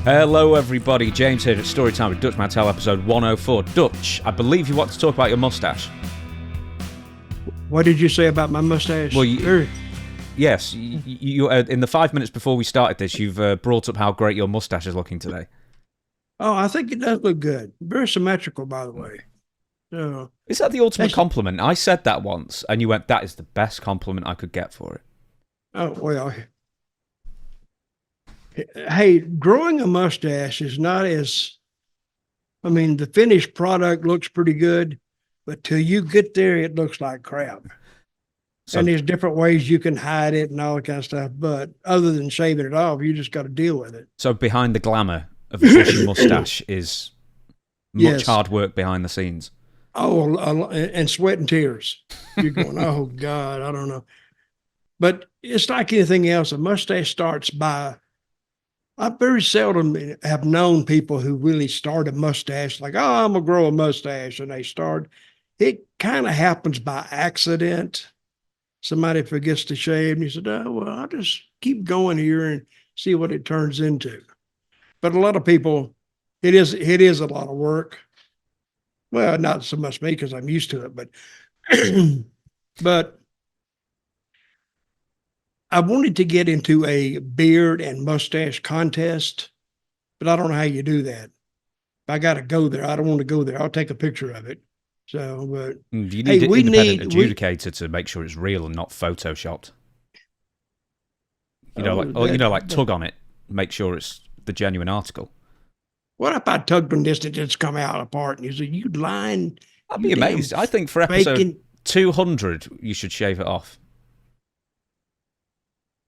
Hello everybody, James here at Storytime with Dutch Mantell, episode 104. Dutch, I believe you want to talk about your mustache. What did you say about my mustache? Well, yes, you in the 5 minutes before we started this, you've brought up how great your mustache is looking today. Oh, I think it does look good. Very symmetrical, by the way. So, is that the ultimate compliment? I said that once, and you went, that is the best compliment I could get for it. Oh, well. Hey, growing a mustache is not as... I mean, the finished product looks pretty good, but till you get there, it looks like crap. So, and there's different ways you can hide it and all that kind of stuff, but other than shaving it off, you just got to deal with it. So behind the glamour of a bushy mustache is much hard work behind the scenes. Oh, and sweat and tears. You're going, oh, God, I don't know. But it's like anything else. A mustache starts by... I very seldom have known people who really start a mustache like, oh, I'm going to grow a mustache, and they start. It kind of happens by accident. Somebody forgets to shave, and you said, oh, well, I'll just keep going here and see what it turns into. But a lot of people, it is a lot of work. Well, not so much me because I'm used to it, but I wanted to get into a beard and mustache contest, but I don't know how you do that. If I got to go there, I don't want to go there. I'll take a picture of it. So, but you need an independent adjudicator to make sure it's real and not photoshopped. Like tug on it, make sure it's the genuine article. What if I tugged on this and just come out apart and you said, you lying? I'd be amazed. I think for episode 200, you should shave it off.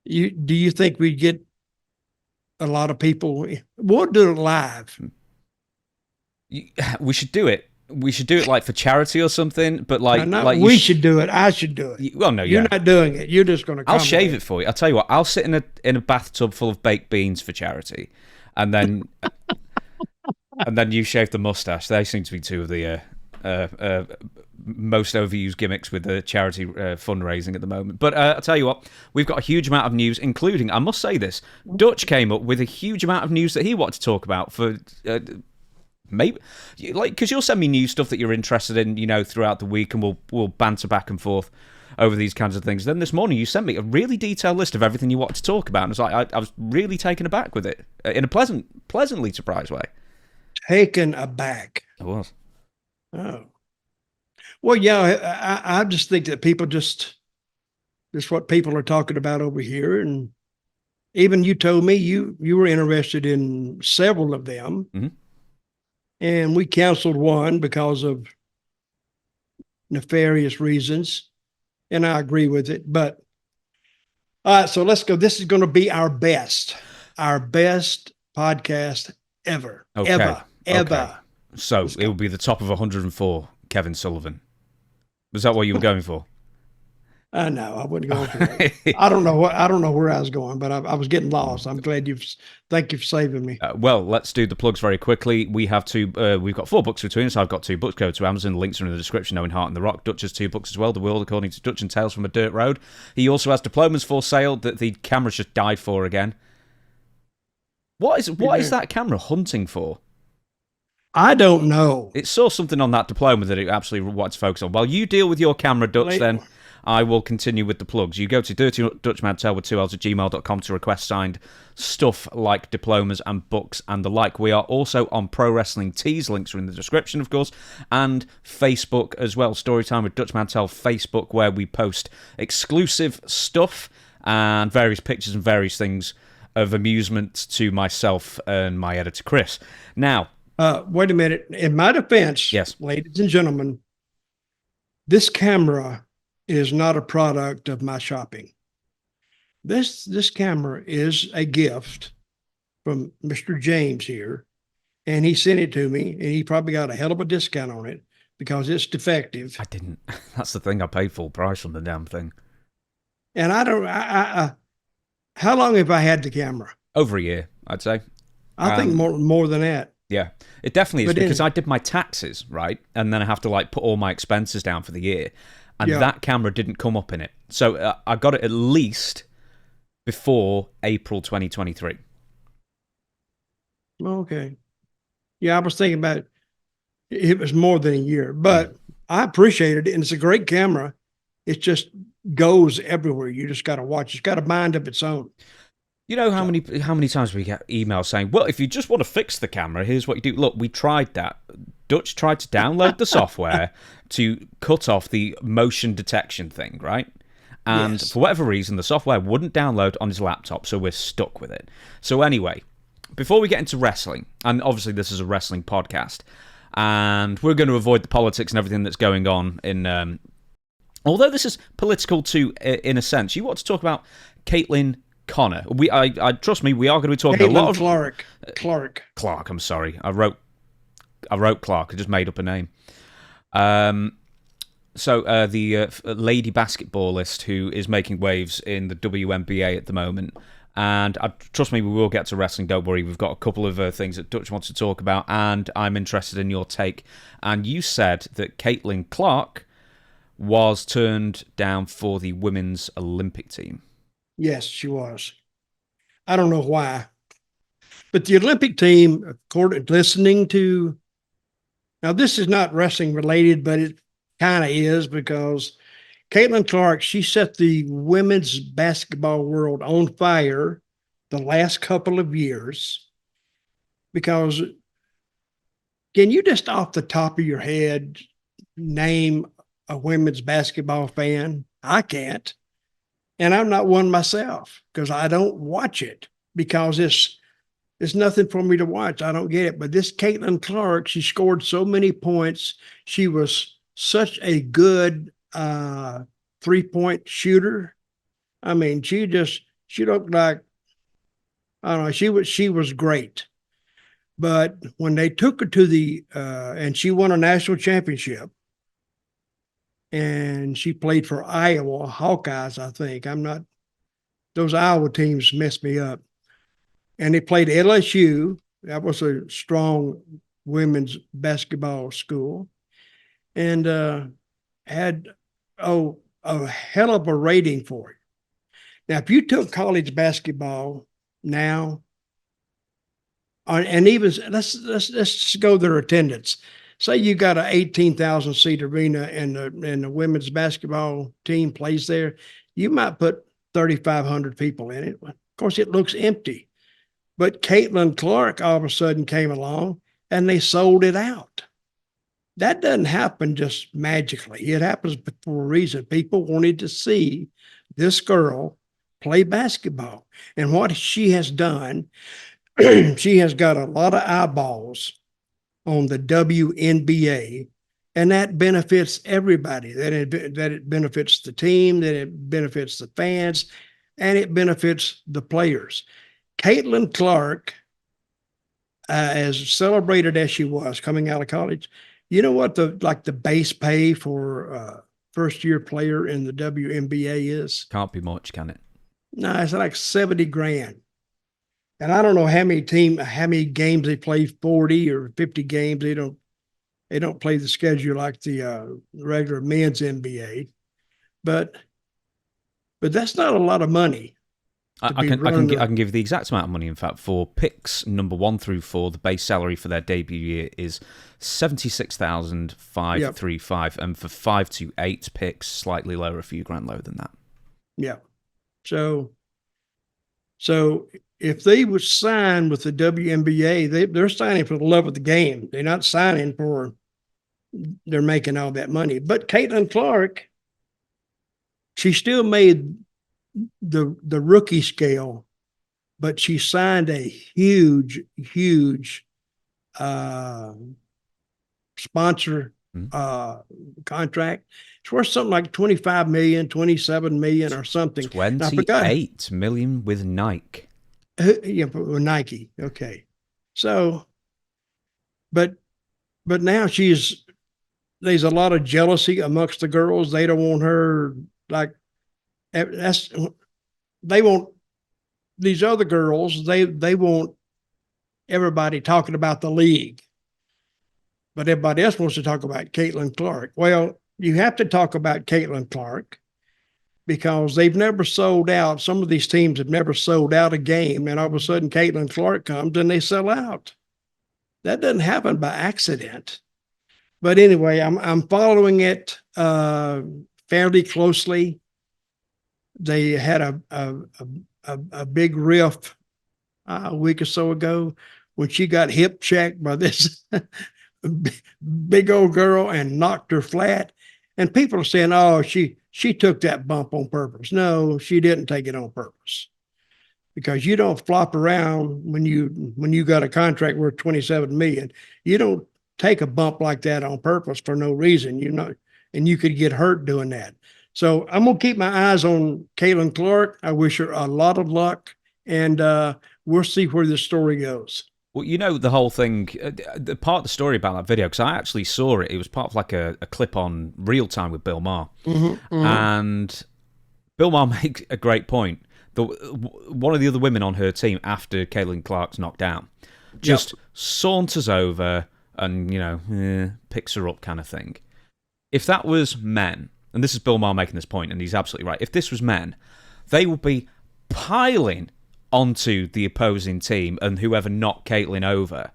Do you think we'd get a lot of people? We'll do it live. We should do it. We should do it like for charity or something. But we should do it. I should do it. Well, no, you're not doing it. You're just going to. I'll shave it for you. I'll tell you what. I'll sit in a bathtub full of baked beans for charity, and then and then you shave the mustache. They seem to be two of the most overused gimmicks with the charity fundraising at the moment. But I'll tell you what, we've got a huge amount of news, including, I must say this, Dutch came up with a huge amount of news that he wanted to talk about for... maybe, because you'll send me news stuff that you're interested in, throughout the week, and we'll banter back and forth over these kinds of things. Then this morning you sent me a really detailed list of everything you wanted to talk about, and it's like I was really taken aback with it in a pleasantly surprised way. Taken aback. I was. Oh. Well, yeah, I just think that people just what people are talking about over here, and even you told me you were interested in several of them. Mm-hmm. And we canceled one because of nefarious reasons, and I agree with it. But all right, so let's go. This is going to be our best podcast ever. Okay. Ever. So it will be the top of 104. Kevin Sullivan. Was that what you were going for? No, I wouldn't go for it. I don't know where I was going, but I was getting lost. I'm glad thank you for saving me. Well, let's do the plugs very quickly. We have we've got 4 books between us. I've got 2 books. Go to Amazon. The links are in the description. Owen, Hart and the Rock. Dutch has 2 books as well. The World According to Dutch and Tales from a Dirt Road. He also has diplomas for sale that the camera's just died for again. What is that camera hunting for? I don't know. It saw something on that diploma that it absolutely wanted to focus on. While you deal with your camera, Dutch, then I will continue with the plugs. You go to dirtydutchmantell with 2 L's at gmail.com to request signed stuff like diplomas and books and the like. We are also on Pro Wrestling Tees. Links are in the description, of course, and Facebook as well. Storytime with Dutch Mantell Facebook, where we post exclusive stuff and various pictures and various things of amusement to myself and my editor, Chris. Now... wait a minute. In my defense, yes, ladies and gentlemen, this camera is not a product of my shopping. This camera is a gift from Mr. James here, and he sent it to me, and he probably got a hell of a discount on it because it's defective. I didn't. That's the thing. I paid full price on the damn thing. And how long have I had the camera? Over a year, I'd say. I think more than that. Yeah, it definitely is, because I did my taxes, right? And then I have to put all my expenses down for the year. And that camera didn't come up in it. So I got it at least before April 2023. Okay. Yeah, I was thinking about it. It was more than a year, but I appreciated it. And it's a great camera. It just goes everywhere. You just got to watch. It's got a mind of its own. You know So, how many times we get emails saying, "Well, if you just want to fix the camera, here's what you do." Look, we tried that. Dutch tried to download the software to cut off the motion detection thing, right? And yes. for whatever reason, the software wouldn't download on his laptop, so we're stuck with it. So anyway, before we get into wrestling, and obviously this is a wrestling podcast, and we're going to avoid the politics and everything that's going on in. Although this is political too, in a sense, you want to talk about Caitlyn Connor. I trust me, we are going to be talking Caitlyn a lot of Clark. I'm sorry, I wrote Clark. I just made up a name. So the lady basketballist who is making waves in the WNBA at the moment. And trust me, we will get to wrestling. Don't worry. We've got a couple of things that Dutch wants to talk about, and I'm interested in your take. And you said that Caitlyn Clark was turned down for the women's Olympic team. Yes, she was. I don't know why, but the Olympic team, according listening to, now this is not wrestling related, but it kind of is because Caitlyn Clark, she set the women's basketball world on fire the last couple of years because can you just off the top of your head name a women's basketball fan? I can't. And I'm not one myself because I don't watch it because it's nothing for me to watch. I don't get it. But this Caitlyn Clark, she scored so many points. She was such a good 3-point shooter. I mean, she looked like, I don't know, she was great. But when they took her to the and she won a national championship, and she played for Iowa Hawkeyes, I think. Those Iowa teams messed me up. And they played LSU. That was a strong women's basketball school. And had a hell of a rating for it. Now, if you took college basketball now, and even let's go their attendance. Say you got an 18,000 seat arena and the women's basketball team plays there, you might put 3,500 people in it. Of course, it looks empty. But Caitlyn Clark all of a sudden came along and they sold it out. That doesn't happen just magically. It happens for a reason. People wanted to see this girl play basketball. And what she has done, she has got a lot of eyeballs on the WNBA, and that benefits everybody. That it benefits the team, that it benefits the fans, and it benefits the players. Caitlyn Clark, as celebrated as she was coming out of college, you know what the base pay for first year player in the WNBA is? Can't be much, can it? No, it's like 70 grand. And I don't know how many games they play, 40 or 50 games. They don't play the schedule like the regular men's NBA, but that's not a lot of money. I can give the exact amount of money. In fact, for picks number 1 through 4, the base salary for their debut year is $76,535, and for 5 to 8 picks, slightly lower, a few grand lower than that. Yeah. So if they would sign with the WNBA, they're signing for the love of the game. They're not signing for they're making all that money. But Caitlyn Clark, she still made the rookie scale, but she signed a huge sponsor contract. It's worth something like 25 million, 27 million or something. 28 million with Nike. Yeah, with Nike. Okay. So, but now there's a lot of jealousy amongst the girls. They don't want her they want these other girls. They want everybody talking about the league, but everybody else wants to talk about Caitlyn Clark. Well, you have to talk about Caitlyn Clark because they've never sold out. Some of these teams have never sold out a game, and all of a sudden Caitlyn Clark comes and they sell out. That doesn't happen by accident. But anyway, I'm following it fairly closely. They had a big riff a week or so ago when she got hip checked by this big old girl and knocked her flat. And people are saying, "Oh, she took that bump on purpose." No, she didn't take it on purpose, because you don't flop around when you got a contract worth $27 million. You don't take a bump like that on purpose for no reason, and you could get hurt doing that. So I'm gonna keep my eyes on Caitlyn Clark. I wish her a lot of luck, and we'll see where this story goes. Well, the whole thing, the part of the story about that video, because I actually saw it. It was part of like a clip on Real Time with Bill Maher. And Bill Maher makes a great point. One of the other women on her team, after Caitlyn Clark's knocked out, just saunters over and, picks her up kind of thing. If that was men, and this is Bill Maher making this point, and he's absolutely right, if this was men, they would be piling onto the opposing team and whoever knocked Caitlyn over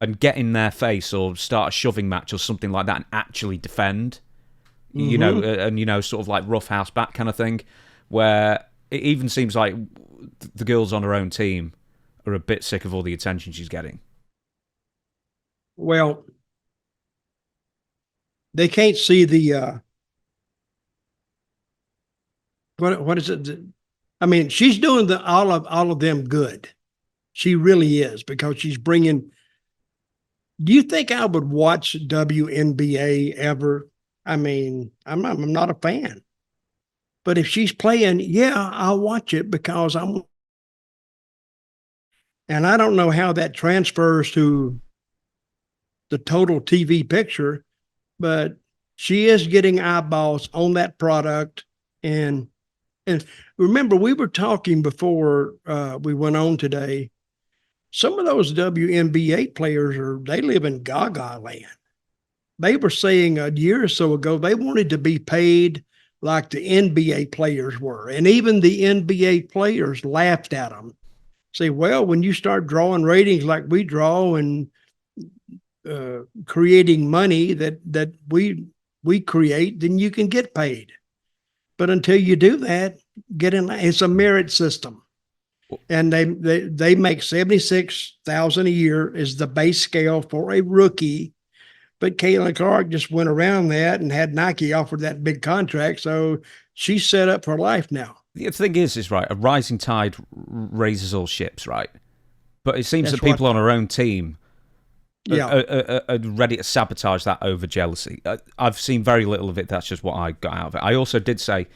and get in their face or start a shoving match or something like that and actually defend, sort of like rough house back kind of thing, where it even seems like the girls on her own team are a bit sick of all the attention she's getting. Well, they can't see the what is it? I mean, she's doing all of them good. She really is, because she's bringing. Do you think I would watch WNBA ever? I mean, I'm not a fan. But if she's playing, yeah, I'll watch it, because and I don't know how that transfers to the total TV picture, but she is getting eyeballs on that product. And remember, we were talking before we went on today. Some of those WNBA players they live in Gaga land. They were saying a year or so ago they wanted to be paid like the NBA players were, and even the NBA players laughed at them. Say, well, when you start drawing ratings like we draw and creating money that we create, then you can get paid. But until you do that, it's a merit system. And they make $76,000 a year is the base scale for a rookie. But Caitlyn Clark just went around that and had Nike offer that big contract, so she's set up for life now. The thing is right, a rising tide raises all ships, right? But it seems that people on her own team are ready to sabotage that over jealousy. I've seen very little of it. That's just what I got out of it. I also did say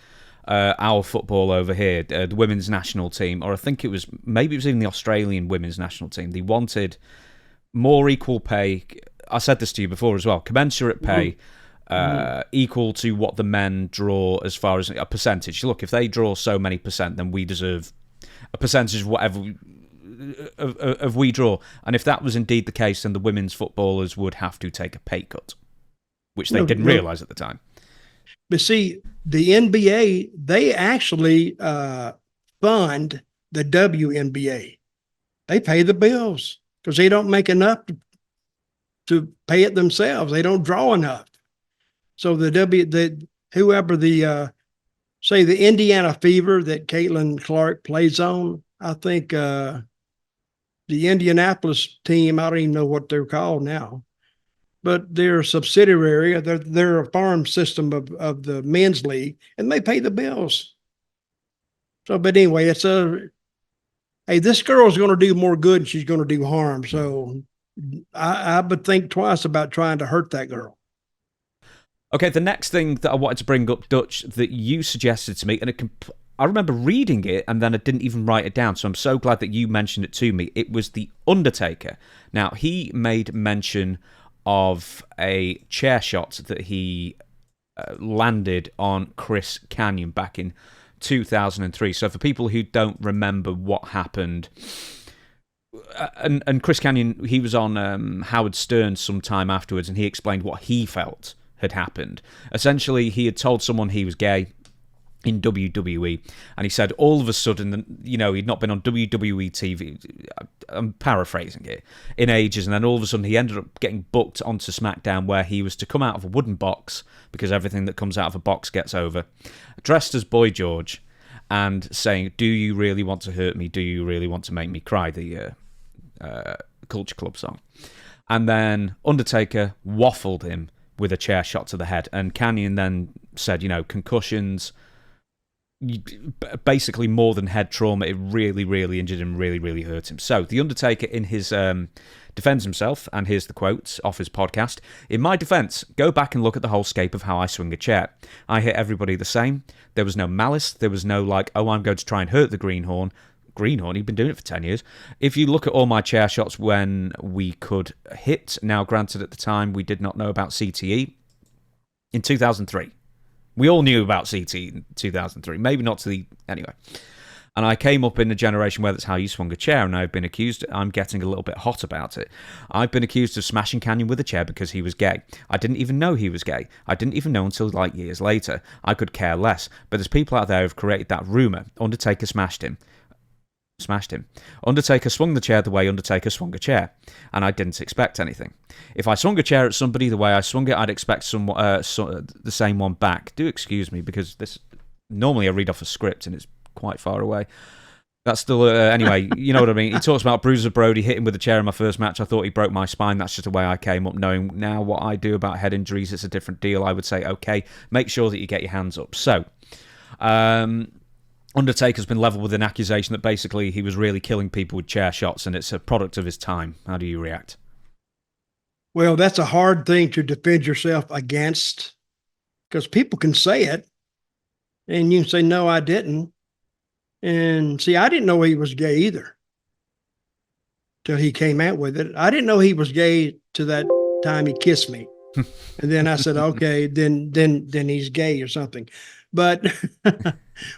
our football over here, the women's national team, or I think it was even the Australian women's national team, they wanted more equal pay. I said this to you before as well, commensurate pay, equal to what the men draw as far as a percentage. Look, if they draw so many percent, then we deserve a percentage of whatever of we draw. And if that was indeed the case, then the women's footballers would have to take a pay cut, which they didn't realise at the time. But see, the NBA, they actually fund the WNBA. They pay the bills because they don't make enough to pay it themselves. They don't draw enough. So whoever say the Indiana Fever that Caitlyn Clark plays on, I think the Indianapolis team, I don't even know what they're called now, but they're a subsidiary. They're a farm system of the men's league, and they pay the bills. So, but anyway, hey, this girl's going to do more good than she's going to do harm. So I would think twice about trying to hurt that girl. Okay, the next thing that I wanted to bring up, Dutch, that you suggested to me, and I remember reading it and then I didn't even write it down, so I'm so glad that you mentioned it to me. It was the Undertaker. Now, he made mention of a chair shot that he landed on Chris Kanyon back in 2003. So for people who don't remember what happened, and Chris Kanyon, he was on Howard Stern sometime afterwards, and he explained what he felt had happened. Essentially, he had told someone he was gay. in WWE, and he said all of a sudden, he'd not been on WWE TV, I'm paraphrasing it, in ages, and then all of a sudden he ended up getting booked onto SmackDown, where he was to come out of a wooden box, because everything that comes out of a box gets over, dressed as Boy George, and saying, "Do you really want to hurt me? Do you really want to make me cry?" The Culture Club song. And then Undertaker waffled him with a chair shot to the head, and Kanyon then said, concussions, basically more than head trauma, it really, really injured him, really, really hurt him. So the Undertaker, in his defends himself, and here's the quotes off his podcast: "In my defense, go back and look at the whole scape of how I swing a chair. I hit everybody the same. There was no malice. There was no like, oh, I'm going to try and hurt the greenhorn. Greenhorn, he'd been doing it for 10 years. If you look at all my chair shots when we could hit, now granted at the time we did not know about CTE, in 2003. We all knew about CTE in 2003, maybe not to the... Anyway. And I came up in a generation where that's how you swung a chair, and I've been accused... I'm getting a little bit hot about it. I've been accused of smashing Kanyon with a chair because he was gay. I didn't even know he was gay. I didn't even know until like years later. I could care less. But there's people out there who've created that rumour. Undertaker smashed him. Undertaker swung the chair the way Undertaker swung a chair, and I didn't expect anything. If I swung a chair at somebody the way I swung it, I'd expect the same one back. Do excuse me, because this normally I read off a script and it's quite far away. That's still anyway. You know what I mean. He talks about Bruiser Brody hit him with a chair in my first match. I thought he broke my spine. That's just the way I came up. Knowing now what I do about head injuries, it's a different deal. I would say, okay, make sure that you get your hands up. So. Undertaker's been leveled with an accusation that basically he was really killing people with chair shots, and it's a product of his time. How do you react? Well, that's a hard thing to defend yourself against, because people can say it, and you can say, no, I didn't. And see, I didn't know he was gay either till he came out with it. I didn't know he was gay to that time he kissed me. And then I said, okay, then he's gay or something. But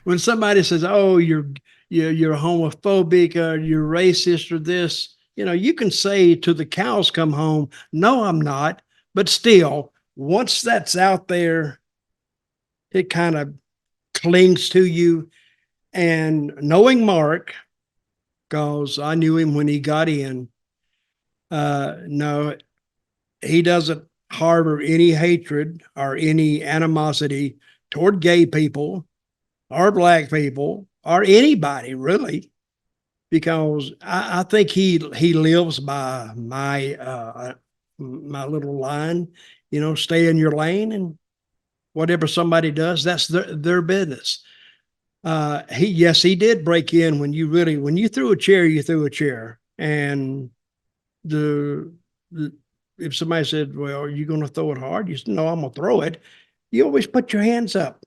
when somebody says, "Oh, you're homophobic or you're racist or this," you can say to the cows come home, "No, I'm not." But still, once that's out there, it kind of clings to you. And knowing Mark, because I knew him when he got in, no, he doesn't harbor any hatred or any animosity toward gay people or black people or anybody really, because I think he lives by my little line, stay in your lane, and whatever somebody does, that's their business. He did break in when you threw a chair, you threw a chair. And if somebody said, "Well, are you going to throw it hard?" You said, "No, I'm going to throw it." You always put your hands up.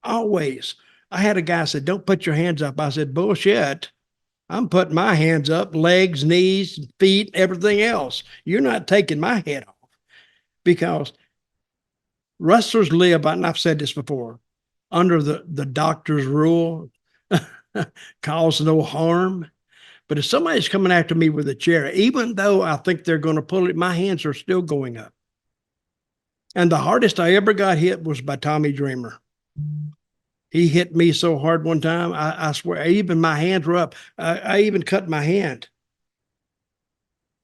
Always. I had a guy said, "Don't put your hands up." I said, "Bullshit. I'm putting my hands up, legs, knees, feet, everything else. You're not taking my head off." Because wrestlers live, and I've said this before, under the doctor's rule, cause no harm. But if somebody's coming after me with a chair, even though I think they're going to pull it, my hands are still going up. And the hardest I ever got hit was by Tommy Dreamer. He hit me so hard one time, I swear, even my hands were up. I even cut my hand.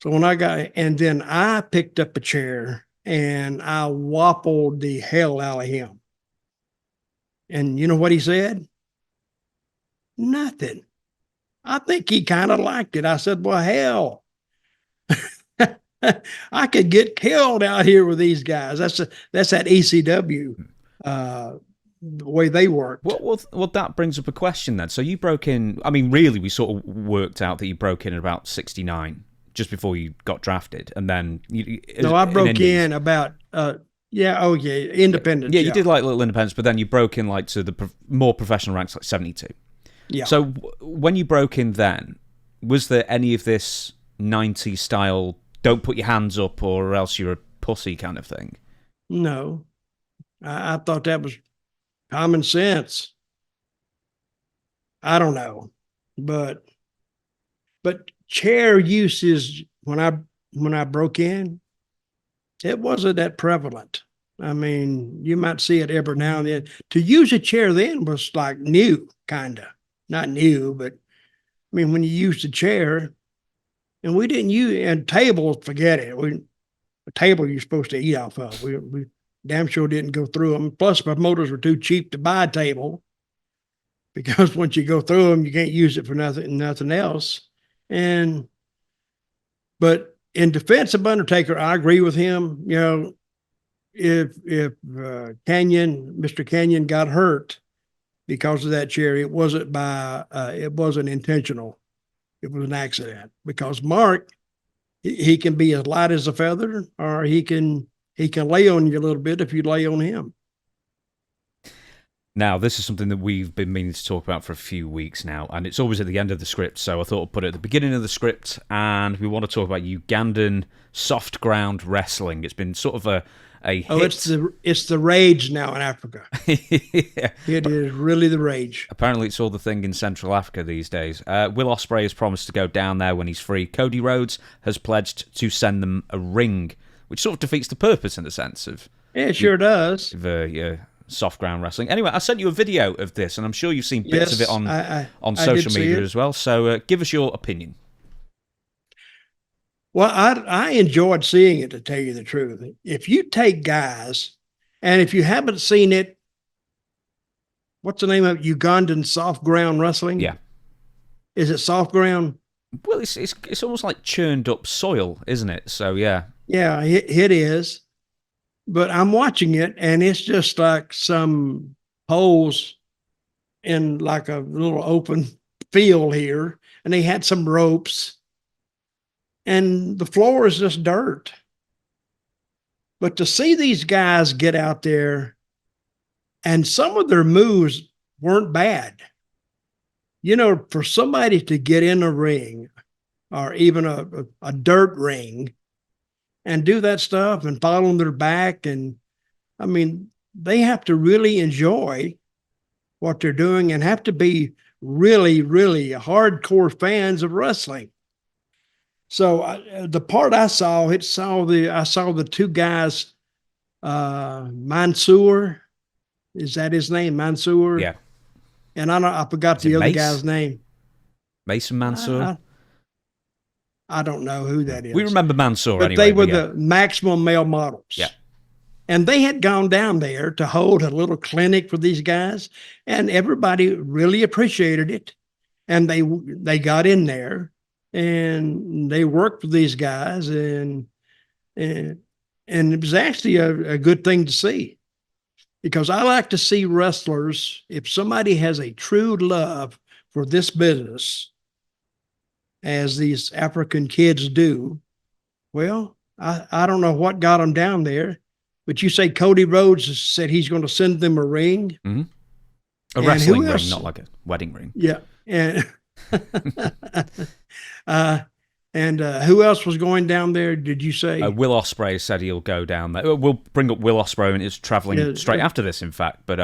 So and then I picked up a chair and I whoppled the hell out of him. And you know what he said? Nothing. I think he kind of liked it. I said, "Well, hell, I could get killed out here with these guys." That's that ECW, the way they work. Well, that brings up a question then. So you broke in. I mean, really, we sort of worked out that you broke in at about 69, just before you got drafted, and then I broke in about independent. Yeah, you did like little independents, but then you broke in like to the more professional ranks, like 72. Yeah. So when you broke in then, was there any of this 90s style, don't put your hands up or else you're a pussy kind of thing? No. I thought that was common sense. I don't know. But chair uses, when I broke in, it wasn't that prevalent. I mean, you might see it every now and then. To use a chair then was like new, kind of. Not new, but I mean, when you used a chair, and we didn't use, and tables, forget it. A table you're supposed to eat off of. We damn sure didn't go through them. Plus, promoters were too cheap to buy a table because once you go through them, you can't use it for nothing else. But in defense of Undertaker, I agree with him. You know, if Mr. Kanyon got hurt because of that chair, it wasn't intentional. It was an accident because Mark, he can be as light as a feather, or he can lay on you a little bit if you lay on him. Now, this is something that we've been meaning to talk about for a few weeks now, and it's always at the end of the script, so I thought I'd put it at the beginning of the script, and we want to talk about Ugandan Soft Ground Wrestling. It's been sort of a hit. Oh, it's the rage now in Africa. Yeah. It is really the rage. Apparently, it's all the thing in Central Africa these days. Will Ospreay has promised to go down there when he's free. Cody Rhodes has pledged to send them a ring, which sort of defeats the purpose in the sense of... Yeah, it sure does. Soft ground wrestling. Anyway, I sent you a video of this, and I'm sure you've seen bits of it on social media as well. So give us your opinion. Well, I enjoyed seeing it, to tell you the truth. If you take guys, and if you haven't seen it, what's the name of it? Ugandan Soft Ground Wrestling? Yeah. Is it soft ground? Well, it's almost like churned up soil, isn't it? So, yeah. Yeah, it is. But I'm watching it, and it's just like some poles in like a little open field here, and they had some ropes, and the floor is just dirt. But to see these guys get out there, and some of their moves weren't bad. You know, for somebody to get in a ring, or even a dirt ring, and do that stuff and fall on their back. And I mean, they have to really enjoy what they're doing and have to be really, really hardcore fans of wrestling. So the part I saw, I saw the two guys, Mansoor, is that his name? Mansoor? Yeah. And I forgot the other guy's name. Mason Mansoor? I don't know who that is. We remember Mansoor anyway. But they were the maximum male models. Yeah. And they had gone down there to hold a little clinic for these guys, and everybody really appreciated it. And they got in there and they worked for these guys, and it was actually a good thing to see, because I like to see wrestlers, if somebody has a true love for this business, as these African kids do. Well, I don't know what got them down there, but you say Cody Rhodes said he's going to send them a ring. Mm-hmm. A wrestling ring, not like a wedding ring. Yeah. And who else was going down there? Did you say? Will Ospreay said he'll go down there. We'll bring up Will Ospreay, and it's traveling straight after this, in fact. But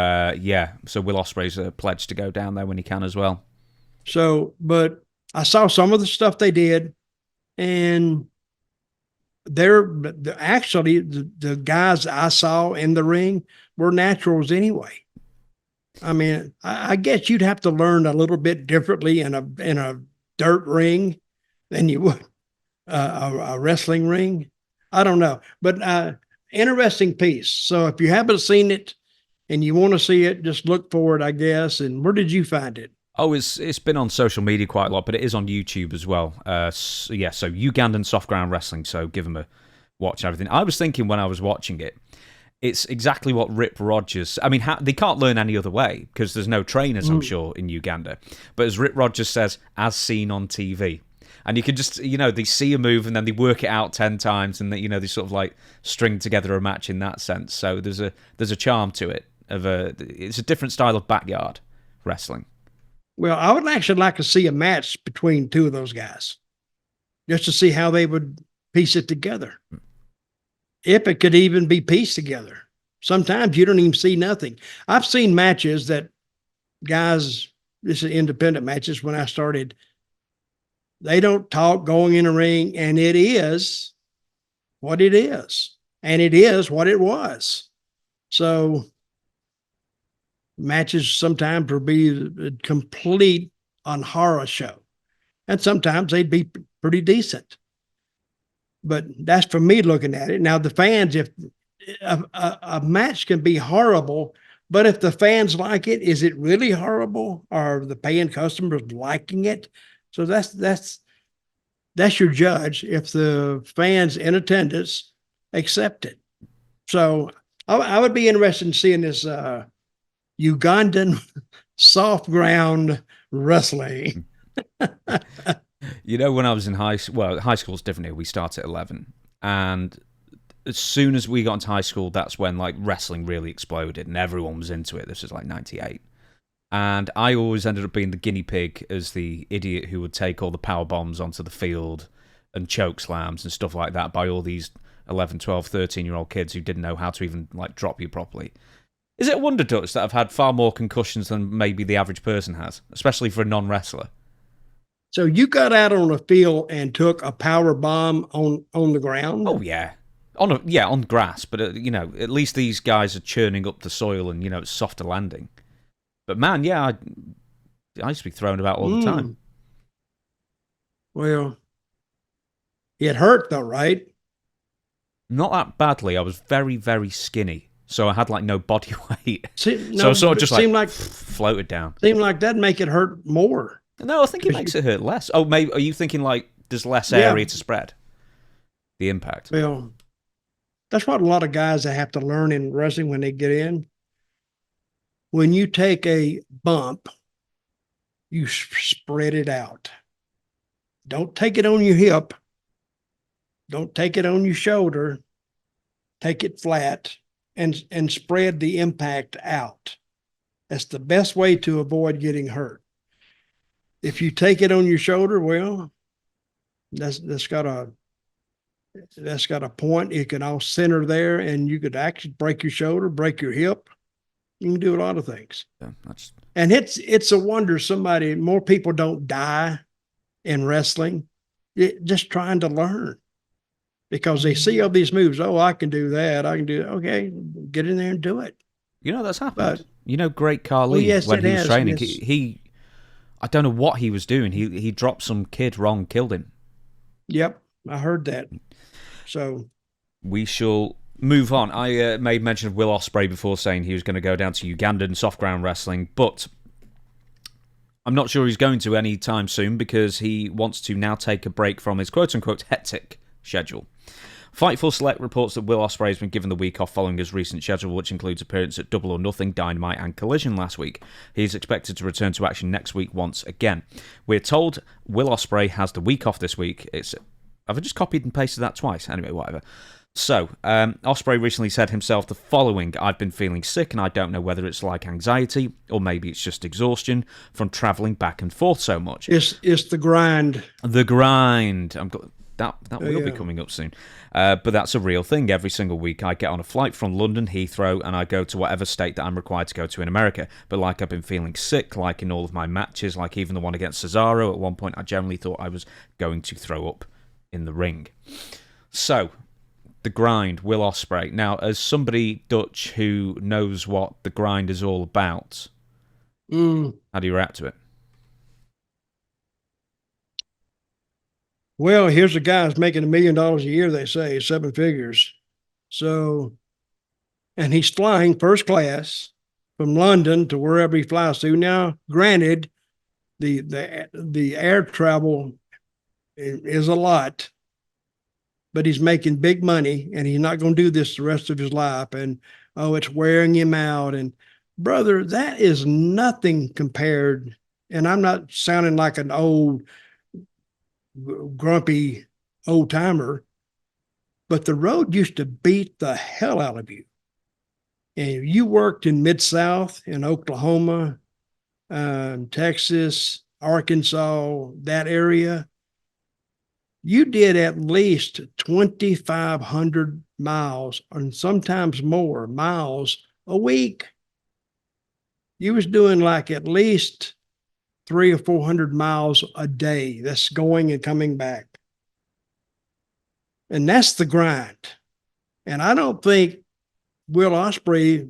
so Will Ospreay's pledged to go down there when he can as well. So, but I saw some of the stuff they did, and actually the guys I saw in the ring were naturals anyway. I mean, I guess you'd have to learn a little bit differently in a dirt ring than you would a wrestling ring. I don't know, but interesting piece. So if you haven't seen it and you want to see it, just look for it, I guess. And where did you find it? Oh, it's been on social media quite a lot, but it is on YouTube as well. So Ugandan Soft Ground Wrestling, so give them a watch and everything. I was thinking when I was watching it, it's exactly what Rip Rogers... I mean, they can't learn any other way, because there's no trainers, I'm sure, in Uganda. But as Rip Rogers says, as seen on TV. And you can just, they see a move and then they work it out 10 times, and they sort of like string together a match in that sense. So there's a charm to it. It's a different style of backyard wrestling. Well, I would actually like to see a match between two of those guys, just to see how they would piece it together. If it could even be pieced together. Sometimes you don't even see nothing. I've seen matches that guys, this is independent matches when I started, they don't talk going in a ring, and it is what it is. And it is what it was. So matches sometimes will be complete on horror show. And sometimes they'd be pretty decent. But that's for me looking at it. Now, the fans, if a match can be horrible, but if the fans like it, is it really horrible? Are the paying customers liking it? So that's your judge if the fans in attendance accept it. So I would be interested in seeing this Ugandan Soft Ground Wrestling. You know, when I was in high school's different here. We start at 11. And as soon as we got into high school, that's when like wrestling really exploded and everyone was into it. This was like 98. And I always ended up being the guinea pig as the idiot who would take all the power bombs onto the field and choke slams and stuff like that by all these 11, 12, 13-year-old kids who didn't know how to even like drop you properly. Is it a wonder, Dutch, that I've had far more concussions than maybe the average person has, especially for a non-wrestler? So you got out on the field and took a power bomb on the ground? Oh, yeah. On grass, but, you know, at least these guys are churning up the soil and, you know, it's softer landing. But, man, yeah, I used to be thrown about all the time. Well, it hurt, though, right? Not that badly. I was very, very skinny, so I had, like, no body weight. So I sort of just, like floated down. Seemed like that'd make it hurt more. No, I think it makes it hurt less. Oh, maybe, are you thinking, like, there's less area to spread? The impact. Well, that's what a lot of guys that have to learn in wrestling when they get in. When you take a bump, you spread it out. Don't take it on your hip. Don't take it on your shoulder. Take it flat and spread the impact out. That's the best way to avoid getting hurt. If you take it on your shoulder, well, that's got a point. It can all center there, and you could actually break your shoulder, break your hip. You can do a lot of things. Yeah, and it's a wonder more people don't die in wrestling, just trying to learn, because they see all these moves. Oh, I can do that. I can do that. Okay, get in there and do it. You know, that's happened. You know, Great Khali, when he was training, he I don't know what he was doing. He dropped some kid wrong, killed him. Yep, I heard that. So we shall move on. I made mention of Will Ospreay before, saying he was going to go down to Ugandan Soft Ground Wrestling, but I'm not sure he's going to anytime soon because he wants to now take a break from his quote-unquote hectic schedule. Fightful Select reports that Will Ospreay has been given the week off following his recent schedule, which includes appearance at Double or Nothing, Dynamite and Collision last week. He is expected to return to action next week once again. We're told Will Ospreay has the week off this week. Have I just copied and pasted that twice? Anyway, whatever. So, Ospreay recently said himself the following: I've been feeling sick and I don't know whether it's like anxiety or maybe it's just exhaustion from travelling back and forth so much. It's the grind. The grind. That will be coming up soon. But that's a real thing. Every single week I get on a flight from London, Heathrow, and I go to whatever state that I'm required to go to in America. But like I've been feeling sick, like in all of my matches, like even the one against Cesaro, at one point I generally thought I was going to throw up in the ring. So, the grind, Will Ospreay. Now, as somebody, Dutch, who knows what the grind is all about, how do you react to it? Well, here's a guy who's making $1 million a year, they say, 7 figures. So, and he's flying first class from London to wherever he flies to. Now, granted, the air travel is a lot, but he's making big money, and he's not going to do this the rest of his life. And, it's wearing him out. And, brother, that is nothing compared. And I'm not sounding like an old, grumpy old timer, but the road used to beat the hell out of you. And you worked in Mid-South, in Oklahoma, Texas, Arkansas, that area. You did at least 2,500 miles and sometimes more miles a week. You was doing like at least 300 or 400 miles a day. That's going and coming back. And that's the grind. And I don't think Will Ospreay,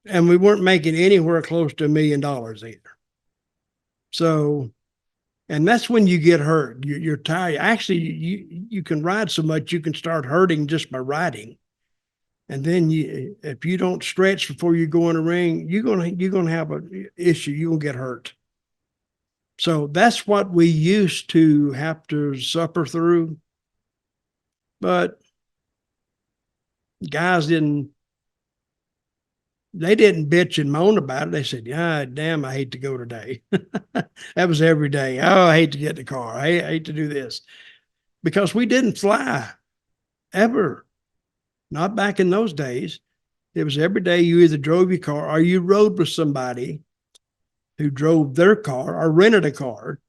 and we weren't making anywhere close to $1 million either. So, and that's when you get hurt. You're tired. Actually, you can ride so much you can start hurting just by riding. And then if you don't stretch before you go in the ring, you're gonna have an issue. You're gonna get hurt. So that's what we used to have to suffer through. But guys didn't bitch and moan about it. They said, "Yeah, damn, I hate to go today." That was every day. Oh, I hate to get in the car. I hate to do this. Because we didn't fly ever. Not back in those days. It was every day you either drove your car or you rode with somebody who drove their car or rented a car.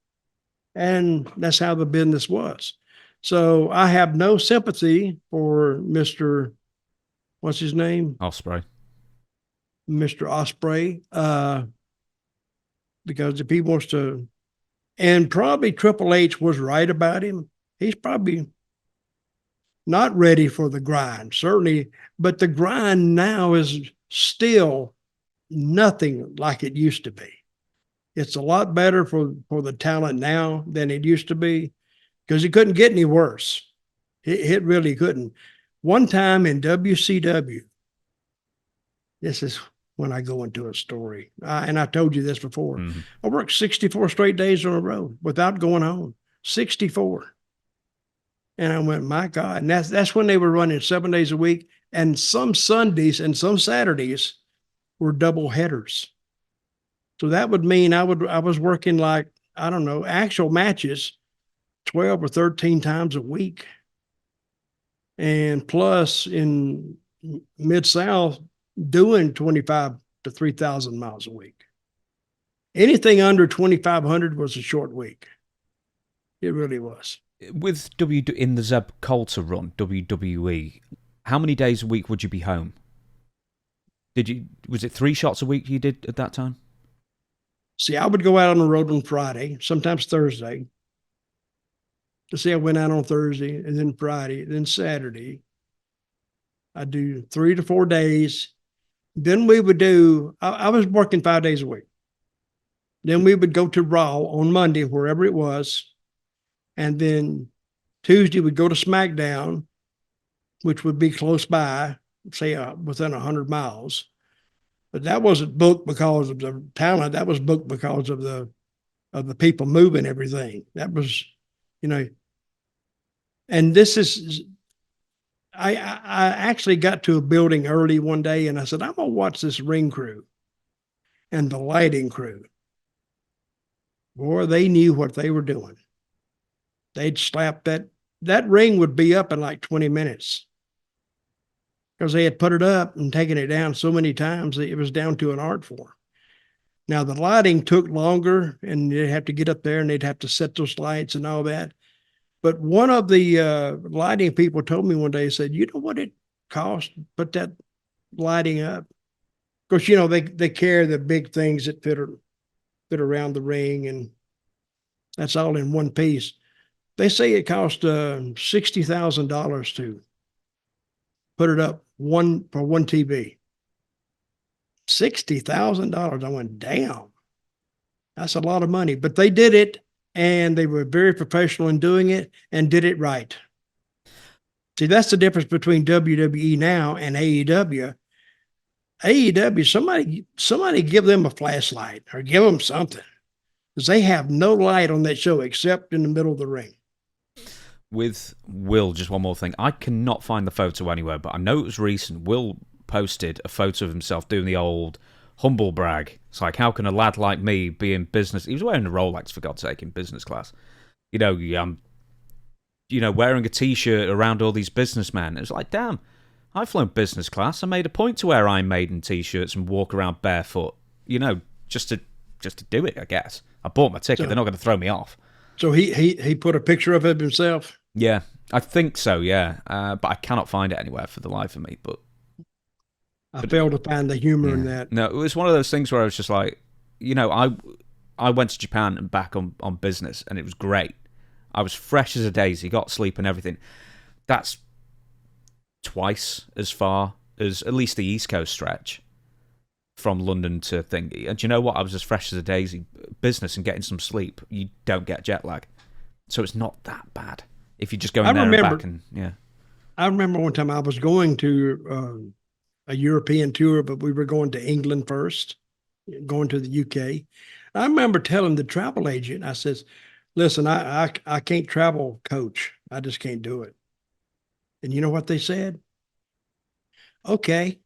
And that's how the business was. So I have no sympathy for Mr. What's his name? Ospreay. Mr. Ospreay. Because if he wants to, and probably Triple H was right about him. He's probably not ready for the grind, certainly, but the grind now is still nothing like it used to be. It's a lot better for the talent now than it used to be because it couldn't get any worse. It really couldn't. One time in WCW, this is when I go into a story, and I told you this before. Mm-hmm. I worked 64 straight days on the road without going home. 64. And I went, my God. And that's when they were running 7 days a week. And some Sundays and some Saturdays were double headers. So that would mean I was working like, I don't know, actual matches 12 or 13 times a week. And plus in Mid-South, doing 25 to 3,000 miles a week. Anything under 2,500 was a short week. It really was. With in the Zeb Coulter run, WWE, how many days a week would you be home? Was it 3 shots a week you did at that time? See, I would go out on the road on Friday, sometimes Thursday. I went out on Thursday and then Friday, then Saturday. I'd do 3 to 4 days. Then we would I was working 5 days a week. Then we would go to Raw on Monday, wherever it was. And then Tuesday we'd go to SmackDown, which would be close by, say within 100 miles. But that wasn't booked because of the talent. That was booked because of the people moving everything. That was, and this is, I actually got to a building early one day and I said, I'm going to watch this ring crew and the lighting crew. Boy, they knew what they were doing. They'd slap that ring would be up in like 20 minutes because they had put it up and taken it down so many times that it was down to an art form. Now, the lighting took longer and they'd have to get up there and they'd have to set those lights and all that. But one of the lighting people told me one day, said, you know what it cost to put that lighting up? Of course, they carry the big things that fit around the ring and that's all in one piece. They say it cost $60,000 to put it up for one TV. $60,000. I went, damn, that's a lot of money. But they did it, and they were very professional in doing it and did it right. See, that's the difference between WWE now and AEW. AEW, somebody give them a flashlight or give them something because they have no light on that show except in the middle of the ring. With Will, just one more thing. I cannot find the photo anywhere, but I know it was recent. Will posted a photo of himself doing the old humble brag. It's like, how can a lad like me be in business? He was wearing a Rolex, for God's sake, in business class. Wearing a T-shirt around all these businessmen. It was like, damn, I've flown business class. I made a point to wear Iron Maiden T-shirts and walk around barefoot. Just to do it, I guess. I bought my ticket. They're not going to throw me off. So he put a picture of it himself? Yeah, I think so, yeah. But I cannot find it anywhere for the life of me. But I failed to find the humor in that. No, it was one of those things where I was just like, I went to Japan and back on business, and it was great. I was fresh as a daisy, got sleep and everything. That's twice as far as at least the East Coast stretch from London to thingy. And do you know what? I was as fresh as a daisy. Business and getting some sleep, you don't get jet lag. So it's not that bad if you're just going there and back. And yeah, I remember one time I was going to a European tour, but we were going to England first, going to the UK. I remember telling the travel agent, I says, listen, I can't travel coach. I just can't do it. And you know what they said? Okay.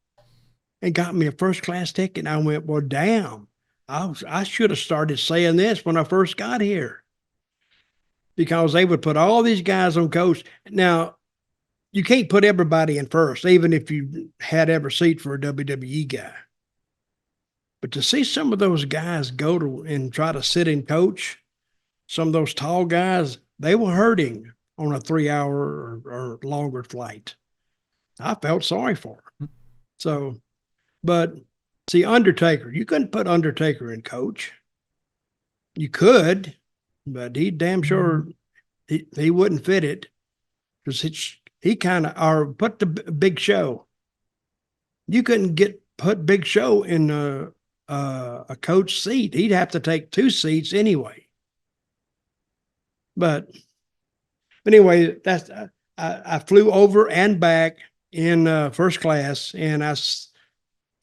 And got me a first class ticket. And I went, well, damn, I should have started saying this when I first got here, because they would put all these guys on coach. Now, you can't put everybody in first, even if you had every seat for a WWE guy. But to see some of those guys go to and try to sit in coach, some of those tall guys, they were hurting on a 3-hour or longer flight. I felt sorry for them. So, but see, Undertaker, you couldn't put Undertaker in coach. You could, but he damn sure he wouldn't fit it, because he kind of, or put the Big Show. You couldn't put Big Show in a coach seat. He'd have to take 2 seats anyway. But anyway, that's I flew over and back in first class, and I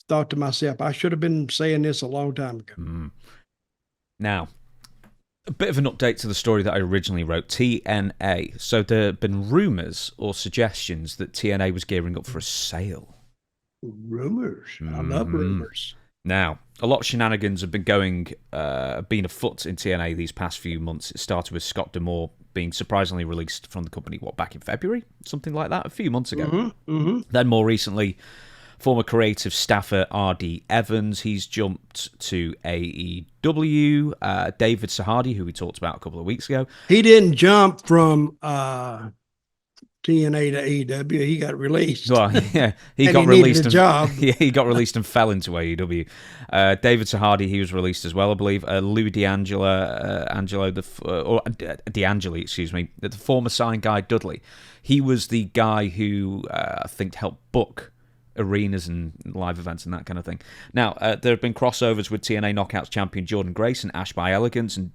thought to myself, I should have been saying this a long time ago. Now, a bit of an update to the story that I originally wrote, TNA. So there have been rumours or suggestions that TNA was gearing up for a sale. Rumors. I love rumors. Now, a lot of shenanigans have been been afoot in TNA these past few months. It started with Scott D'Amore being surprisingly released from the company, back in February? Something like that, a few months ago. Then more recently, former creative staffer R.D. Evans, he's jumped to AEW. David Sahadi, who we talked about a couple of weeks ago. He didn't jump from TNA to AEW. He got released. Well, yeah, he got released. Yeah, he got released and fell into AEW. David Sahadi, he was released as well, I believe. Lou D'Angelo, D'Angeli, excuse me, the former signed guy Dudley. He was the guy who I think helped book arenas and live events and that kind of thing. Now, there have been crossovers with TNA Knockouts champion Jordynne Grace and Ash by Elegance, and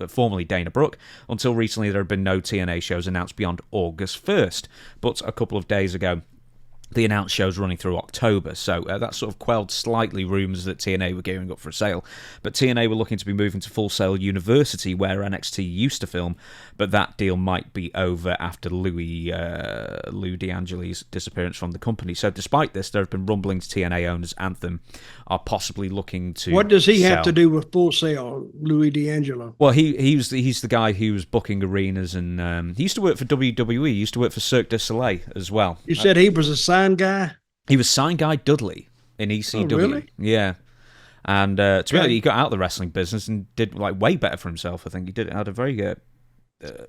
formerly Dana Brooke. Until recently, there have been no TNA shows announced beyond August 1st. But a couple of days ago, the announced show's running through October, so that sort of quelled slightly rumours that TNA were gearing up for a sale. But TNA were looking to be moving to Full Sail University, where NXT used to film, but that deal might be over after Lou D'Angeli's disappearance from the company. So despite this, there have been rumblings TNA owners Anthem are possibly looking to What does he sell. have to do with Full Sail, Louis D'Angelo? Well, he's the guy who was booking arenas, and he used to work for WWE, he used to work for Cirque du Soleil as well. You said he was a sign guy? He was signed guy Dudley in ECW. Oh, really? Yeah. And to be honest, he got out of the wrestling business and did way better for himself. I think he had a very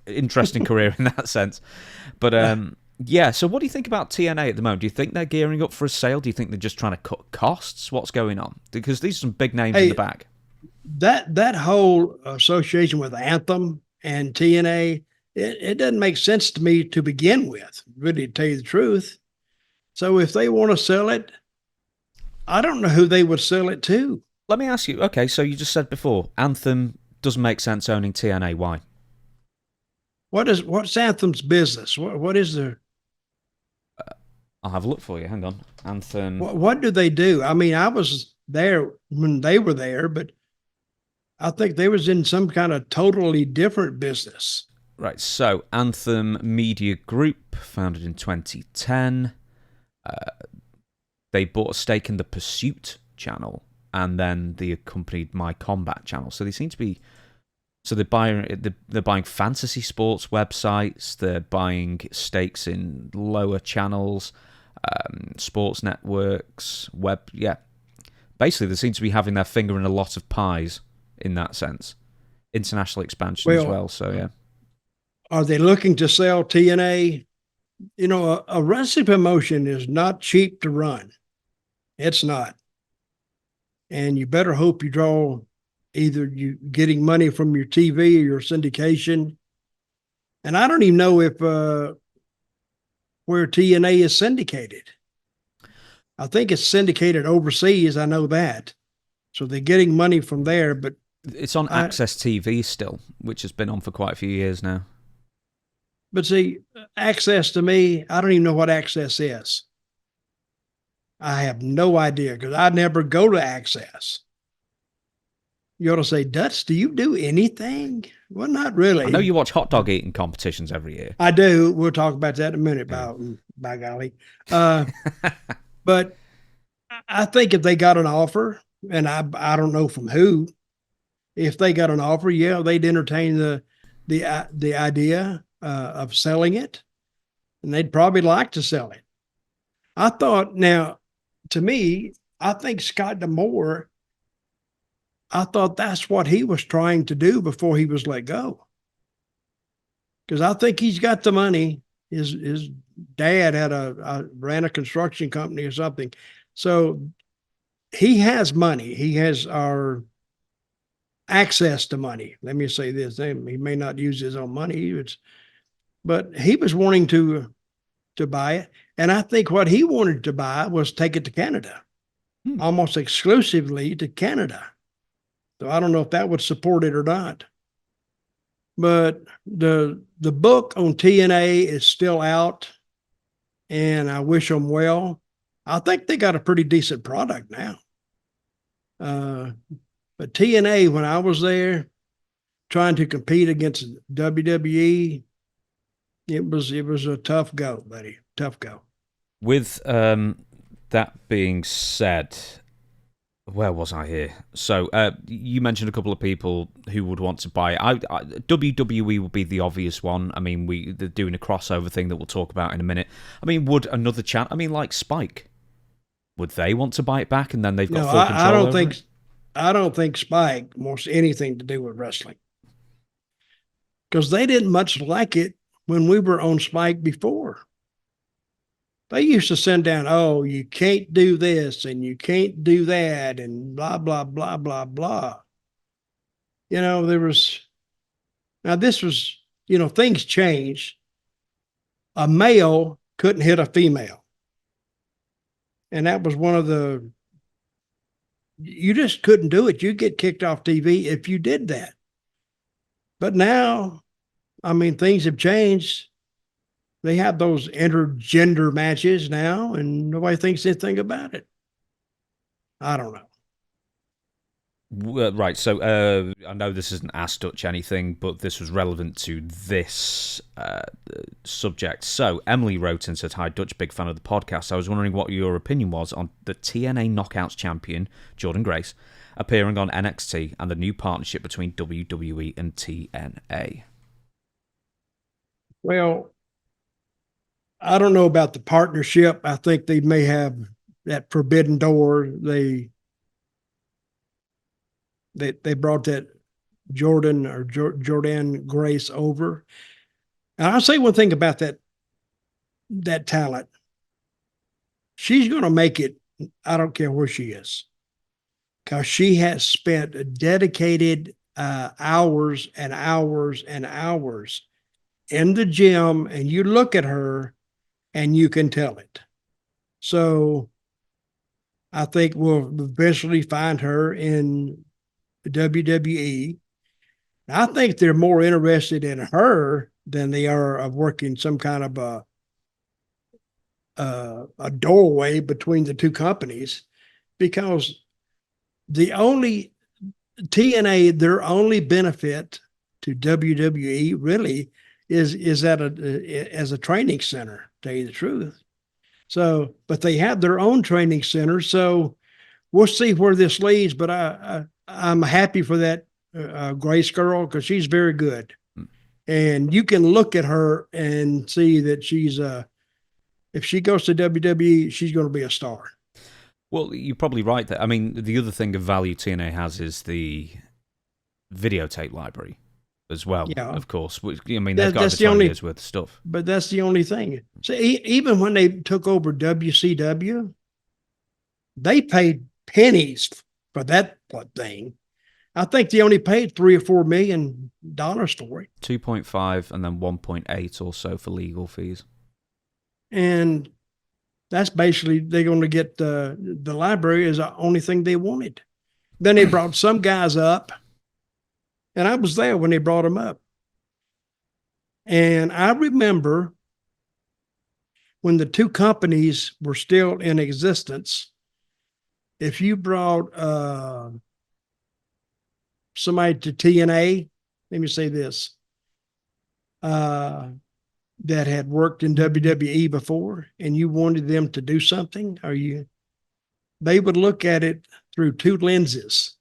interesting career in that sense. But yeah, so what do you think about TNA at the moment? Do you think they're gearing up for a sale? Do you think they're just trying to cut costs? What's going on? Because these are some big names in the back. That whole association with Anthem and TNA, it doesn't make sense to me to begin with, really, to tell you the truth. So if they want to sell it, I don't know who they would sell it to. Let me ask you, okay, so you just said before, Anthem doesn't make sense owning TNA. Why? What's Anthem's business? What is their... I'll have a look for you. Hang on. Anthem. What do they do? I mean, I was there when they were there, but I think they was in some kind of totally different business. Right, so Anthem Media Group, founded in 2010. They bought a stake in the Pursuit channel and then the accompanied My Combat channel. So they seem to be... So they're buying fantasy sports websites, they're buying stakes in lower channels, sports networks, Basically, they seem to be having their finger in a lot of pies in that sense. International expansion as well, so yeah. Are they looking to sell TNA? You know, a wrestling promotion is not cheap to run. It's not. And you better hope you draw either you getting money from your TV or your syndication. And I don't even know if where TNA is syndicated. I think it's syndicated overseas. I know that. So they're getting money from there, but it's on Access TV still, which has been on for quite a few years now. But see, Access to me, I don't even know what Access is. I have no idea because I never go to Access. You ought to say, Dutch, do you do anything? Well, not really. I know you watch hot dog eating competitions every year. I do. We'll talk about that in a minute, by golly. But I think if they got an offer, and I don't know from who, if they got an offer, yeah, they'd entertain the idea of selling it, and they'd probably like to sell it. I thought, now, to me, I think Scott D'Amore, I thought that's what he was trying to do before he was let go. Because I think he's got the money. His dad had ran a construction company or something. So he has money. He has our access to money. Let me say this. He may not use his own money, but he was wanting to buy it. And I think what he wanted to buy was take it to Canada, almost exclusively to Canada. So I don't know if that would support it or not. But the book on TNA is still out, and I wish them well. I think they got a pretty decent product now. But TNA, when I was there trying to compete against WWE, it was a tough go, buddy. Tough go. With that being said, where was I here? So you mentioned a couple of people who would want to buy it. WWE would be the obvious one. I mean, they're doing a crossover thing that we'll talk about in a minute. I mean, would another channel? I mean, like Spike, would they want to buy it back, and then they've got full control? I don't think Spike wants anything to do with wrestling, because they didn't much like it when we were on Spike before. They used to send down, oh, you can't do this and you can't do that and blah, blah, blah, blah, blah. You know, this was, things changed. A male couldn't hit a female. And that was you just couldn't do it. You'd get kicked off TV if you did that. But now, I mean, things have changed. They have those intergender matches now, and nobody thinks anything about it. I don't know. Right, so I know this isn't Ask Dutch anything, but this was relevant to this subject. So Emily wrote and said, "Hi Dutch, big fan of the podcast. I was wondering what your opinion was on the TNA Knockouts champion, Jordynne Grace, appearing on NXT and the new partnership between WWE and TNA." Well, I don't know about the partnership. I think they may have that forbidden door. They brought that Jordynne Grace over. And I'll say one thing about that talent. She's going to make it. I don't care where she is, because she has spent dedicated hours and hours and hours in the gym, and you look at her and you can tell it. So I think we'll eventually find her in the WWE. I think they're more interested in her than they are of working some kind of a doorway between the two companies, because the only TNA, their only benefit to WWE really is as a training center, to tell you the truth. So, but they have their own training center. So we'll see where this leads, but I'm happy for that Grace girl, because she's very good. And you can look at her and see that she's if she goes to WWE, she's going to be a star. Well, you're probably right there. I mean, the other thing of value TNA has is the videotape library as well, of course. I mean, they've got 20 years worth of stuff. But that's the only thing. So even when they took over WCW, they paid pennies for that thing. I think they only paid $3 or $4 million for it. 2.5 and then 1.8 or so for legal fees. And That's basically they're going to get the library is the only thing they wanted. Then they brought some guys up, and I was there when they brought them up. And I remember when the two companies were still in existence, if you brought somebody to TNA, let me say this, that had worked in WWE before, and you wanted them to do something, they would look at it through two lenses.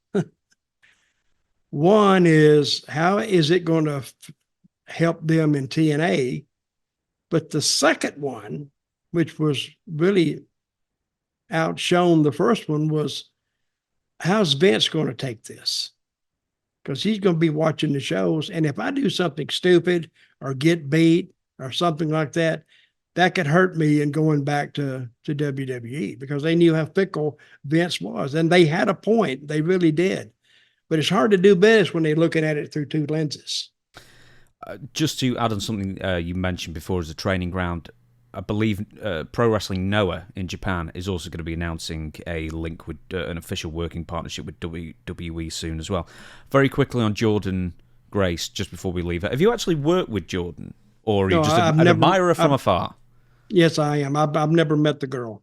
One is, how is it going to help them in TNA? But the second one, which was really outshone the first one, was, how's Vince going to take this? Because he's going to be watching the shows. And if I do something stupid or get beat or something like that, that could hurt me in going back to WWE, because they knew how fickle Vince was. And they had a point. They really did. But it's hard to do business when they're looking at it through two lenses. Just to add on something you mentioned before as a training ground, I believe Pro Wrestling Noah in Japan is also going to be announcing a link with an official working partnership with WWE soon as well. Very quickly on Jordynne Grace, just before we leave her. Have you actually worked with Jordynne? Or are you just an admirer from afar? Yes, I am. I've never met the girl.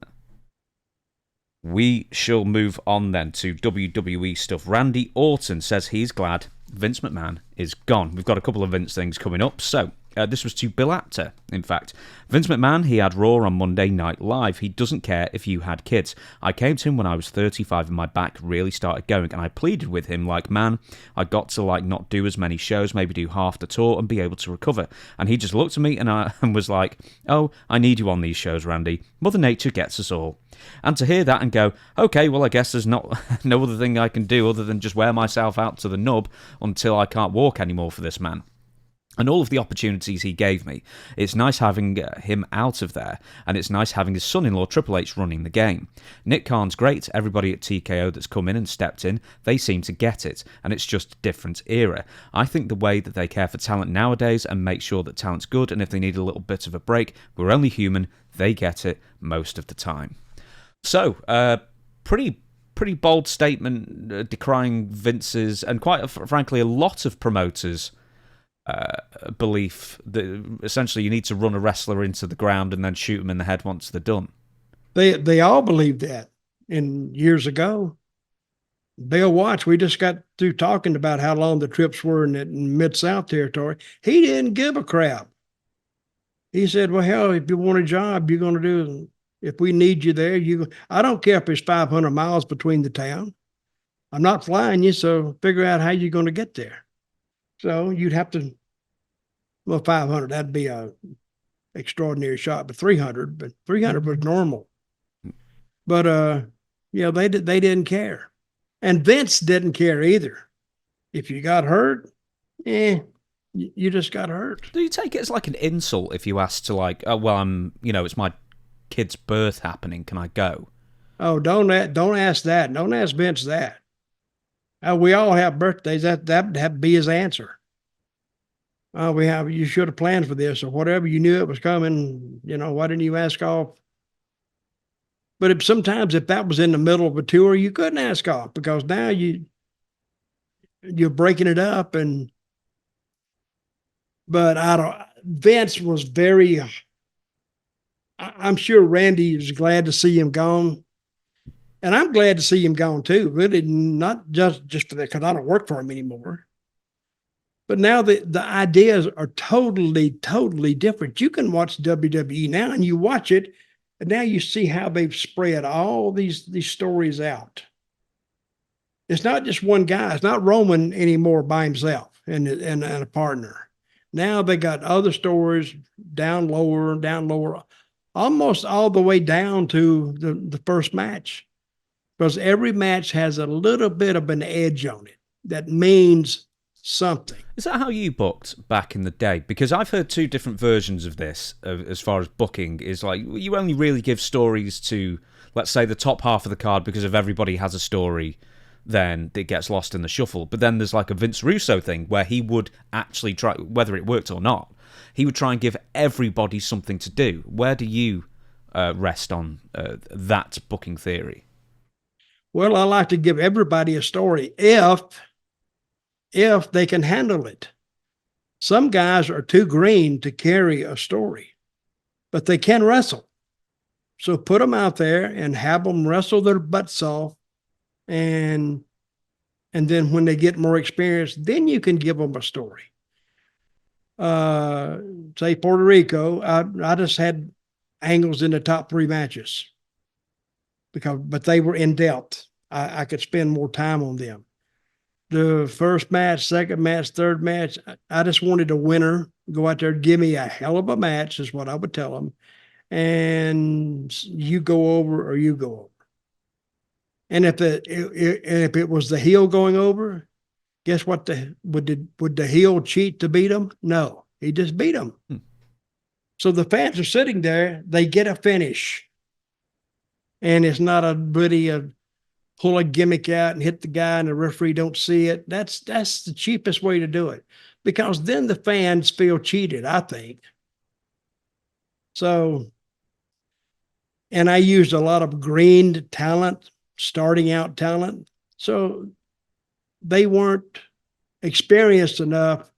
We shall move on then to WWE stuff. Randy Orton says he's glad Vince McMahon is gone. We've got a couple of Vince things coming up. So, this was to Bill Apter, in fact. Vince McMahon, he had Raw on Monday Night Live. He doesn't care if you had kids. I came to him when I was 35 and my back really started going, and I pleaded with him like, man, I got to not do as many shows, maybe do half the tour and be able to recover. And he just looked at me and was like, oh, I need you on these shows, Randy. Mother Nature gets us all. And to hear that and go, okay, well, I guess there's not no other thing I can do other than just wear myself out to the nub until I can't walk anymore for this man. And all of the opportunities he gave me, it's nice having him out of there, and it's nice having his son-in-law Triple H running the game. Nick Khan's great. Everybody at TKO that's come in and stepped in, they seem to get it, and it's just a different era. I think the way that they care for talent nowadays and make sure that talent's good, and if they need a little bit of a break, we're only human, they get it most of the time. So, pretty bold statement decrying Vince's, and quite frankly, a lot of promoters' belief that essentially you need to run a wrestler into the ground and then shoot them in the head once they're done. They all believed that. And years ago, Bill Watts, we just got through talking about how long the trips were in Mid-South territory. He didn't give a crap. He said, well, hell, if you want a job, you're going to do it. If we need you there, I don't care if it's 500 miles between the town. I'm not flying you, so figure out how you're going to get there. So you'd have to, well, 500, that'd be a extraordinary shot, but 300 was normal. But, they didn't care. And Vince didn't care either. If you got hurt, you just got hurt. Do you take it as like an insult if you ask to it's my kid's birth happening, can I go? Oh, don't ask that. Don't ask Vince that. We all have birthdays. That'd be his answer. You should have planned for this or whatever. You knew it was coming. Why didn't you ask off? But sometimes if that was in the middle of a tour, you couldn't ask off because now you're breaking it up. But Vince was very, I'm sure Randy was glad to see him gone. And I'm glad to see him gone too. Really, not just for that, because I don't work for him anymore. But now the ideas are totally, totally different. You can watch WWE now and you watch it, and now you see how they've spread all these stories out. It's not just one guy. It's not Roman anymore by himself and a partner. Now they got other stories down lower, almost all the way down to the first match. Because every match has a little bit of an edge on it that means something. Is that how you booked back in the day? Because I've heard two different versions of this as far as booking. Is like you only really give stories to, let's say, the top half of the card because if everybody has a story, then it gets lost in the shuffle. But then there's like a Vince Russo thing where he would actually try, whether it worked or not, he would try and give everybody something to do. Where do you rest on that booking theory? Well, I like to give everybody a story if they can handle it. Some guys are too green to carry a story, but they can wrestle. So put them out there and have them wrestle their butts off, and then when they get more experience, then you can give them a story. Say Puerto Rico, I just had angles in the top 3 matches but they were in depth. I could spend more time on them. The first match, second match, third match, I just wanted a winner. Go out there, give me a hell of a match, is what I would tell them. And you go over or you go over. And if it was the heel going over, guess what? Would the heel cheat to beat him? No, he just beat him. So the fans are sitting there. They get a finish. And it's not pull a gimmick out and hit the guy and the referee don't see it. That's the cheapest way to do it, because then the fans feel cheated, I think. So, and I used a lot of green talent, starting out talent. So they weren't experienced enough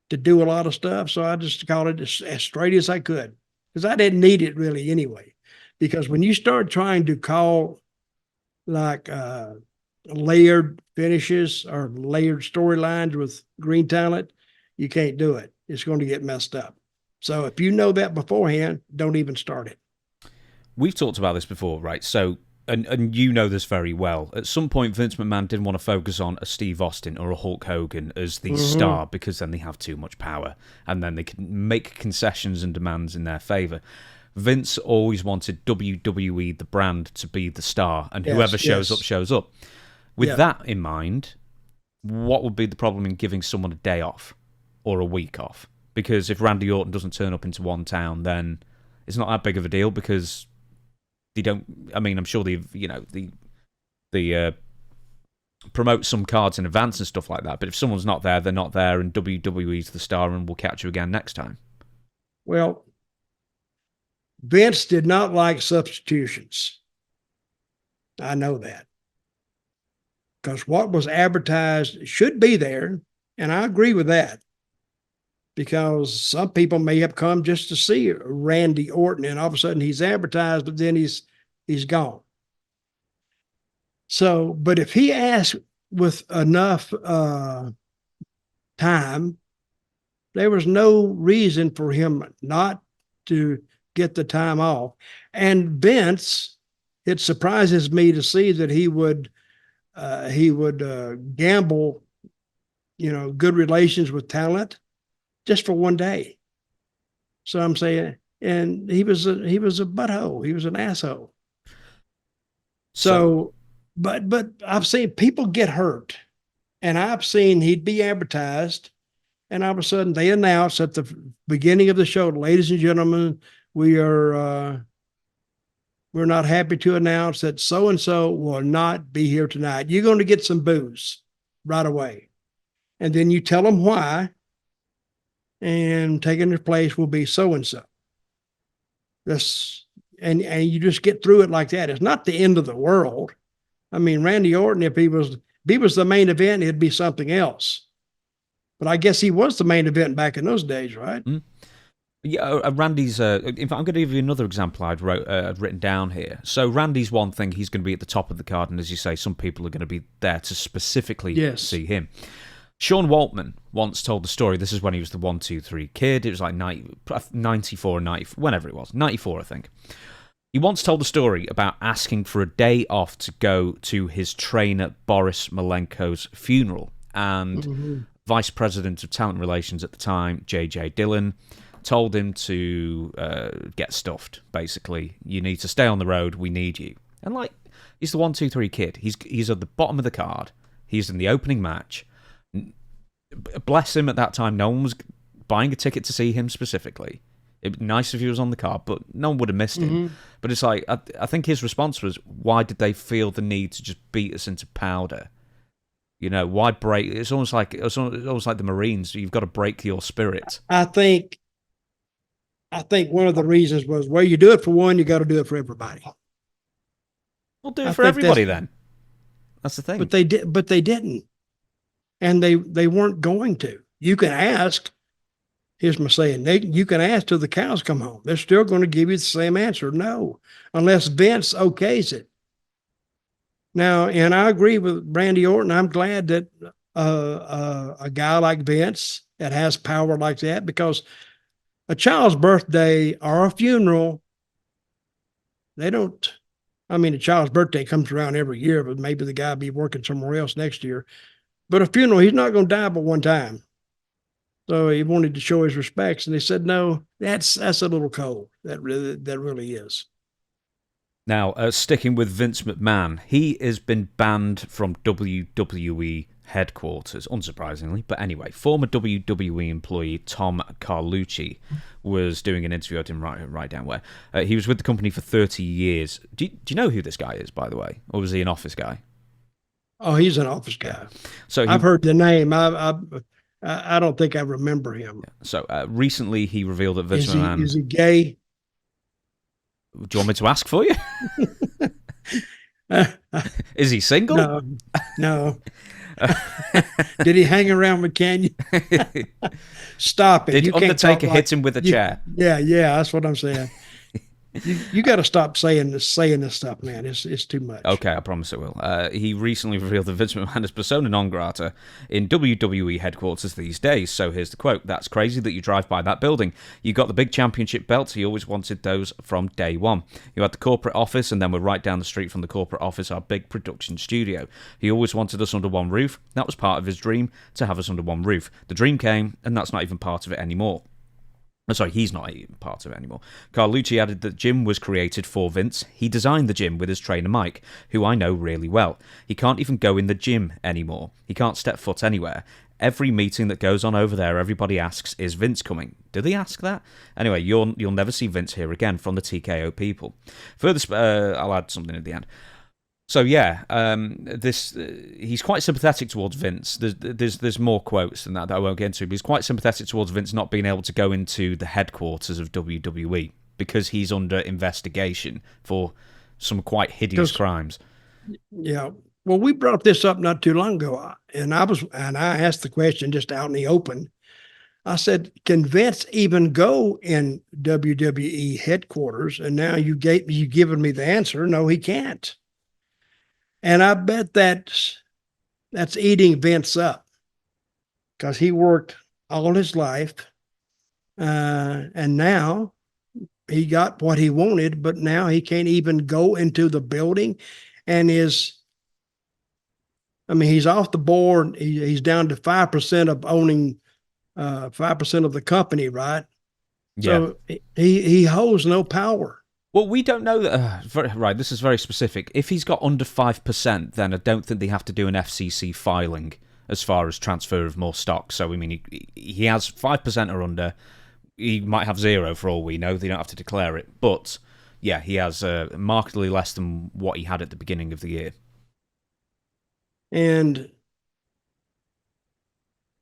to do a lot of stuff. So I just called it as straight as I could, because I didn't need it really anyway. Because when you start trying to call like layered finishes or layered storylines with green talent, you can't do it. It's going to get messed up. So if you know that beforehand, don't even start it. We've talked about this before, right? So, and you know this very well. At some point, Vince McMahon didn't want to focus on a Steve Austin or a Hulk Hogan as the star, because then they have too much power and then they can make concessions and demands in their favor. Vince always wanted WWE, the brand, to be the star, and whoever shows up, shows up. With that in mind, what would be the problem in giving someone a day off or a week off? Because if Randy Orton doesn't turn up into one town, then it's not that big of a deal, because they don't. I mean, I'm sure they promote some cards in advance and stuff like that. But if someone's not there, they're not there, and WWE's the star, and we'll catch you again next time. Well, Vince did not like substitutions. I know that. Because what was advertised should be there, and I agree with that. Because some people may have come just to see Randy Orton, and all of a sudden he's advertised, but then he's gone. So, but if he asked with enough time, there was no reason for him not to get the time off. And Vince, it surprises me to see that he would gamble, good relations with talent just for one day. So I'm saying, and he was a butthole. He was an asshole. So but I've seen people get hurt, and I've seen he'd be advertised, and all of a sudden they announce at the beginning of the show, ladies and gentlemen, we're not happy to announce that so-and-so will not be here tonight. You're going to get some booze right away. And then you tell them why, and taking their place will be so-and-so. And you just get through it like that. It's not the end of the world. I mean, Randy Orton, if he was the main event, it'd be something else. But I guess he was the main event back in those days, right? Mm-hmm. Yeah, Randy's. In fact, I'm going to give you another example I'd written down here. So Randy's one thing; he's going to be at the top of the card, and as you say, some people are going to be there to specifically see him. Sean Waltman once told the story. This is when he was the 1, 2, 3 kid. It was like 94, 90, whenever it was, 94, I think. He once told the story about asking for a day off to go to his trainer Boris Malenko's funeral, and Vice President of Talent Relations at the time, J.J. Dillon, told him to get stuffed, basically. You need to stay on the road, we need you. And he's the 1, 2, 3 kid. He's at the bottom of the card. He's in the opening match. Bless him, at that time, no one was buying a ticket to see him specifically. It'd be nice if he was on the card, but no one would have missed him. But it's like, I think his response was, why did they feel the need to just beat us into powder? Why break? It's almost like the Marines. You've got to break your spirit. I think I think one of the reasons was, well, you do it for one, you got to do it for everybody. We'll do it for everybody then. That's the thing. But they didn't. And they weren't going to. You can ask, here's my saying, you can ask till the cows come home. They're still going to give you the same answer, no, unless Vince okays it. Now, and I agree with Randy Orton. I'm glad that a guy like Vince that has power like that, because a child's birthday or a funeral, they don't, I mean, a child's birthday comes around every year, but maybe the guy will be working somewhere else next year. But a funeral, he's not going to die but one time. So he wanted to show his respects. And they said, no, that's a little cold. That really is. Now, sticking with Vince McMahon, he has been banned from WWE headquarters, unsurprisingly. But anyway, former WWE employee Tom Carlucci was doing an interview. I didn't write down where. He was with the company for 30 years. Do you know who this guy is, by the way? Or was he an office guy? Oh, he's an office guy. So I've heard the name. I don't think I remember him. So recently he revealed that Vince McMahon... Is he gay? Do you want me to ask for you? Is he single? No. Did he hang around with Kanyon? Stop it. Did Undertaker hit him with a chair? Yeah, that's what I'm saying. You got to stop saying this stuff, man. It's too much. Okay, I promise it will. He recently revealed that Vince McMahon is persona non grata in WWE headquarters these days. So here's the quote. "That's crazy that you drive by that building. You got the big championship belts. He always wanted those from day one. You had the corporate office, and then we're right down the street from the corporate office, our big production studio. He always wanted us under one roof. That was part of his dream, to have us under one roof. The dream came, and that's not even part of it anymore." Sorry, he's not even part of it anymore. Carlucci added that the gym was created for Vince. He designed the gym with his trainer Mike, who I know really well. He can't even go in the gym anymore. He can't step foot anywhere. Every meeting that goes on over there, everybody asks, is Vince coming? Do they ask that? Anyway, you'll never see Vince here again from the TKO people. Further, I'll add something at the end. So yeah, he's quite sympathetic towards Vince. There's more quotes than that I won't get into, but he's quite sympathetic towards Vince not being able to go into the headquarters of WWE because he's under investigation for some quite hideous crimes. Yeah. Well, we brought this up not too long ago, and I asked the question just out in the open. I said, "Can Vince even go in WWE headquarters?" And now you've given me the answer. No, he can't. And I bet that's eating Vince up, because he worked all his life, and now he got what he wanted, but now he can't even go into the building, and he's off the board. He's down to 5% of owning 5% of the company, right? Yeah. So he holds no power. Well, we don't know that. Right, this is very specific. If he's got under 5%, then I don't think they have to do an FCC filing as far as transfer of more stock. So, I mean, he has 5% or under. He might have 0 for all we know. They don't have to declare it. But, yeah, he has markedly less than what he had at the beginning of the year.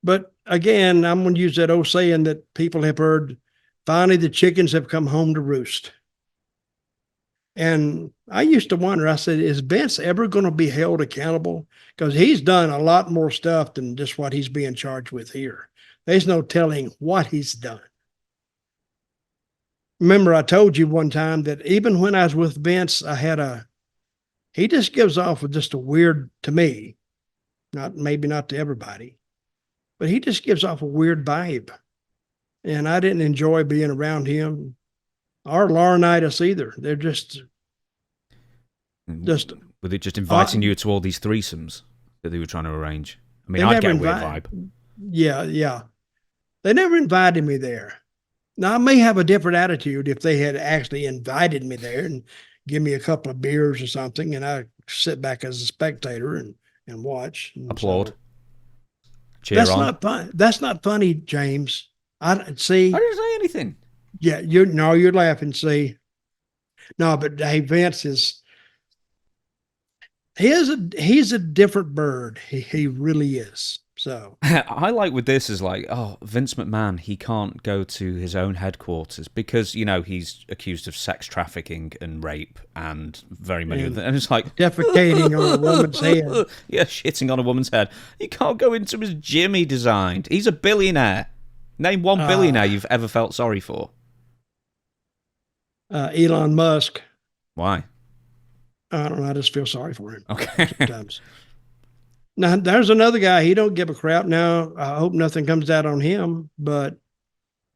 But again, I'm going to use that old saying that people have heard, finally the chickens have come home to roost. And I used to wonder, I said, is Vince ever going to be held accountable? Because he's done a lot more stuff than just what he's being charged with here. There's no telling what he's done. Remember, I told you one time that even when I was with Vince, he just gives off with just a weird, to me, maybe not to everybody, but he just gives off a weird vibe. And I didn't enjoy being around him. Or Laurinaitis either. They're just. Were they just inviting you to all these threesomes that they were trying to arrange? I mean, I'd get a weird vibe. Yeah. They never invited me there. Now, I may have a different attitude if they had actually invited me there and give me a couple of beers or something, and I sit back as a spectator and watch. And applaud. So, cheer that's on. Not fun. That's not funny, James. I see. I didn't say anything. Yeah, you're laughing. See, no, but hey, Vince he's a different bird. He really is. So I like with this is like, oh, Vince McMahon, he can't go to his own headquarters because, he's accused of sex trafficking and rape and very many other things. And it's like... defecating on a woman's head. Yeah, shitting on a woman's head. You can't go into his gym he designed. He's a billionaire. Name one billionaire you've ever felt sorry for. Elon Musk. Why? I don't know. I just feel sorry for him. Okay. Sometimes. Now, there's another guy. He don't give a crap. Now, I hope nothing comes out on him. But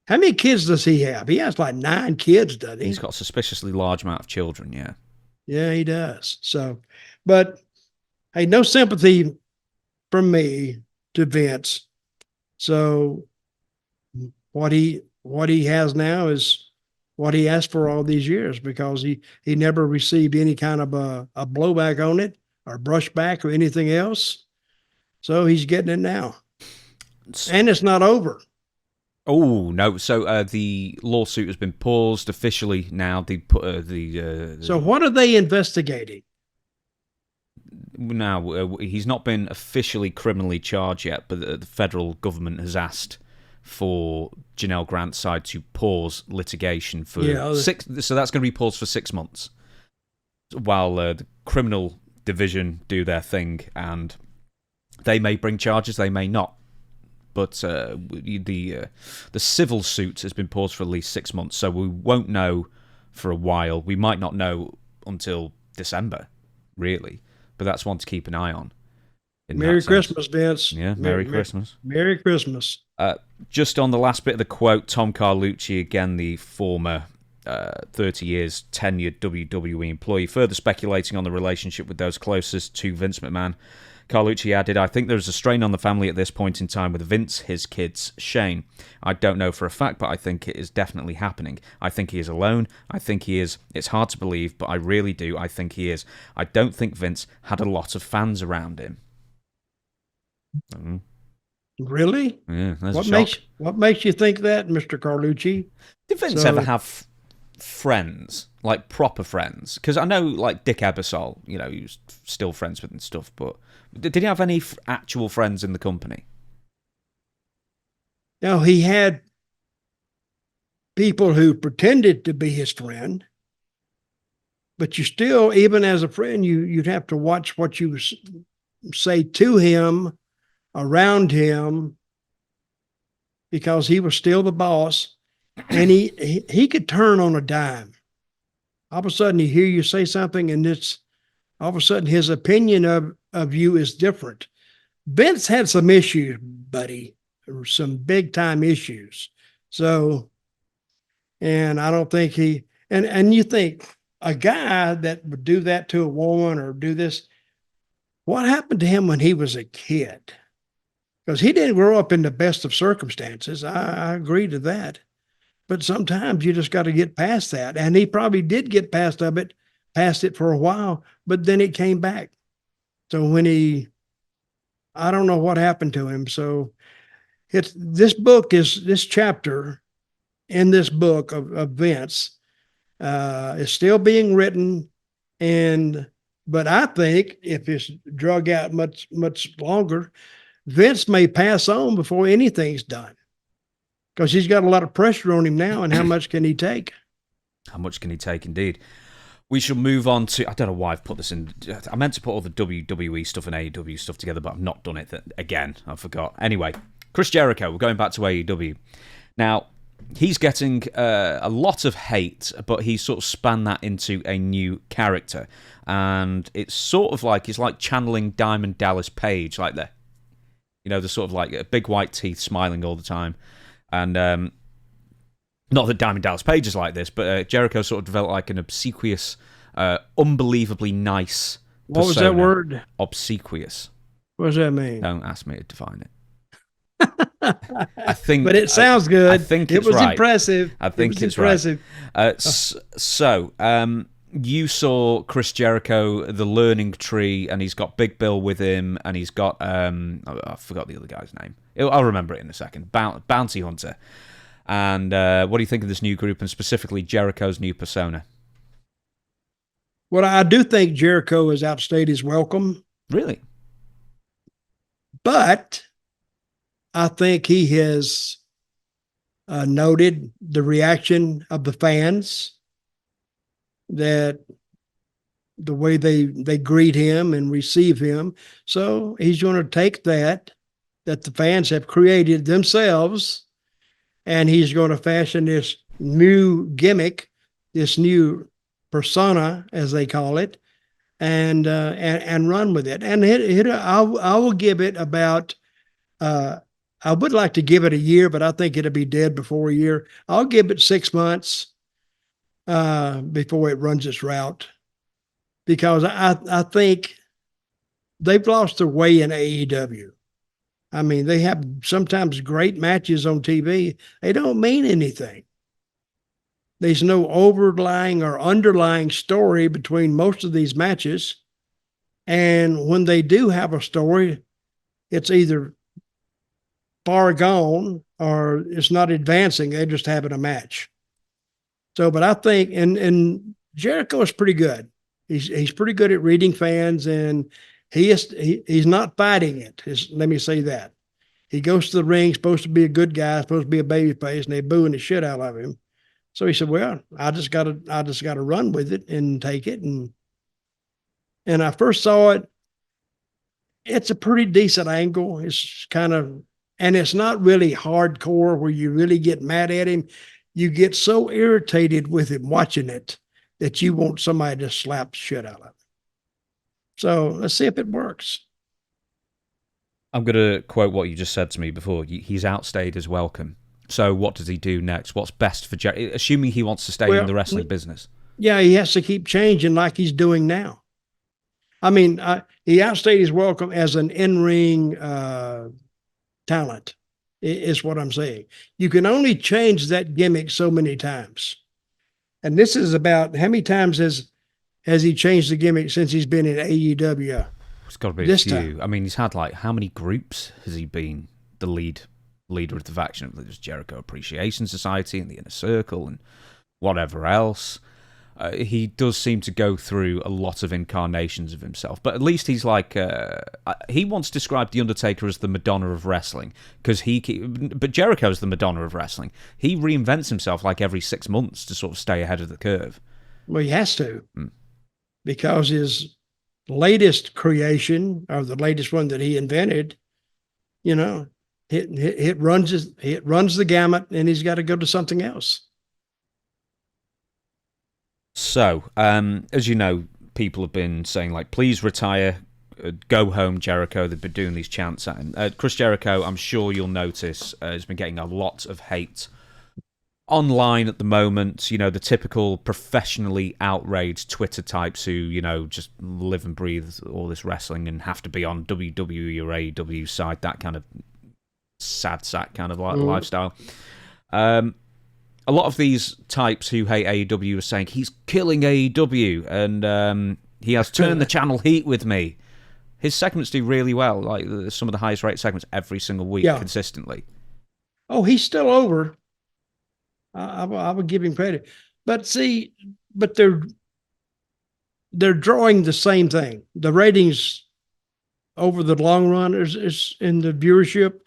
how many kids does he have? He has like 9 kids, doesn't he? He's got a suspiciously large amount of children, yeah. Yeah, he does. So, but hey, no sympathy from me to Vince. So what he has now is what he asked for all these years, because he never received any kind of a blowback on it or brushback or anything else. So he's getting it now. And it's not over. Oh, no. So the lawsuit has been paused officially now. They put So what are they investigating? Now, he's not been officially criminally charged yet, but the federal government has asked for Janelle Grant's side to pause litigation for 6. So that's going to be paused for 6 months while the criminal division do their thing, and they may bring charges, they may not. But the civil suit has been paused for at least 6 months, so we won't know for a while. We might not know until December, really. But that's one to keep an eye on. Merry Christmas, Vince. Yeah, Merry Christmas. Merry Christmas. Just on the last bit of the quote, Tom Carlucci, again, the former 30 years tenured WWE employee, further speculating on the relationship with those closest to Vince McMahon. Carlucci added, I think there is a strain on the family at this point in time with Vince, his kids, Shane. I don't know for a fact, but I think it is definitely happening. I think he is alone. I think he is. It's hard to believe, but I really do. I think he is. I don't think Vince had a lot of fans around him. Really? Yeah, what makes you think that, Mr. Carlucci? Did Vince ever have friends, like proper friends? Because I know, like Dick Ebersol, he was still friends with and stuff, but did he have any actual friends in the company? No, he had people who pretended to be his friend, but you still, even as a friend, you'd have to watch what you say to him, around him, because he was still the boss, and he could turn on a dime. All of a sudden, you hear you say something, and it's all of a sudden his opinion of you is different. Vince had some issues, buddy, some big time issues. So, and I don't think and you think a guy that would do that to a woman or do this, what happened to him when he was a kid? Because he didn't grow up in the best of circumstances. I agree to that. But sometimes you just got to get past that. And he probably did get past it for a while, but then it came back. So I don't know what happened to him. So this chapter in this book of Vince is still being written. But I think if it's drug out much, much longer, Vince may pass on before anything's done, because he's got a lot of pressure on him now. And how much can he take? How much can he take, indeed? We shall move on to... I don't know why I've put this in. I meant to put all the WWE stuff and AEW stuff together, but I've not done it again. I forgot. Anyway, Chris Jericho. We're going back to AEW. Now, he's getting a lot of hate, but he's sort of spanned that into a new character. And it's sort of like... He's like channeling Diamond Dallas Page, like the sort of like big white teeth smiling all the time. And not that Diamond Dallas Page is like this, but Jericho sort of developed like an obsequious, unbelievably nice persona. What was that word? Obsequious. What does that mean? Don't ask me to define it. I think, but it sounds good. I think it was right. Impressive. I think it's impressive. Right. So, you saw Chris Jericho, the Learning Tree, and he's got Big Bill with him, and he's got I forgot the other guy's name. I'll remember it in a second. Bounty Hunter. And what do you think of this new group, and specifically Jericho's new persona? Well, I do think Jericho has outstayed his welcome. Really? But I think he has noted the reaction of the fans, that the way they greet him and receive him. So he's going to take that the fans have created themselves, and he's going to fashion this new gimmick, this new persona, as they call it, and run with it. And I will give it about. I would like to give it a year, but I think it'll be dead before a year. I'll give it 6 months before it runs its route, because I think they've lost their way in AEW. I mean, they have sometimes great matches on TV. They don't mean anything. There's no overlying or underlying story between most of these matches. And when they do have a story, it's either far gone or it's not advancing. They're just having a match. So, but I think, and Jericho is pretty good. He's pretty good at reading fans, and he's not fighting it. Let me say that. He goes to the ring, supposed to be a good guy, supposed to be a baby face, and they're booing the shit out of him. So he said, well, I just gotta run with it and take it. And I first saw it. It's a pretty decent angle. It's kind of, and it's not really hardcore where you really get mad at him. You get so irritated with him watching it that you want somebody to slap the shit out of him. So let's see if it works. I'm going to quote what you just said to me before. He's outstayed his welcome. So what does he do next? What's best for Jerry? Assuming he wants to stay in the wrestling business. Yeah, he has to keep changing like he's doing now. I mean, he outstayed his welcome as an in-ring talent, is what I'm saying. You can only change that gimmick so many times. And this is about, how many times has he changed the gimmick since he's been in AEW? It's got to be a few. Time. I mean, he's had like, how many groups has he been the leader of the faction? There's Jericho Appreciation Society and the Inner Circle and whatever else. He does seem to go through a lot of incarnations of himself, but at least he's like, he once described The Undertaker as the Madonna of wrestling, but Jericho's the Madonna of wrestling. He reinvents himself like every 6 months to sort of stay ahead of the curve. Well, he has to, because his latest creation, or the latest one that he invented, you know, it runs the gamut, and he's got to go to something else. So, as you know, people have been saying, like, please retire, go home, Jericho. They've been doing these chants at him. Chris Jericho, I'm sure you'll notice, has been getting a lot of hate online at the moment. You know, the typical professionally outraged Twitter types who, you know, just live and breathe all this wrestling and have to be on WWE or AEW side, that kind of sad sack kind of lifestyle. A lot of these types who hate AEW are saying he's killing AEW, and he has turned the channel heat with me. His segments do really well, like some of the highest rated segments every single week, consistently. Oh, he's still over. I would give him credit, but they're drawing the same thing. The ratings over the long run is in the viewership.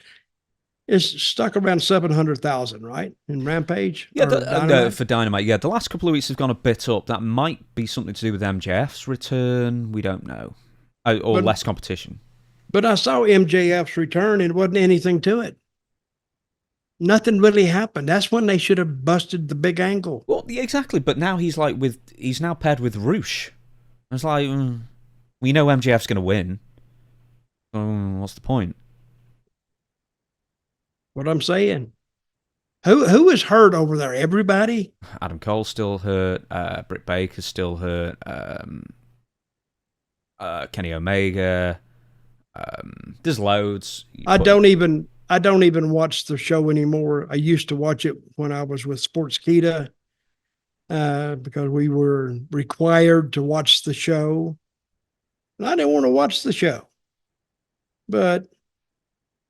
It's stuck around 700,000, right? In Rampage? Yeah, for Dynamite. Yeah, the last couple of weeks have gone a bit up. That might be something to do with MJF's return. We don't know. Or less competition. But I saw MJF's return and it wasn't anything to it. Nothing really happened. That's when they should have busted the big angle. Well, yeah, exactly. But now he's now paired with Roosh. It's like, we know MJF's going to win. What's the point? What I'm saying. Who is hurt over there? Everybody? Adam Cole's still hurt. Britt Baker's still hurt. Kenny Omega. There's loads. I don't even watch the show anymore. I used to watch it when I was with Sportskeeda, because we were required to watch the show. And I didn't want to watch the show. But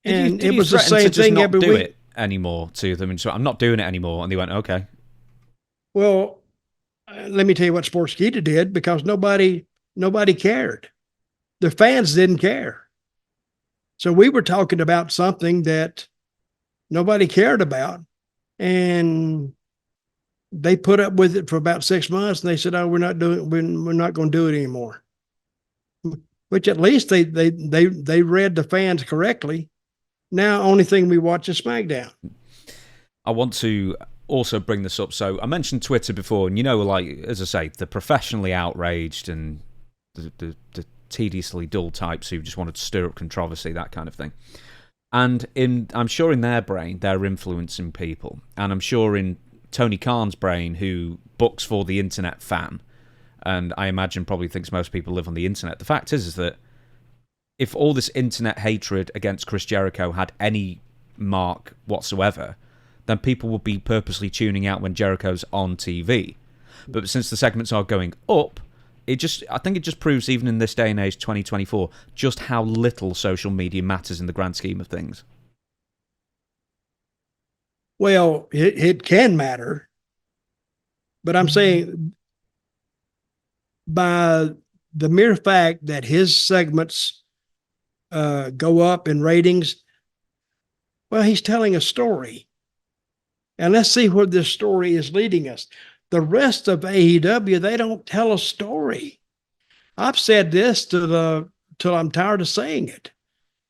did you was the same thing every week. It anymore to them, and so I'm not doing it anymore, and they went, okay. Well, let me tell you what Sportskeeda did, because nobody cared. The fans didn't care. So we were talking about something that nobody cared about, and they put up with it for about 6 months, and they said, "Oh, we're not going to do it anymore." Which at least they read the fans correctly. Now, only thing we watch is SmackDown. I want to also bring this up. So I mentioned Twitter before, and like, as I say, the professionally outraged and the tediously dull types who just wanted to stir up controversy, that kind of thing. And I'm sure in their brain, they're influencing people. And I'm sure in Tony Khan's brain, who books for the internet fan, and I imagine probably thinks most people live on the internet. The fact is that if all this internet hatred against Chris Jericho had any mark whatsoever, then people would be purposely tuning out when Jericho's on TV. But since the segments are going up, I think it just proves, even in this day and age, 2024, just how little social media matters in the grand scheme of things. Well, it can matter, but I'm saying by the mere fact that his segments go up in ratings, well, he's telling a story. And let's see where this story is leading us. The rest of AEW, they don't tell a story. I've said this till I'm tired of saying it.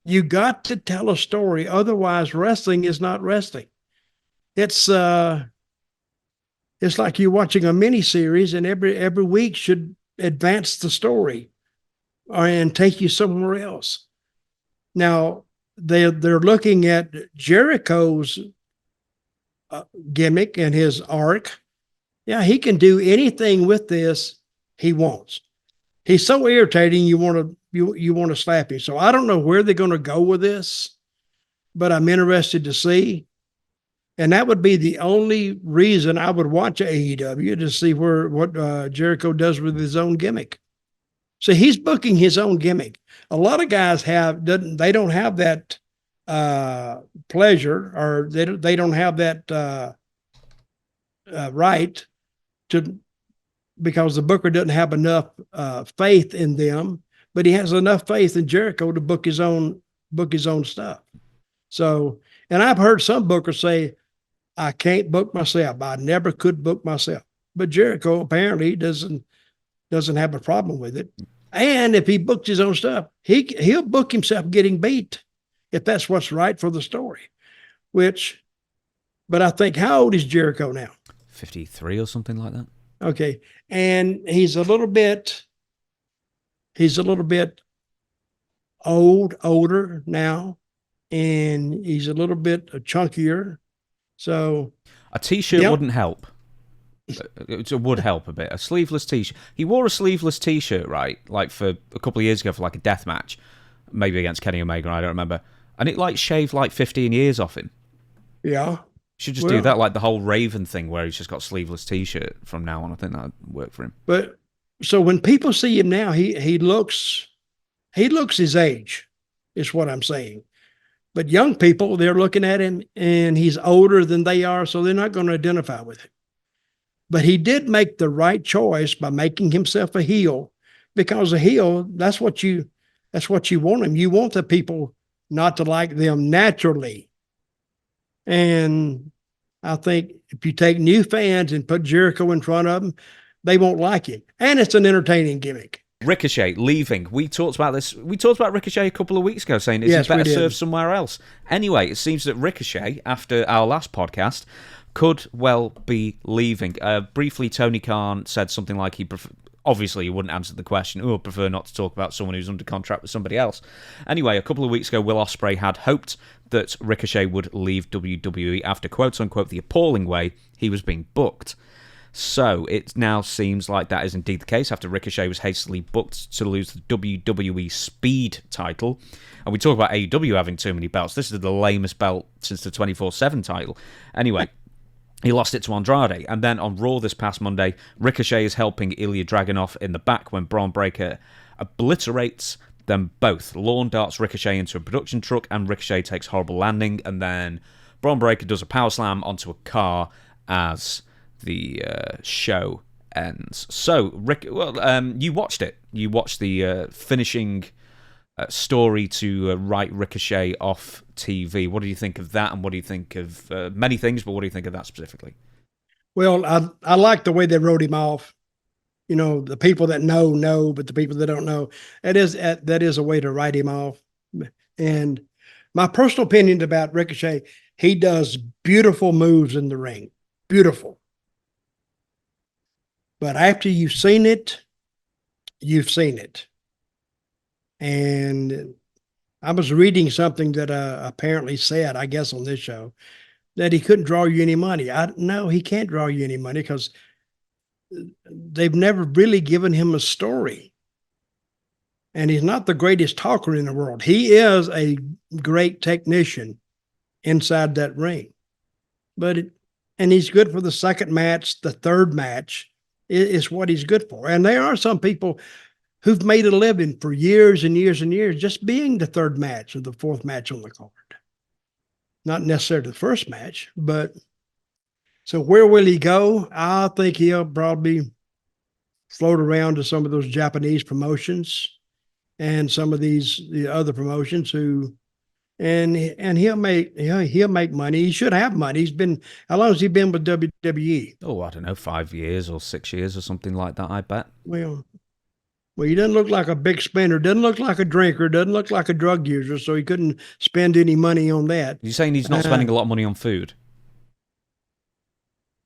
You got to tell a story. Otherwise, wrestling is not wrestling. It's like you're watching a mini series, and every week should advance the story and take you somewhere else. Now, they're looking at Jericho's gimmick and his arc. Yeah, he can do anything with this he wants. He's so irritating, you want to slap him. So I don't know where they're going to go with this, but I'm interested to see. And that would be the only reason I would watch AEW, to see what Jericho does with his own gimmick. So he's booking his own gimmick. A lot of guys they don't have that pleasure, or they don't have that right to, because the booker doesn't have enough faith in them, but he has enough faith in Jericho to book his own stuff. So, and I've heard some bookers say, "I can't book myself. I never could book myself." But Jericho apparently doesn't have a problem with it. And if he books his own stuff, he'll book himself getting beat if that's what's right for the story. But I think, how old is Jericho now? 53 or something like that. Okay. And he's a little bit older now, and he's a little bit chunkier. So a t-shirt wouldn't help. It would help a bit. A sleeveless t-shirt. He wore a sleeveless t-shirt, right? Like for a couple of years ago for like a death match, maybe against Kenny Omega, I don't remember. And it like shaved like 15 years off him. Yeah. Should just do that, like the whole Raven thing where he's just got sleeveless t-shirt from now on. I think that would work for him. But so when people see him now, he looks his age, is what I'm saying. But young people, they're looking at him and he's older than they are, so they're not going to identify with him. But he did make the right choice by making himself a heel, because a heel, that's what you want him. You want the people not to like them naturally. And I think if you take new fans and put Jericho in front of them, they won't like him. And it's an entertaining gimmick. Ricochet leaving. We talked about this. We talked about Ricochet a couple of weeks ago, saying it's better served somewhere else. Anyway, it seems that Ricochet, after our last podcast, could well be leaving. Briefly, Tony Khan said something like obviously he wouldn't answer the question. I prefer not to talk about someone who's under contract with somebody else. Anyway, a couple of weeks ago, Will Ospreay had hoped that Ricochet would leave WWE after, quote-unquote, the appalling way he was being booked. So it now seems like that is indeed the case, after Ricochet was hastily booked to lose the WWE Speed title. And we talk about AEW having too many belts. This is the lamest belt since the 24/7 title. Anyway, he lost it to Andrade. And then on Raw this past Monday, Ricochet is helping Ilya Dragunov in the back when Braun Breaker obliterates them both. Lawn darts Ricochet into a production truck, and Ricochet takes a horrible landing. And then Braun Breaker does a power slam onto a car as the show ends. So, you watched it. You watched the finishing story to write Ricochet off TV. What do you think of that? And what do you think of many things, but what do you think of that specifically? Well, I like the way they wrote him off. You know, the people that know, but the people that don't know, that is a way to write him off. And my personal opinion about Ricochet, he does beautiful moves in the ring, beautiful. But after you've seen it, you've seen it. And I was reading something that apparently said, I guess on this show, that he couldn't draw you any money. No, he can't draw you any money because they've never really given him a story. And he's not the greatest talker in the world. He is a great technician inside that ring. And he's good for the second match, the third match is what he's good for. And there are some people who've made a living for years and years and years just being the third match or the fourth match on the card. Not necessarily the first match, but so where will he go? I think he'll probably float around to some of those Japanese promotions and some of the other promotions and he'll make money. He should have money. How long has he been with WWE? Oh, I don't know, 5 years or 6 years or something like that, I bet. Well, he doesn't look like a big spender, doesn't look like a drinker, doesn't look like a drug user, so he couldn't spend any money on that. You're saying he's not spending a lot of money on food?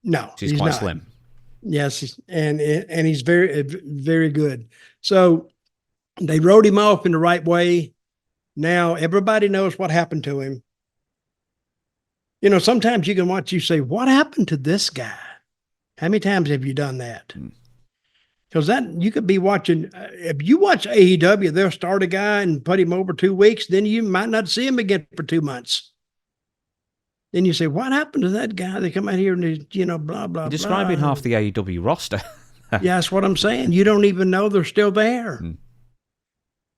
No, he's quite slim. Yes, and he's very, very good. So they wrote him off in the right way. Now everybody knows what happened to him. You know, sometimes you can watch, you say, what happened to this guy? How many times have you done that? Because you could be watching, if you watch AEW, they'll start a guy and put him over 2 weeks, then you might not see him again for 2 months. Then you say, what happened to that guy? They come out here and they, blah, blah, blah. Describing half the AEW roster. Yeah, that's what I'm saying. You don't even know they're still there.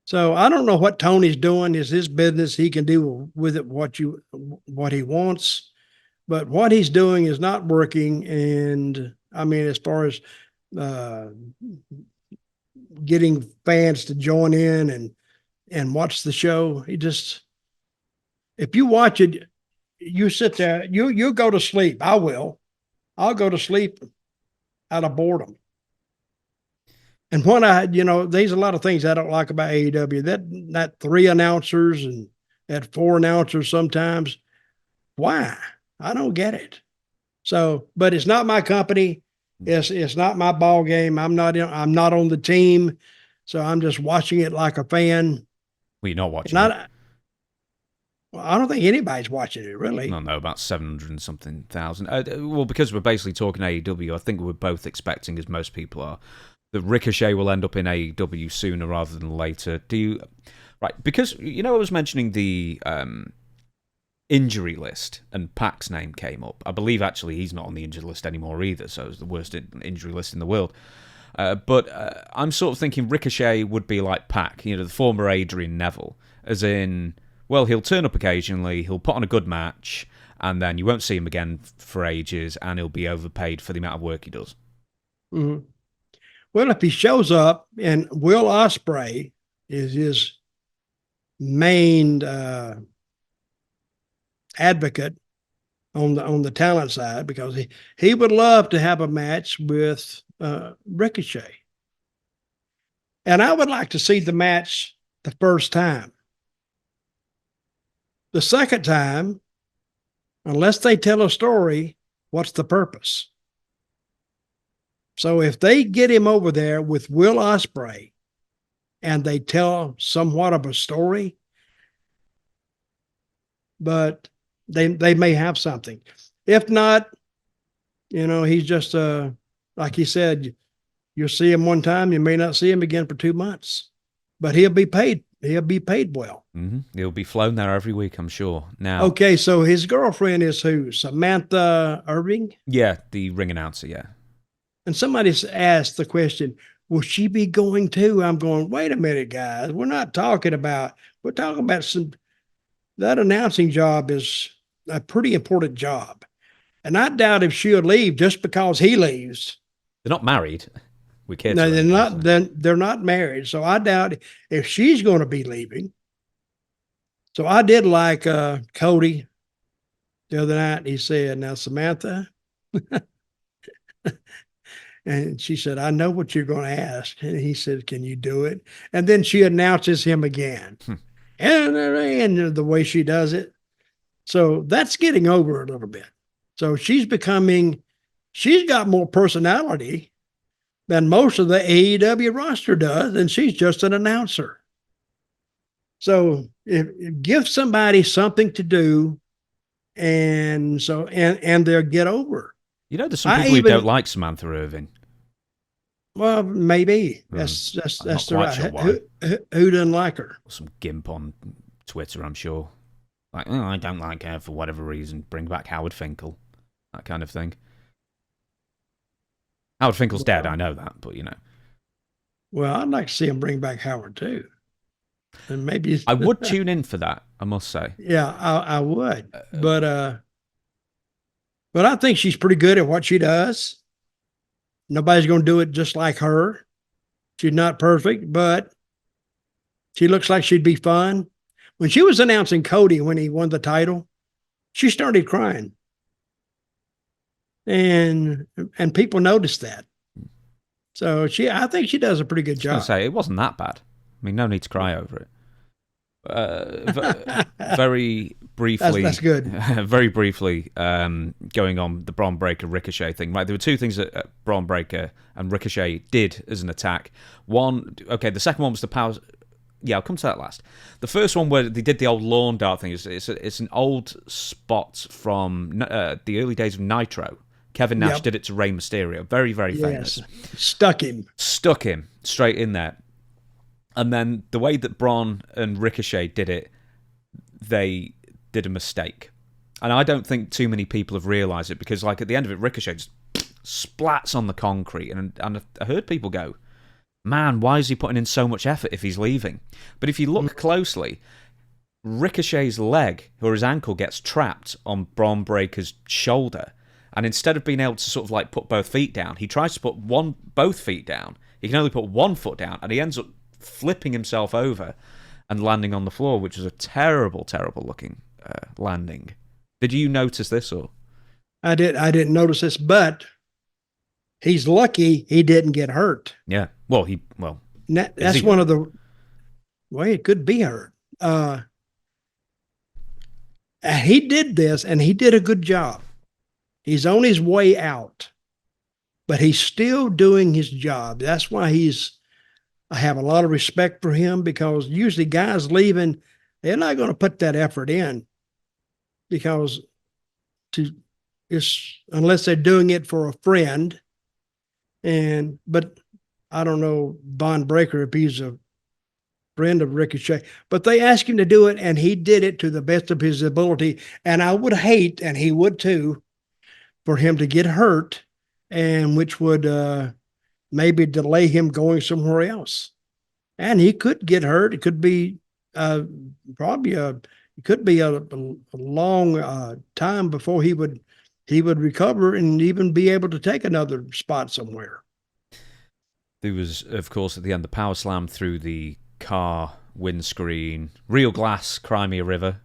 So I don't know what Tony's doing. It's his business. He can do with it what he wants. But what he's doing is not working. And I mean, as far as getting fans to join in and watch the show, if you watch it, you sit there, you go to sleep. I'll go to sleep out of boredom. And there's a lot of things I don't like about AEW. That 3 announcers and that 4 announcers sometimes. Why? I don't get it. So, but it's not my company. It's not my ball game. I'm not on the team. So I'm just watching it like a fan. Well, you're not watching it. Well, I don't think anybody's watching it, really. No, about 700 and something thousand. Well, because we're basically talking AEW, I think we're both expecting, as most people are, that Ricochet will end up in AEW sooner rather than later. Right, because, I was mentioning the injury list, and Pac's name came up. I believe, actually, he's not on the injury list anymore either, so it's the worst injury list in the world. But I'm sort of thinking Ricochet would be like Pac, the former Adrian Neville, as in, well, he'll turn up occasionally, he'll put on a good match, and then you won't see him again for ages, and he'll be overpaid for the amount of work he does. Mm-hmm. Well, if he shows up, and Will Ospreay is his main advocate on the talent side, because he would love to have a match with Ricochet. And I would like to see the match the first time. The second time, unless they tell a story, what's the purpose? So if they get him over there with Will Ospreay and they tell somewhat of a story, but they may have something. If not, he's just like he said, you'll see him one time, you may not see him again for 2 months, but he'll be paid. He'll be paid well. Mm-hmm. He'll be flown there every week, I'm sure. Now, okay, so his girlfriend is who? Samantha Irving? Yeah, the ring announcer, yeah. And somebody's asked the question, will she be going too? I'm going, wait a minute, guys. We're talking about that announcing job is a pretty important job. And I doubt if she'll leave just because he leaves. They're not married. with kids. No, they're not. Then they're not married, so I doubt if she's going to be leaving. So I did like Cody the other night. He said, "Now Samantha," and she said, "I know what you're going to ask." And he said, "Can you do it?" And then she announces him again, and the way she does it. So that's getting over a little bit. So she's got more personality than most of the AEW roster does, and she's just an announcer. So if give somebody something to do, and they'll get over. You know, there's some people who don't like Samantha Irvin. Well, maybe that's the right. Sure who doesn't like her? Some gimp on Twitter, I'm sure. Like, oh, I don't like her for whatever reason. Bring back Howard Finkel, that kind of thing. Howard Finkel's dead, I know that, but you know. Well, I'd like to see him bring back Howard too, and maybe I would tune in for that. I must say. Yeah, I would, but I think she's pretty good at what she does. Nobody's going to do it just like her. She's not perfect, but she looks like she'd be fun. When she was announcing Cody when he won the title, she started crying. And people noticed that. So I think she does a pretty good job. I was going to say, it wasn't that bad. I mean, no need to cry over it. Very briefly, that's good. Very briefly, going on the Braun Breaker Ricochet thing. Right, there were two things that Braun Breaker and Ricochet did as an attack. One, okay, the second one was the power. Yeah, I'll come to that last. The first one where they did the old lawn dart thing it's an old spot from the early days of Nitro. Kevin Nash did it to Rey Mysterio. Very, very famous. Stuck him straight in there. And then the way that Braun and Ricochet did it, they did a mistake. And I don't think too many people have realised it because, like, at the end of it, Ricochet just splats on the concrete. And I heard people go, man, why is he putting in so much effort if he's leaving? But if you look closely, Ricochet's leg or his ankle gets trapped on Braun Breaker's shoulder. And instead of being able to sort of like put both feet down, he tries to put both feet down. He can only put one foot down, and he ends up flipping himself over and landing on the floor, which is a terrible, terrible looking landing. Did you notice this? Or I didn't notice this, but he's lucky he didn't get hurt. Yeah. Well, that's one of the. Well, it could be hurt. He did this, and he did a good job. He's on his way out, but he's still doing his job. That's why I have a lot of respect for him, because usually guys leaving, they're not going to put that effort in because unless they're doing it for a friend. But I don't know Braun Breaker if he's a friend of Ricochet, but they asked him to do it, and he did it to the best of his ability. And I would hate, and he would too, for him to get hurt, and which would maybe delay him going somewhere else. And he could get hurt. It could be probably a long time before he would recover and even be able to take another spot somewhere. There was, of course, at the end, the power slam through the car windscreen, real glass, Crimea River.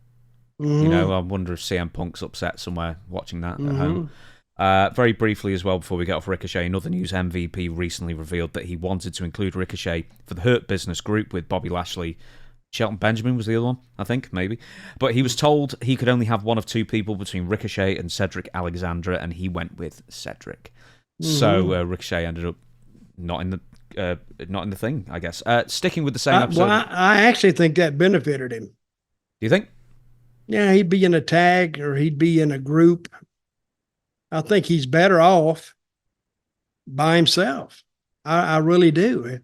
Mm-hmm. You know, I wonder if CM Punk's upset somewhere watching that at home. Very briefly as well, before we get off Ricochet, in other news, MVP recently revealed that he wanted to include Ricochet for the Hurt Business group with Bobby Lashley. Shelton Benjamin was the other one, I think, maybe. But he was told he could only have one of two people between Ricochet and Cedric Alexandra, and he went with Cedric. Mm-hmm. So Ricochet ended up not in the thing, I guess. Sticking with the same episode. Well, I actually think that benefited him. Do you think? Yeah, he'd be in a tag or he'd be in a group. I think he's better off by himself. I really do.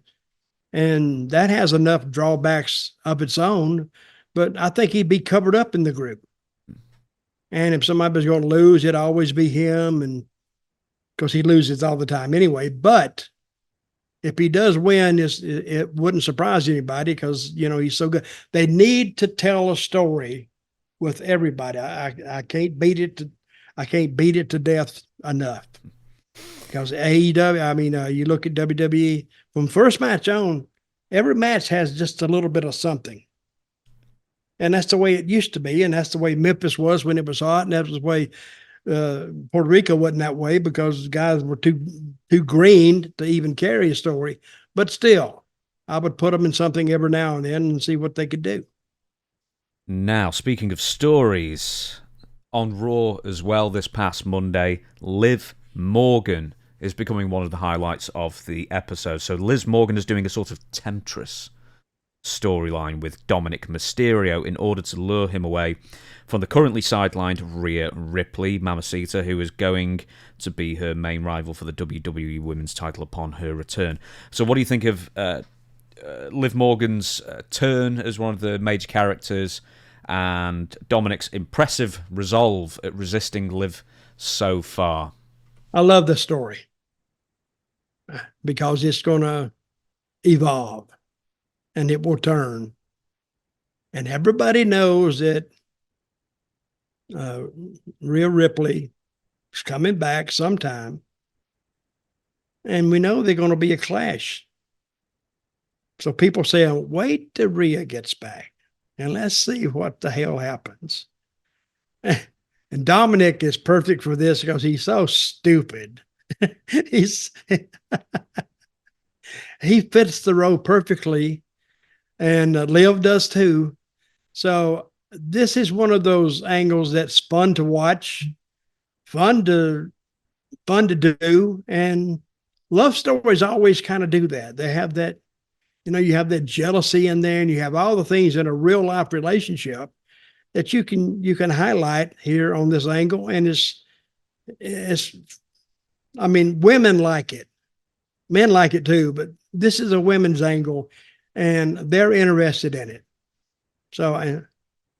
And that has enough drawbacks of its own, but I think he'd be covered up in the group. And if somebody was going to lose, it'd always be him, and because he loses all the time anyway. But if he does win, it wouldn't surprise anybody because, you know, he's so good. They need to tell a story with everybody. I can't beat it to death enough. because AEW, I mean, you look at WWE from first match on, every match has just a little bit of something. And that's the way it used to be. And that's the way Memphis was when it was hot. And that was the way Puerto Rico wasn't that way because guys were too green to even carry a story. But still, I would put them in something every now and then and see what they could do. Now, speaking of stories, on Raw as well this past Monday, Liv Morgan is becoming one of the highlights of the episode. So Liv Morgan is doing a sort of temptress storyline with Dominik Mysterio in order to lure him away from the currently sidelined Rhea Ripley, Mamacita, who is going to be her main rival for the WWE Women's title upon her return. So what do you think of Liv Morgan's turn as one of the major characters and Dominik's impressive resolve at resisting Liv so far? I love the story because it's going to evolve and it will turn. And everybody knows that Rhea Ripley is coming back sometime. And we know they're going to be a clash. So people say, wait till Rhea gets back and let's see what the hell happens. And Dominik is perfect for this because he's so stupid. He fits the role perfectly, and Liv does too. So this is one of those angles that's fun to watch, fun to do, and love stories always kind of do that. They have that, you have that jealousy in there, and you have all the things in a real life relationship that you can highlight here on this angle. And it's I mean, women like it, men like it too, but this is a women's angle and they're interested in it. So,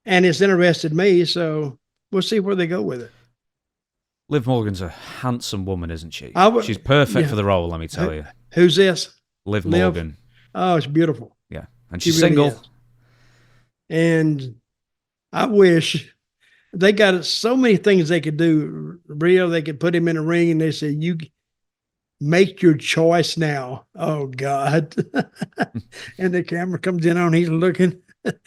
and it's interested me. So we'll see where they go with it. Liv Morgan's a handsome woman, isn't she? She's perfect for the role, let me tell you. Who's this? Liv Morgan. Oh, it's beautiful. Yeah. And she's single. Really, and I wish they got so many things they could do. Rhea, they could put him in a ring and they say, you make your choice now. Oh God. And the camera comes in on, he's looking at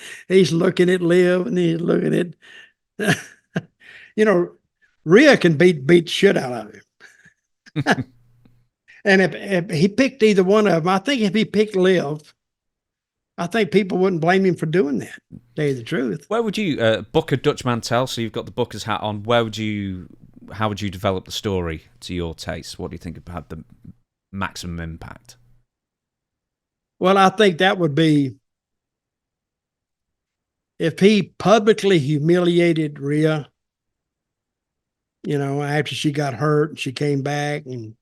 Liv and he's looking at, Rhea can beat shit out of him. And if he picked either one of them, I think if he picked Liv, I think people wouldn't blame him for doing that, to tell you the truth. Where would you book a Dutch Mantell? So you've got the booker's hat on. How would you develop the story to your taste? What do you think would have the maximum impact? Well, I think that would be if he publicly humiliated Rhea, after she got hurt and she came back and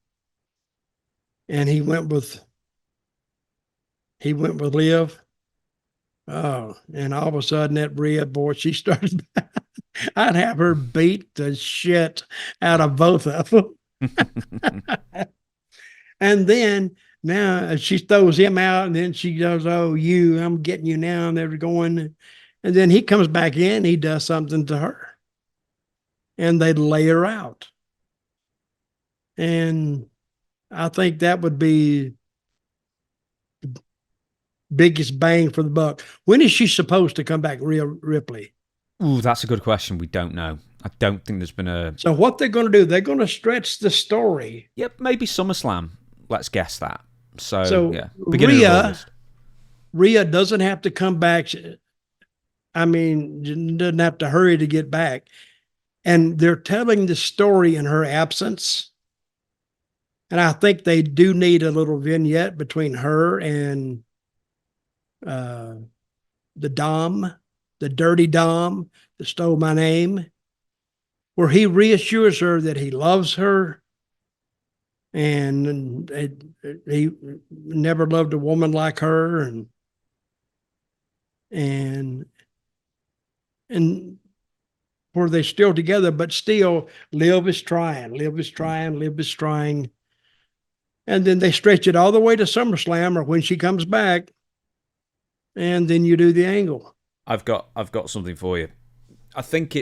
he went with Liv. Oh, and all of a sudden that Rhea boy, she started, I'd have her beat the shit out of both of them. And then now she throws him out and then she goes, oh, I'm getting you now. And they're going. And then he comes back in, he does something to her. And they lay her out. And I think that would be biggest bang for the buck. When is she supposed to come back, Rhea Ripley? Ooh, that's a good question. We don't know. I don't think there's been a... So what they're going to do, they're going to stretch the story. Yep, maybe SummerSlam. Let's guess that. So yeah, Rhea doesn't have to come back. I mean, doesn't have to hurry to get back. And they're telling the story in her absence. And I think they do need a little vignette between her and the Dom, the dirty Dom that stole my name, where he reassures her that he loves her and he never loved a woman like her, and where they're still together, but still Liv is trying. And then they stretch it all the way to SummerSlam or when she comes back. And then you do the angle. I've got something for you. I think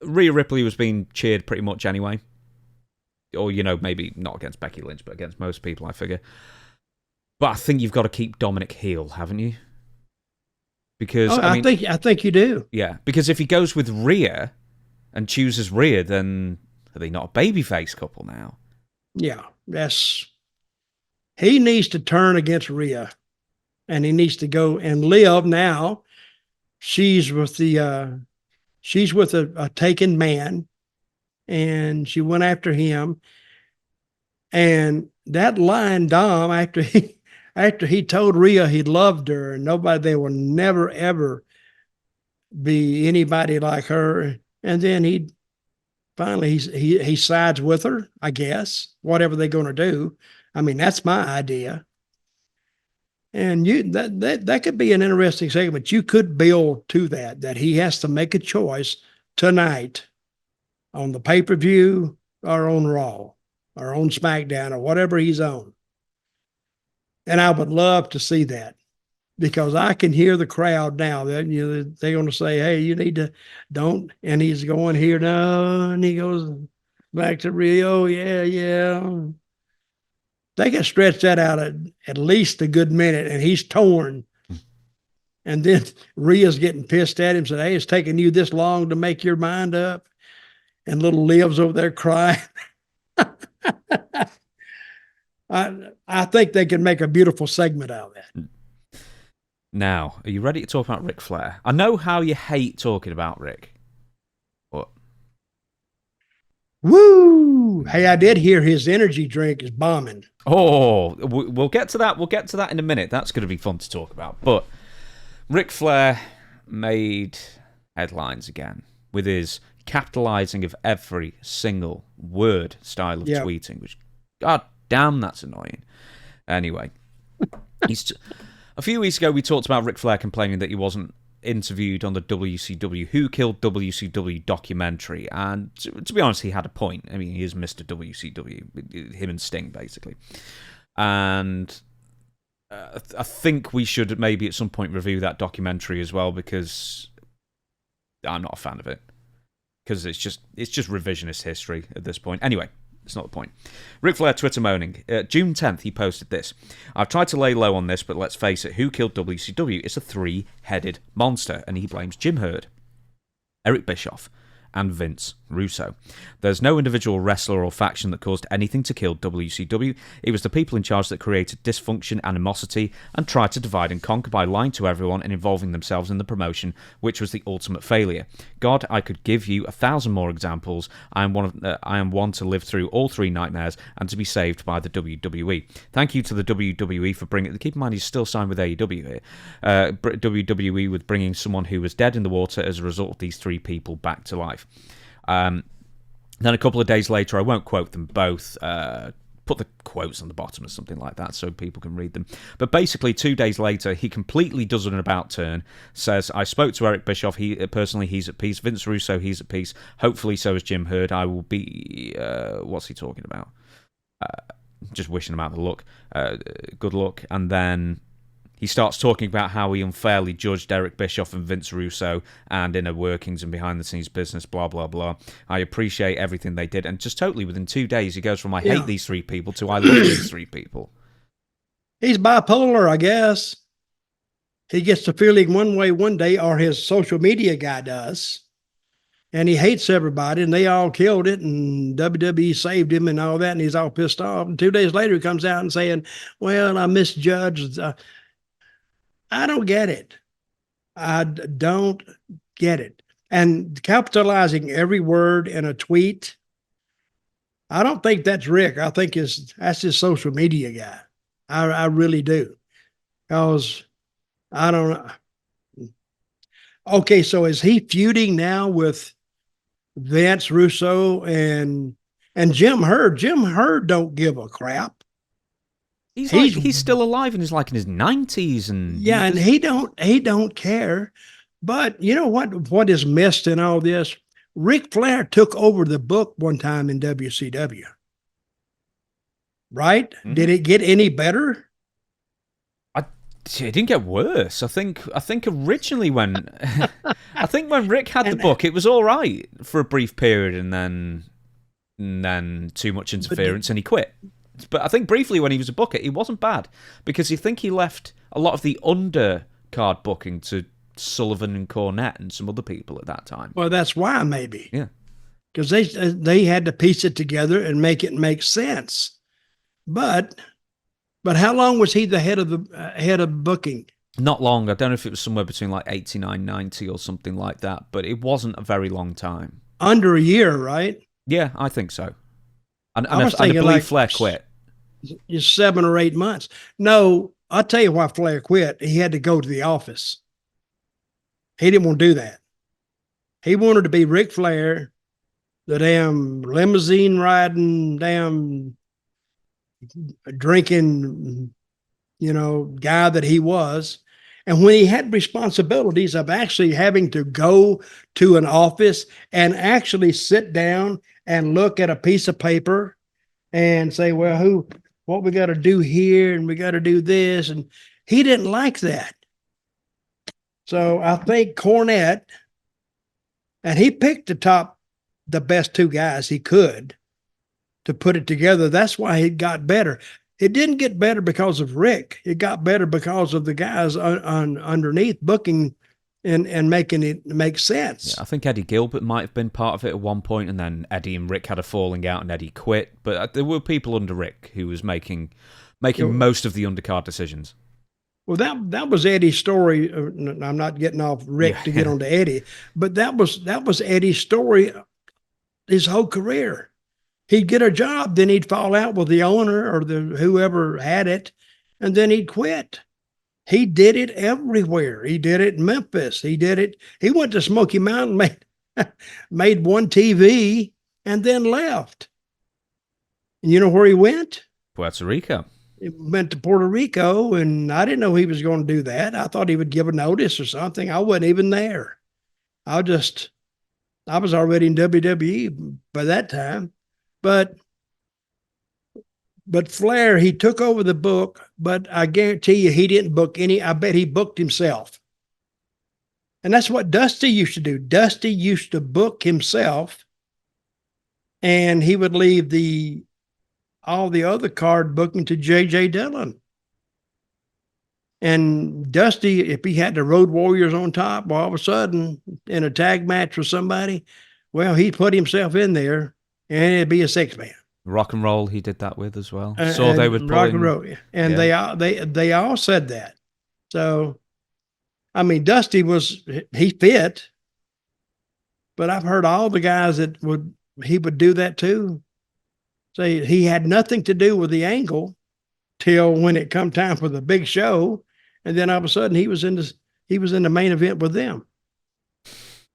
Rhea Ripley was being cheered pretty much anyway. or maybe not against Becky Lynch, but against most people, I figure. But I think you've got to keep Dominik heel, haven't you? Because I think you do. Yeah, because if he goes with Rhea and chooses Rhea, then are they not a babyface couple now? Yeah, he needs to turn against Rhea, and he needs to go and Liv now. She's with a taken man, and she went after him. And that line, Dom, after he told Rhea he loved her and they will never ever be anybody like her, and then he sides with her, I guess, whatever they're going to do. I mean, that's my idea. And that could be an interesting segment. You could build to that he has to make a choice tonight on the pay-per-view or on Raw or on SmackDown or whatever he's on. And I would love to see that, because I can hear the crowd now that they're going to say, "Hey, you need to don't," and he's going here now, and he goes back to Rio. Yeah. They can stretch that out at least a good minute, and he's torn. And then Rhea's getting pissed at him, said, "Hey, it's taking you this long to make your mind up." And little Liv's over there crying. I think they can make a beautiful segment out of that. Now, are you ready to talk about Ric Flair? I know how you hate talking about Rick. But... Woo! Hey, I did hear his energy drink is bombing. Oh, we'll get to that. We'll get to that in a minute. That's going to be fun to talk about. But Ric Flair made headlines again with his capitalizing of every single word style of tweeting, which, god damn, that's annoying. Anyway, a few weeks ago we talked about Ric Flair complaining that he wasn't interviewed on the WCW Who Killed WCW documentary, and to be honest, he had a point. I mean, he is Mr. WCW, him and Sting, basically. And I think we should maybe at some point review that documentary as well, because I'm not a fan of it. Because it's just revisionist history at this point. Anyway, it's not the point. Ric Flair Twitter moaning. June 10th, he posted this. "I've tried to lay low on this, but let's face it, Who Killed WCW is a three-headed monster," and he blames Jim Herd, Eric Bischoff, and Vince Russo. "There's no individual wrestler or faction that caused anything to kill WCW. It was the people in charge that created dysfunction, animosity, and tried to divide and conquer by lying to everyone and involving themselves in the promotion, which was the ultimate failure. God, I could give you 1,000 more examples. I am one to live through all three nightmares and to be saved by the WWE. Thank you to the WWE for bringing..." Keep in mind, he's still signed with AEW here. WWE with bringing someone who was dead in the water as a result of these three people back to life. Then a couple of days later, I won't quote them both, put the quotes on the bottom or something like that so people can read them. But basically, 2 days later, he completely does an about turn, says, "I spoke to Eric Bischoff, personally he's at peace, Vince Russo, he's at peace, hopefully so is Jim Herd, I will be..." What's he talking about? Just wishing him out the luck. Good luck. And then he starts talking about how he unfairly judged Eric Bischoff and Vince Russo and inner workings and behind-the-scenes business, blah, blah, blah. "I appreciate everything they did." And just totally within 2 days, he goes from "I hate these three people" to "I love these three people." He's bipolar, I guess. He gets the feeling one way one day, or his social media guy does, and he hates everybody, and they all killed it, and WWE saved him and all that, and he's all pissed off. And 2 days later, he comes out and saying, "Well, I misjudged..." I don't get it. I don't get it. And capitalizing every word in a tweet, I don't think that's Rick. I think that's his social media guy. I really do. Because I don't know. Okay, so is he feuding now with Vince Russo and Jim Herd? Jim Herd don't give a crap. He's still alive and he's like in his 90s, and and he don't care. But you know what is missed in all this? Ric Flair took over the book one time in WCW. Right? Mm-hmm. Did it get any better? It didn't get worse. I think originally when when Rick had the book, it was all right for a brief period, and then and then too much interference, and he quit. But I think briefly when he was a booker, he wasn't bad, because you think he left a lot of the undercard booking to Sullivan and Cornette and some other people at that time. Well, that's why, maybe. Yeah. Because they had to piece it together and make it make sense. But how long was he the head of booking? Not long. I don't know if it was somewhere between like 89, 90 or something like that, but it wasn't a very long time. Under a year, right? Yeah, I think so. And I believe like Flair quit. Just 7 or 8 months. No, I'll tell you why Flair quit. He had to go to the office. He didn't want to do that. He wanted to be Ric Flair, the damn limousine riding, damn drinking, guy that he was. And when he had responsibilities of actually having to go to an office and actually sit down and look at a piece of paper and say, well, what we got to do here, and we got to do this. And he didn't like that. So I think Cornette, and he picked the best 2 guys he could to put it together. That's why it got better. It didn't get better because of Rick. It got better because of the guys underneath booking and making it make sense. Yeah, I think Eddie Gilbert might have been part of it at one point, and then Eddie and Rick had a falling out, and Eddie quit. But there were people under Rick who was making most of the undercard decisions. Well, that was Eddie's story. I'm not getting off Rick to get onto Eddie, but that was Eddie's story his whole career. He'd get a job, then he'd fall out with the owner or whoever had it, and then he'd quit. He did it everywhere. He did it in Memphis. He did it. He went to Smoky Mountain, made one TV, and then left. And you know where he went? Puerto Rico. He went to Puerto Rico, and I didn't know he was going to do that. I thought he would give a notice or something. I wasn't even there. I was already in WWE by that time. But Flair, he took over the book, but I guarantee you he didn't book any. I bet he booked himself. And that's what Dusty used to do. Dusty used to book himself, and he would leave all the other card booking to J.J. Dillon. And Dusty, if he had the Road Warriors on top, well, all of a sudden in a tag match with somebody, well, he'd put himself in there, and it'd be a 6-man. Rock and Roll, he did that with as well. So they would Rock and Roll, and they all said that. So, I mean, Dusty he fit, but I've heard all the guys that he would do that too. Say he had nothing to do with the angle till when it come time for the big show, and then all of a sudden he was in the main event with them.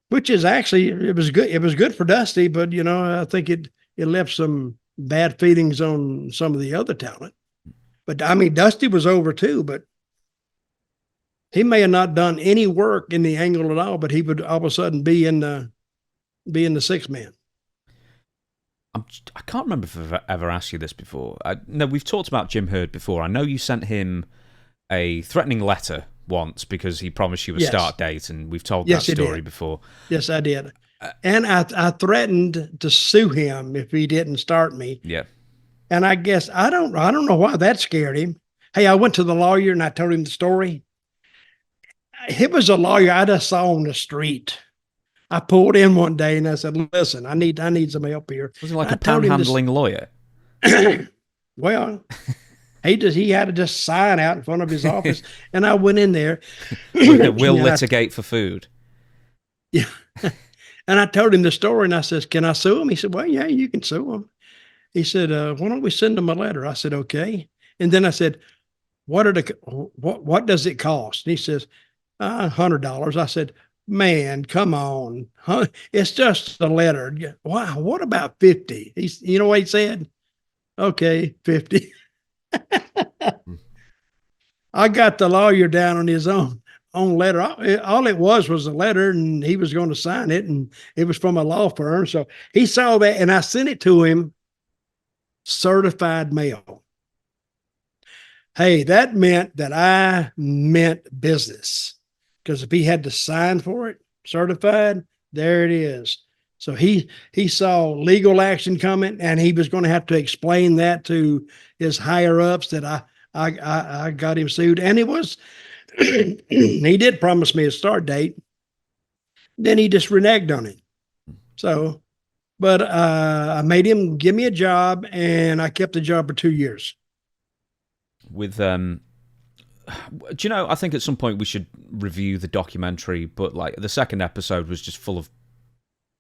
Which is actually, it was good. It was good for Dusty, but I think it left some bad feelings on some of the other talent. But I mean, Dusty was over too, but he may have not done any work in the angle at all, but he would all of a sudden be in the 6-man. I can't remember if I've ever asked you this before. No, we've talked about Jim Herd before. I know you sent him a threatening letter once because he promised you a start date, and we've told that story before. Yes, I did. And I threatened to sue him if he didn't start me. Yeah. And I guess I don't know why that scared him. Hey, I went to the lawyer and I told him the story. It was a lawyer I just saw on the street. I pulled in one day and I said, "Listen, I need some help here." Was it like a panhandling lawyer? Well, he had to just sign out in front of his office, and I went in there. We'll litigate for food. Yeah. And I told him the story, and I said, "Can I sue him?" He said, "Well, yeah, you can sue him." He said, "Why don't we send him a letter?" I said, "Okay." And then I said, what does it cost? And he says, $100. I said, "Man, come on. Huh? It's just a letter. Wow. What about 50? You know what he said? Okay, 50. I got the lawyer down on his own letter. All it was a letter, and he was going to sign it, and it was from a law firm. So he saw that, and I sent it to him, certified mail. Hey, that meant that I meant business, because if he had to sign for it, certified, there it is. So he saw legal action coming, and he was going to have to explain that to his higher ups that I got him sued, and it was he did promise me a start date. Then he just reneged on it. So, but I made him give me a job, and I kept the job for 2 years. With do you know? I think at some point we should review the documentary, but like the second episode was just full of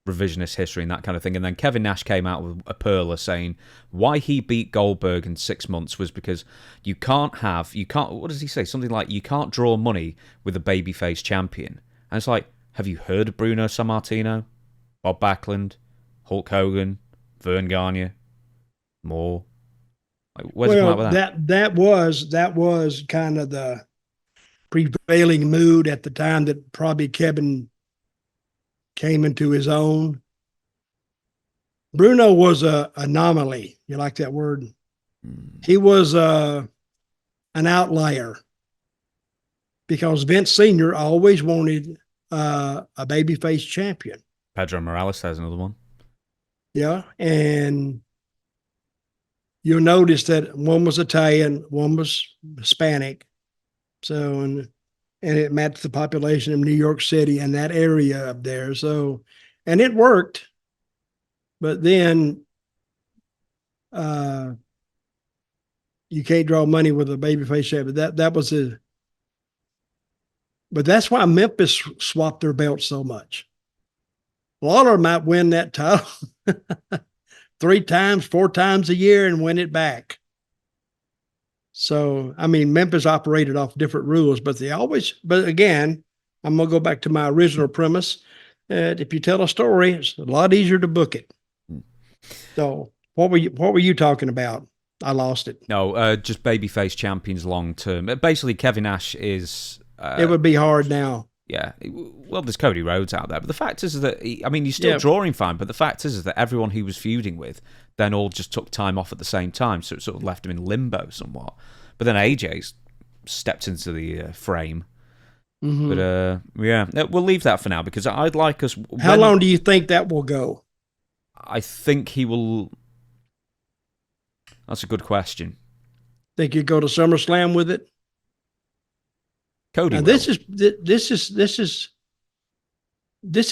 revisionist history and that kind of thing. And then Kevin Nash came out with a perler saying why he beat Goldberg in 6 months was because you can't, what does he say? Something like, you can't draw money with a babyface champion. And it's like, have you heard of Bruno Sammartino, Bob Backlund, Hulk Hogan, Vern Gagne, more? Like, where's he come out with that? That was kind of the prevailing mood at the time that probably Kevin came into his own. Bruno was a anomaly. You like that word? He was an outlier because Vince Sr. always wanted a babyface champion. Pedro Morales has another one. Yeah, and you'll notice that one was Italian, one was Hispanic. So, and it matched the population of New York City and that area up there. So, and it worked. But then you can't draw money with a babyface champion. That was a. But that's why Memphis swapped their belts so much. Lawler might win that title 3 times, 4 times a year and win it back. So, I mean, Memphis operated off different rules, but again, I'm going to go back to my original premise. If you tell a story, it's a lot easier to book it. So what were you talking about? I lost it. No, just babyface champions long term. Basically, Kevin Nash is... it would be hard now. Yeah. Well, there's Cody Rhodes out there. But the fact is that, he's still drawing fine, but the fact is that everyone he was feuding with then all just took time off at the same time, so it sort of left him in limbo somewhat. But then AJ stepped into the frame. Mm-hmm. But, we'll leave that for now because I'd like us... How long do you think that will go? I think he will... That's a good question. Think you go to SummerSlam with it? Cody. Now, this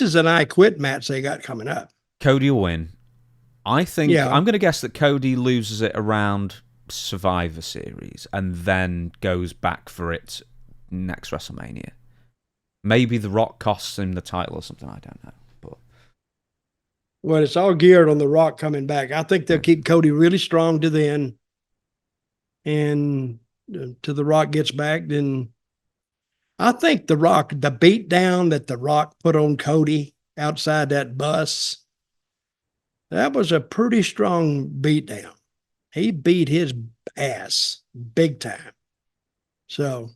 is an I Quit match they got coming up. Cody will win. I think I'm going to guess that Cody loses it around Survivor Series and then goes back for it next WrestleMania. Maybe The Rock costs him the title or something. I don't know. But well, it's all geared on The Rock coming back. I think they'll keep Cody really strong to then, and till The Rock gets back, then. I think the beat down that The Rock put on Cody outside that bus, that was a pretty strong beat down. He beat his ass big time. So,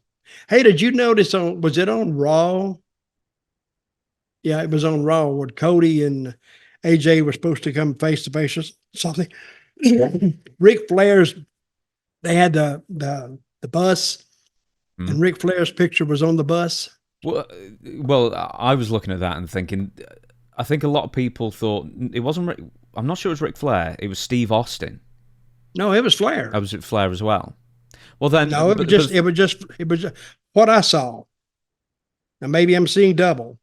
hey, did you notice was it on Raw? Yeah, it was on Raw where Cody and AJ were supposed to come face to face or something. Ric Flair's, they had the bus. And Ric Flair's picture was on the bus. Well, I was looking at that and thinking, I think a lot of people thought it wasn't. I'm not sure it was Ric Flair. It was Steve Austin. No, it was Flair. Was it Flair as well? Well, then no, it was just what I saw. Now maybe I'm seeing double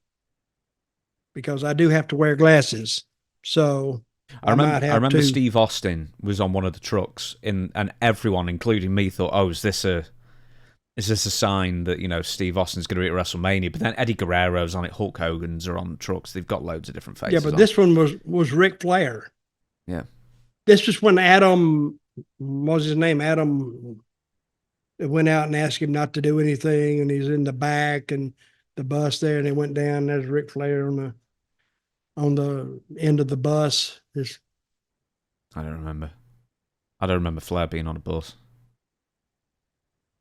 because I do have to wear glasses. So I remember Steve Austin was on one of the trucks, and everyone, including me, thought, "Oh, is this a sign that, Steve Austin's going to be at WrestleMania?" But then Eddie Guerrero's on it, Hulk Hogan's are on trucks. They've got loads of different faces. Yeah, but this one was Ric Flair. Yeah. This was when Adam, what was his name? Adam went out and asked him not to do anything, and he's in the back and the bus there, and they went down. There's Ric Flair on the end of the bus. I don't remember Flair being on a bus.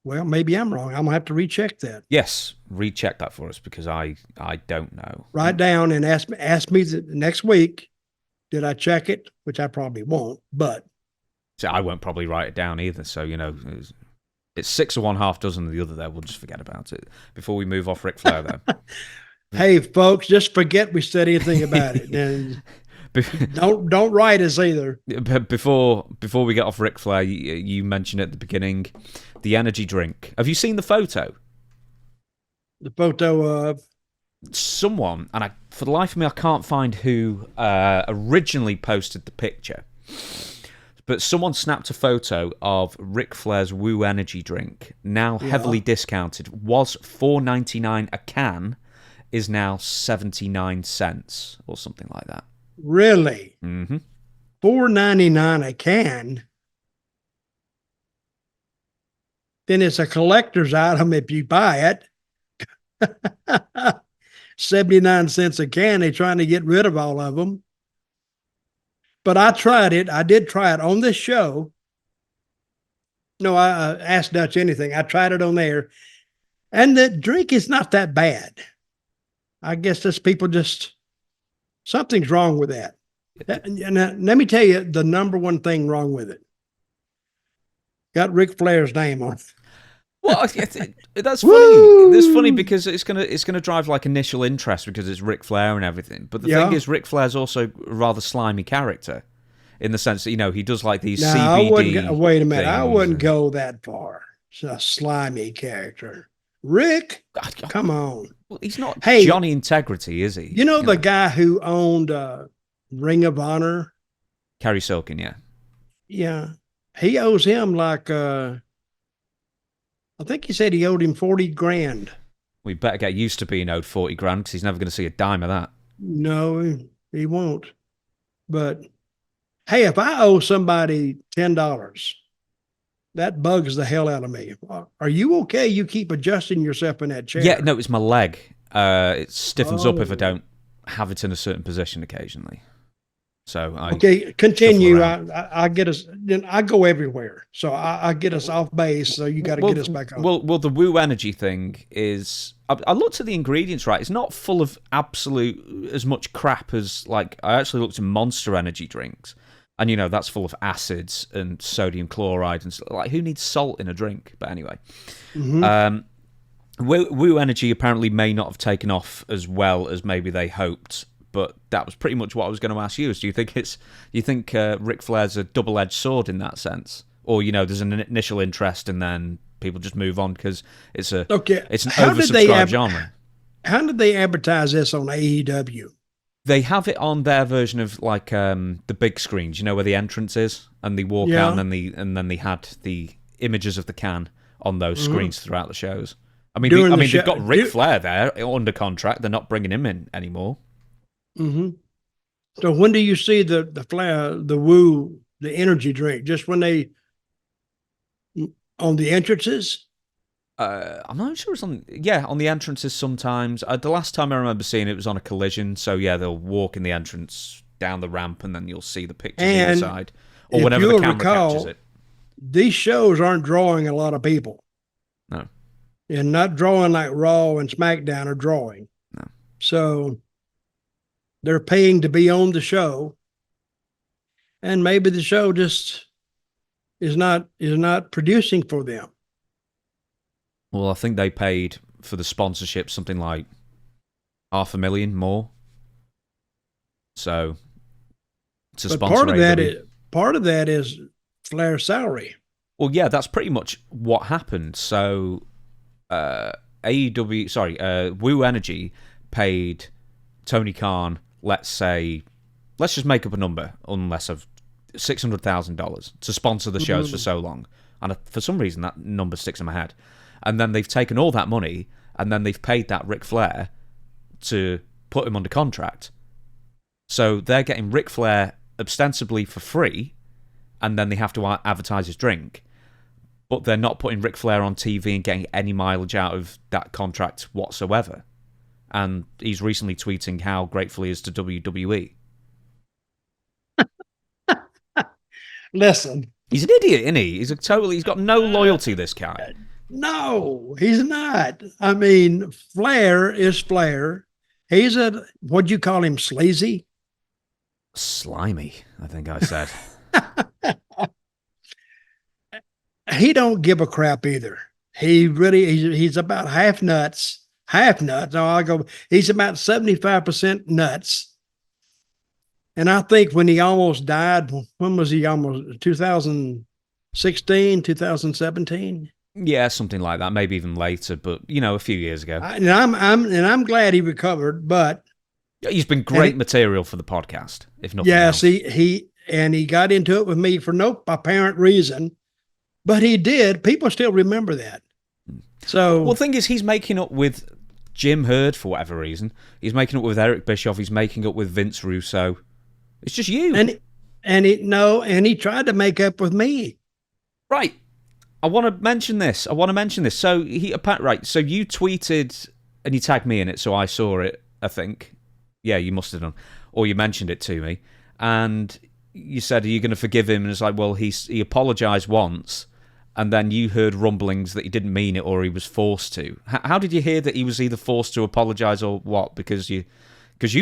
Well, maybe I'm wrong. I'm going to have to recheck that. Yes, recheck that for us because I don't know. Write down and ask me next week, did I check it? Which I probably won't, but. So I won't probably write it down either. So, it's 6 of one, half dozen of the other there. We'll just forget about it before we move off Ric Flair, though. Hey, folks, just forget we said anything about it, and don't write us either. Before we get off Ric Flair, you mentioned at the beginning the energy drink. Have you seen the photo? The photo of someone, and for the life of me, I can't find who originally posted the picture. But someone snapped a photo of Ric Flair's Woo energy drink, now heavily discounted. Was $4.99 a can, is now 79 cents or something like that. Really? Mm-hmm. $4.99 a can? Then it's a collector's item if you buy it. 79 cents a can. They're trying to get rid of all of them. But I tried it. I did try it on this show. No, I asked Dutch anything. I tried it on there. And the drink is not that bad. I guess this people just, something's wrong with that. And let me tell you the number one thing wrong with it. Got Ric Flair's name on it. Well, that's funny. It's funny because it's gonna drive like initial interest because it's Ric Flair and everything. But the thing is, Ric Flair's also a rather slimy character, in the sense that he does like these CBD. Wait a minute, I wouldn't go that far. It's a slimy character. Rick, come on. Well, he's not Johnny Integrity, is he? You know the guy who owned Ring of Honor, Kerry Silkin, yeah. He owes him like. I think he said he owed him 40 grand. We better get used to being owed 40 grand because he's never going to see a dime of that. No, he won't. But hey, if I owe somebody $10, that bugs the hell out of me. Are you okay? You keep adjusting yourself in that chair. Yeah, no, it's my leg. It stiffens up if I don't have it in a certain position occasionally. So continue. I get us. I go everywhere, so I get us off base. So you got to get us back on. Well, the Woo energy thing is. I looked at the ingredients. Right, it's not full of absolute as much crap as like I actually looked at Monster energy drinks, and that's full of acids and sodium chloride and stuff. Like who needs salt in a drink? But anyway, Woo energy apparently may not have taken off as well as maybe they hoped. But that was pretty much what I was going to ask you. Is do you think Ric Flair's a double-edged sword in that sense, or there's an initial interest and then people just move on because it's an oversubscribed genre? How did they advertise this on AEW? They have it on their version of like the big screens, where the entrance is, and they walk out, and then they had the images of the can on those screens throughout the shows. I mean, they've got Ric Flair there under contract. They're not bringing him in anymore. Mm-hmm. So when do you see the Flair, the Woo, the energy drink? Just when they on the entrances? I'm not sure it's on the entrances sometimes. The last time I remember seeing it was on a Collision. So they'll walk in the entrance down the ramp, and then you'll see the pictures inside, or whenever the camera captures it. These shows aren't drawing a lot of people. No, and not drawing like Raw and SmackDown are drawing. No, so. They're paying to be on the show, and maybe the show just is not producing for them. Well, I think they paid for the sponsorship something like $500,000 more. So to sponsor part of that is Flair's salary. Well, yeah, that's pretty much what happened. So Woo Energy paid Tony Khan. Let's just make up a number, unless of $600,000 to sponsor the shows for so long. And for some reason, that number sticks in my head. And then they've taken all that money, and then they've paid that Ric Flair to put him under contract. So they're getting Ric Flair ostensibly for free, and then they have to advertise his drink. But they're not putting Ric Flair on TV and getting any mileage out of that contract whatsoever. And he's recently tweeting how grateful he is to WWE. Listen. He's an idiot, isn't he? He's got no loyalty, this guy. No, he's not. I mean, Flair is Flair. He's what'd you call him, sleazy? Slimy, I think I said. He don't give a crap either. He's about half nuts, half nuts. No, I go, he's about 75% nuts. And I think when he almost died, when was he almost, 2016, 2017? Yeah, something like that. Maybe even later, but a few years ago. And I'm glad he recovered, but he's been great material for the podcast, if nothing yeah, else. he got into it with me for no apparent reason, but he did. People still remember that. So, well, the thing is, he's making up with Jim Herd for whatever reason. He's making up with Eric Bischoff. He's making up with Vince Russo. It's just you. And he tried to make up with me. Right. I want to mention this. So So you tweeted and you tagged me in it, so I saw it. I think, yeah, you must have done, or you mentioned it to me, and you said, "Are you going to forgive him?" And it's like, well, he apologized once, and then you heard rumblings that he didn't mean it or he was forced to. How did you hear that he was either forced to apologize or what? Because you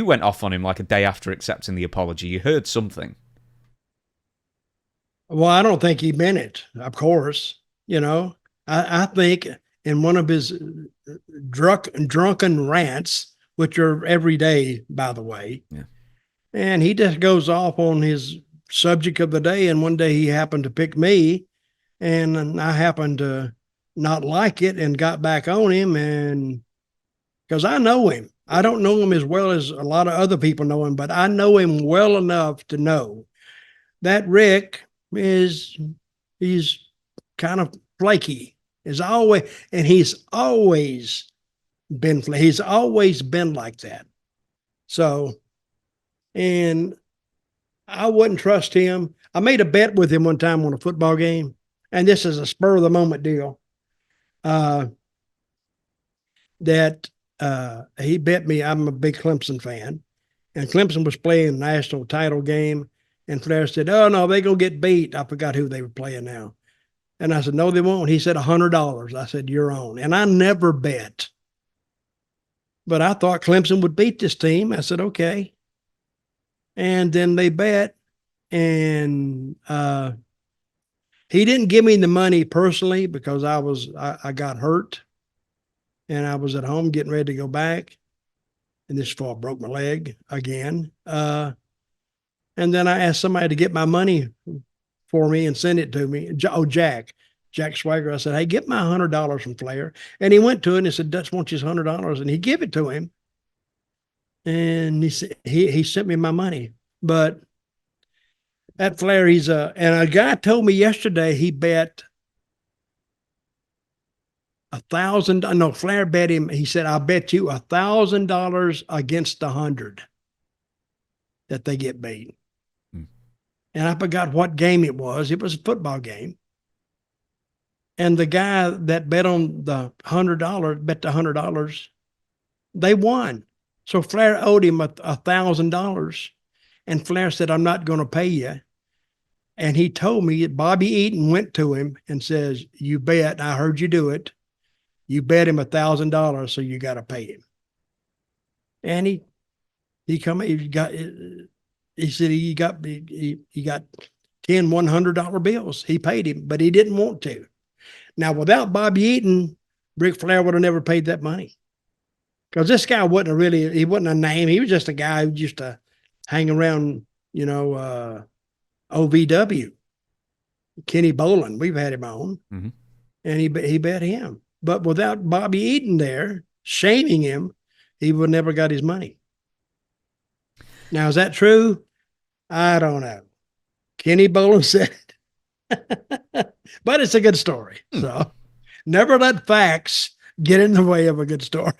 went off on him like a day after accepting the apology. You heard something. Well, I don't think he meant it. Of course. I think in one of his drunken rants, which are every day, by the way, yeah. And he just goes off on his subject of the day. And one day he happened to pick me, and I happened to not like it and got back on him. And because I know him, I don't know him as well as a lot of other people know him, but I know him well enough to know that Rick he's kind of flaky. He's always been like that. So, and I wouldn't trust him. I made a bet with him one time on a football game, and this is a spur of the moment deal. That he bet me. I'm a big Clemson fan, and Clemson was playing the national title game, and Flair said, "Oh no, they're gonna get beat." I forgot who they were playing now. And I said, "No, they won't." He said, $100. I said, "You're on." And I never bet. But I thought Clemson would beat this team. I said, okay. And then they bet. And he didn't give me the money personally because I got hurt. And I was at home getting ready to go back. And this fall broke my leg again. And then I asked somebody to get my money for me and send it to me. Jack Swagger. I said, "Hey, get my $100 from Flair." And he went to it and he said, "Dutch wants his $100." And he gave it to him. And he said, he sent me my money. But at Flair, and a guy told me yesterday he bet $1,000. No, Flair bet him. He said, "I'll bet you $1,000 against 100 that they get beat." And I forgot what game it was. It was a football game. And the guy that bet on the $100, they won. So Flair owed him $1,000. And Flair said, "I'm not going to pay you." And he told me Bobby Eaton went to him and says, "You bet, I heard you do it. You bet him $1,000, so you got to pay him." And he said he got 10 $100 bills. He paid him, but he didn't want to. Now, without Bobby Eaton, Ric Flair would have never paid that money. Because this guy he wasn't a name. He was just a guy who used to hang around, OVW. Kenny Bolin, we've had him on. Mm-hmm. And he bet him. But without Bobby Eaton there, shaming him, he would never got his money. Now, is that true? I don't know. Kenny Bolin said it. But it's a good story. So never let facts get in the way of a good story.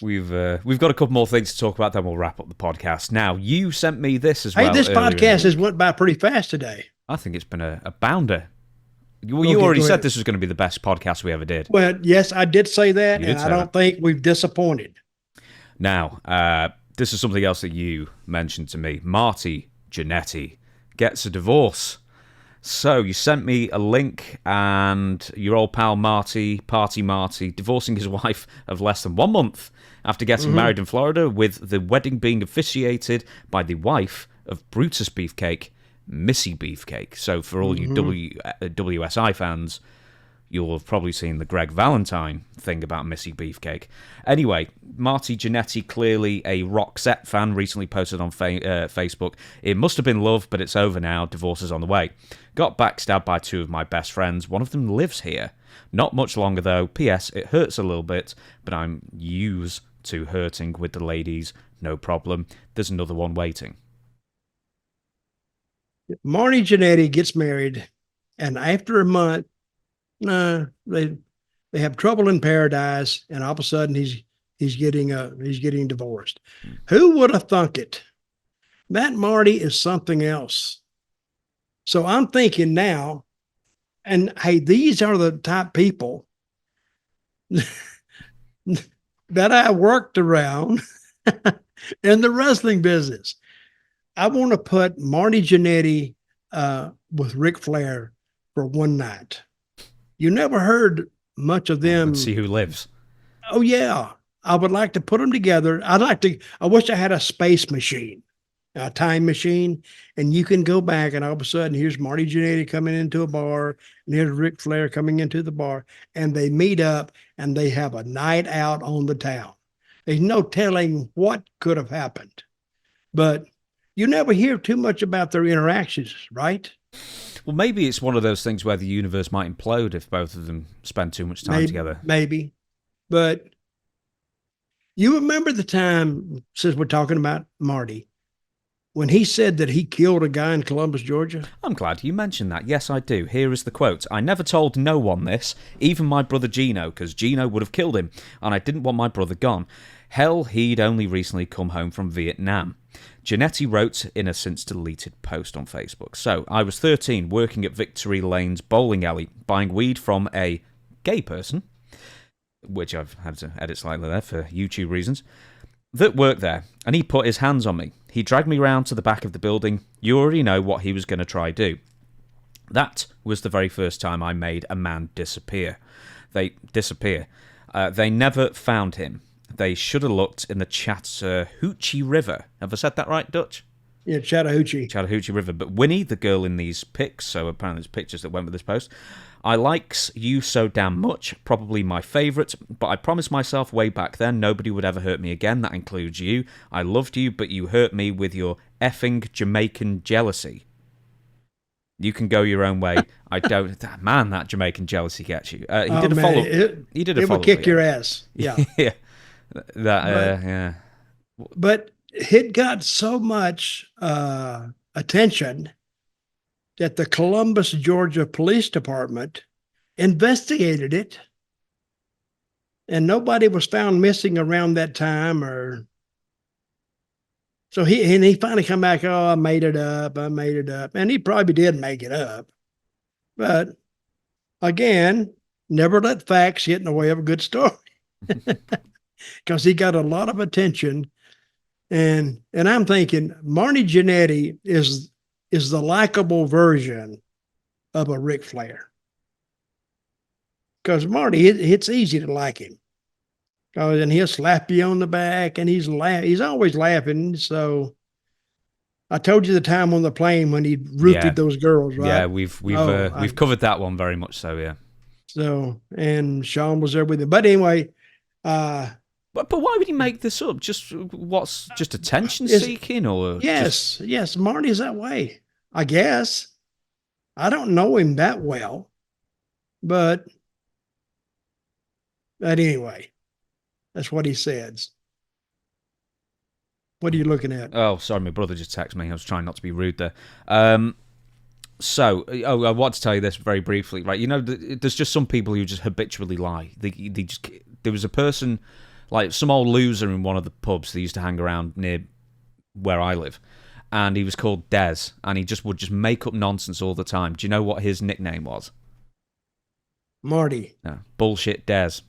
We've got a couple more things to talk about, then we'll wrap up the podcast. Now, you sent me this as well. Hey, this podcast has went by pretty fast today. I think it's been a bounder. You already said this was going to be the best podcast we ever did. Well, yes, I did say that, and I don't think we've disappointed. Now, this is something else that you mentioned to me. Marty Jannetty gets a divorce. So you sent me a link, and your old pal Marty, divorcing his wife of less than 1 month after getting married in Florida, with the wedding being officiated by the wife of Brutus Beefcake, Missy Beefcake. So for all you WSI fans, You'll have probably seen the Greg Valentine thing about Missy Beefcake. Anyway, Marty Jannetty, clearly a Roxette fan, recently posted on Facebook, "It must have been love, but it's over now. Divorce is on the way. Got backstabbed by 2 of my best friends. One of them lives here. Not much longer, though. P.S. It hurts a little bit, but I'm used to hurting with the ladies. No problem. There's another one waiting." Marty Jannetty gets married, and after a month, they have trouble in paradise, and all of a sudden he's getting divorced. Who would have thunk it? That Marty is something else. So I'm thinking now, and hey, these are the type people that I worked around in the wrestling business. I want to put Marty Jannetty with Ric Flair for one night. You never heard much of them. Let's see who lives. Oh, yeah. I would like to put them together. I wish I had a space machine, a time machine, and you can go back and all of a sudden here's Marty Jannetty coming into a bar and here's Ric Flair coming into the bar, and they meet up and they have a night out on the town. There's no telling what could have happened, but you never hear too much about their interactions, right? Well, maybe it's one of those things where the universe might implode if both of them spend too much time together. Maybe. But you remember the time, since we're talking about Marty, when he said that he killed a guy in Columbus, Georgia? I'm glad you mentioned that. Yes, I do. Here is the quote. "I never told no one this, even my brother Gino, because Gino would have killed him, and I didn't want my brother gone. Hell, he'd only recently come home from Vietnam." Jannetty wrote in a since-deleted post on Facebook. "So, I was 13, working at Victory Lane's bowling alley, buying weed from a gay person," which I've had to edit slightly there for YouTube reasons, "that worked there, and he put his hands on me. He dragged me round to the back of the building. You already know what he was going to try do. That was the very first time I made a man disappear. They never found him. They should have looked in the Chattahoochee River." Have I said that right, Dutch? Yeah, Chattahoochee River. But Winnie, the girl in these pics, so apparently there's pictures that went with this post, "I likes you so damn much, probably my favourite, but I promised myself way back then nobody would ever hurt me again, that includes you. I loved you, but you hurt me with your effing Jamaican jealousy. You can go your own way. I don't..." Man, that Jamaican jealousy gets you. He did a follow. It would kick your ass. Yeah. Yeah. Yeah. But it got so much attention that the Columbus, Georgia Police Department investigated it, and nobody was found missing around that time. So he finally come back, "Oh, I made it up. And he probably did make it up. But again, never let facts get in the way of a good story. Because he got a lot of attention. And I'm thinking Marty Jannetty is the likable version of a Ric Flair. Because Marty, it's easy to like him. And he'll slap you on the back, and he's always laughing. So I told you the time on the plane when he roofied those girls, right? Yeah, we've covered that one very much so, yeah. So, and Sean was there with him. But anyway, But why would he make this up? Just attention seeking, or yes, Marty's that way, I guess. I don't know him that well, but anyway, that's what he says. What are you looking at? Oh, sorry, my brother just texted me. I was trying not to be rude there. I want to tell you this very briefly, right? You know, there's just some people who just habitually lie. There was a person, like some old loser in one of the pubs that used to hang around near where I live, and he was called Des, and he would just make up nonsense all the time. Do you know what his nickname was? Marty. No, Bullshit Des.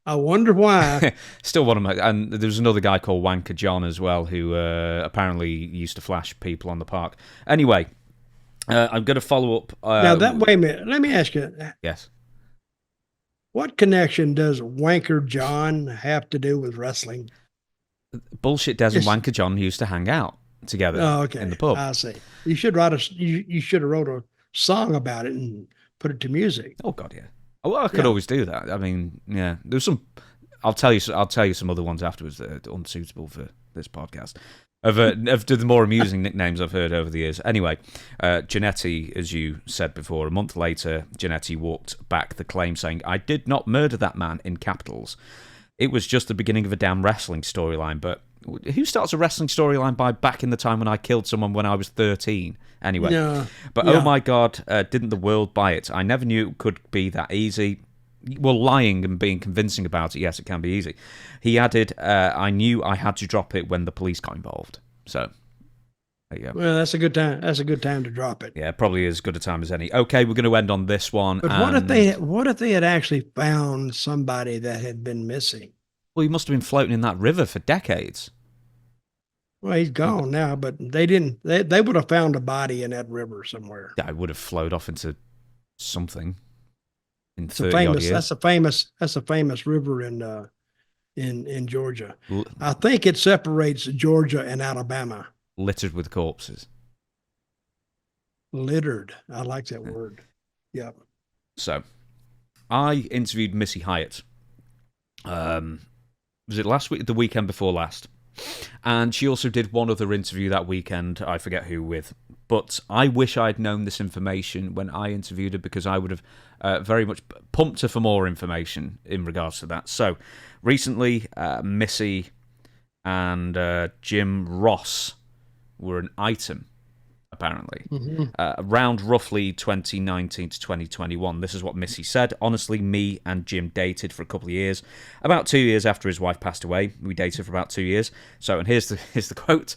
I wonder why. Still one of my... And there was another guy called Wanker John as well, who apparently used to flash people on the park. Anyway, I'm going to follow up... wait a minute. Let me ask you. Yes. What connection does Wanker John have to do with wrestling? Bullshit Des and Wanker John used to hang out together in the pub. I see. You should have wrote song about it and put it to music. Oh God, yeah. Well, I could always do that. I mean, yeah. There's some. I'll tell you some other ones afterwards that are unsuitable for this podcast. Of the more amusing nicknames I've heard over the years. Anyway, Jannetty, as you said before, a month later, Jannetty walked back the claim saying, "I did not murder that man," in capitals. It was just the beginning of a damn wrestling storyline, but who starts a wrestling storyline by back in the time when I killed someone when I was 13? Anyway. No. But oh my God, didn't the world buy it? I never knew it could be that easy. Well, lying and being convincing about it, yes, it can be easy. He added, I knew I had to drop it when the police got involved. So, there you go. Well, that's a good time. That's a good time to drop it. Yeah, probably as good a time as any. Okay, we're going to end on this one. But what if they had actually found somebody that had been missing? Well, he must have been floating in that river for decades. Well, he's gone now, but they didn't. They would have found a body in that river somewhere. Yeah, it would have flowed off into something. That's a famous river in Georgia. I think it separates Georgia and Alabama. Littered with corpses. Littered. I like that word. Yep. So, I interviewed Missy Hyatt. Was it last week? The weekend before last. And she also did one other interview that weekend. I forget who with. But I wish I'd known this information when I interviewed her, because I would have very much pumped her for more information in regards to that. So, recently, Missy and Jim Ross were an item, apparently, around roughly 2019 to 2021. This is what Missy said. "Honestly, me and Jim dated for a couple of years. About 2 years after his wife passed away. We dated for about 2 years. So, and here's the quote.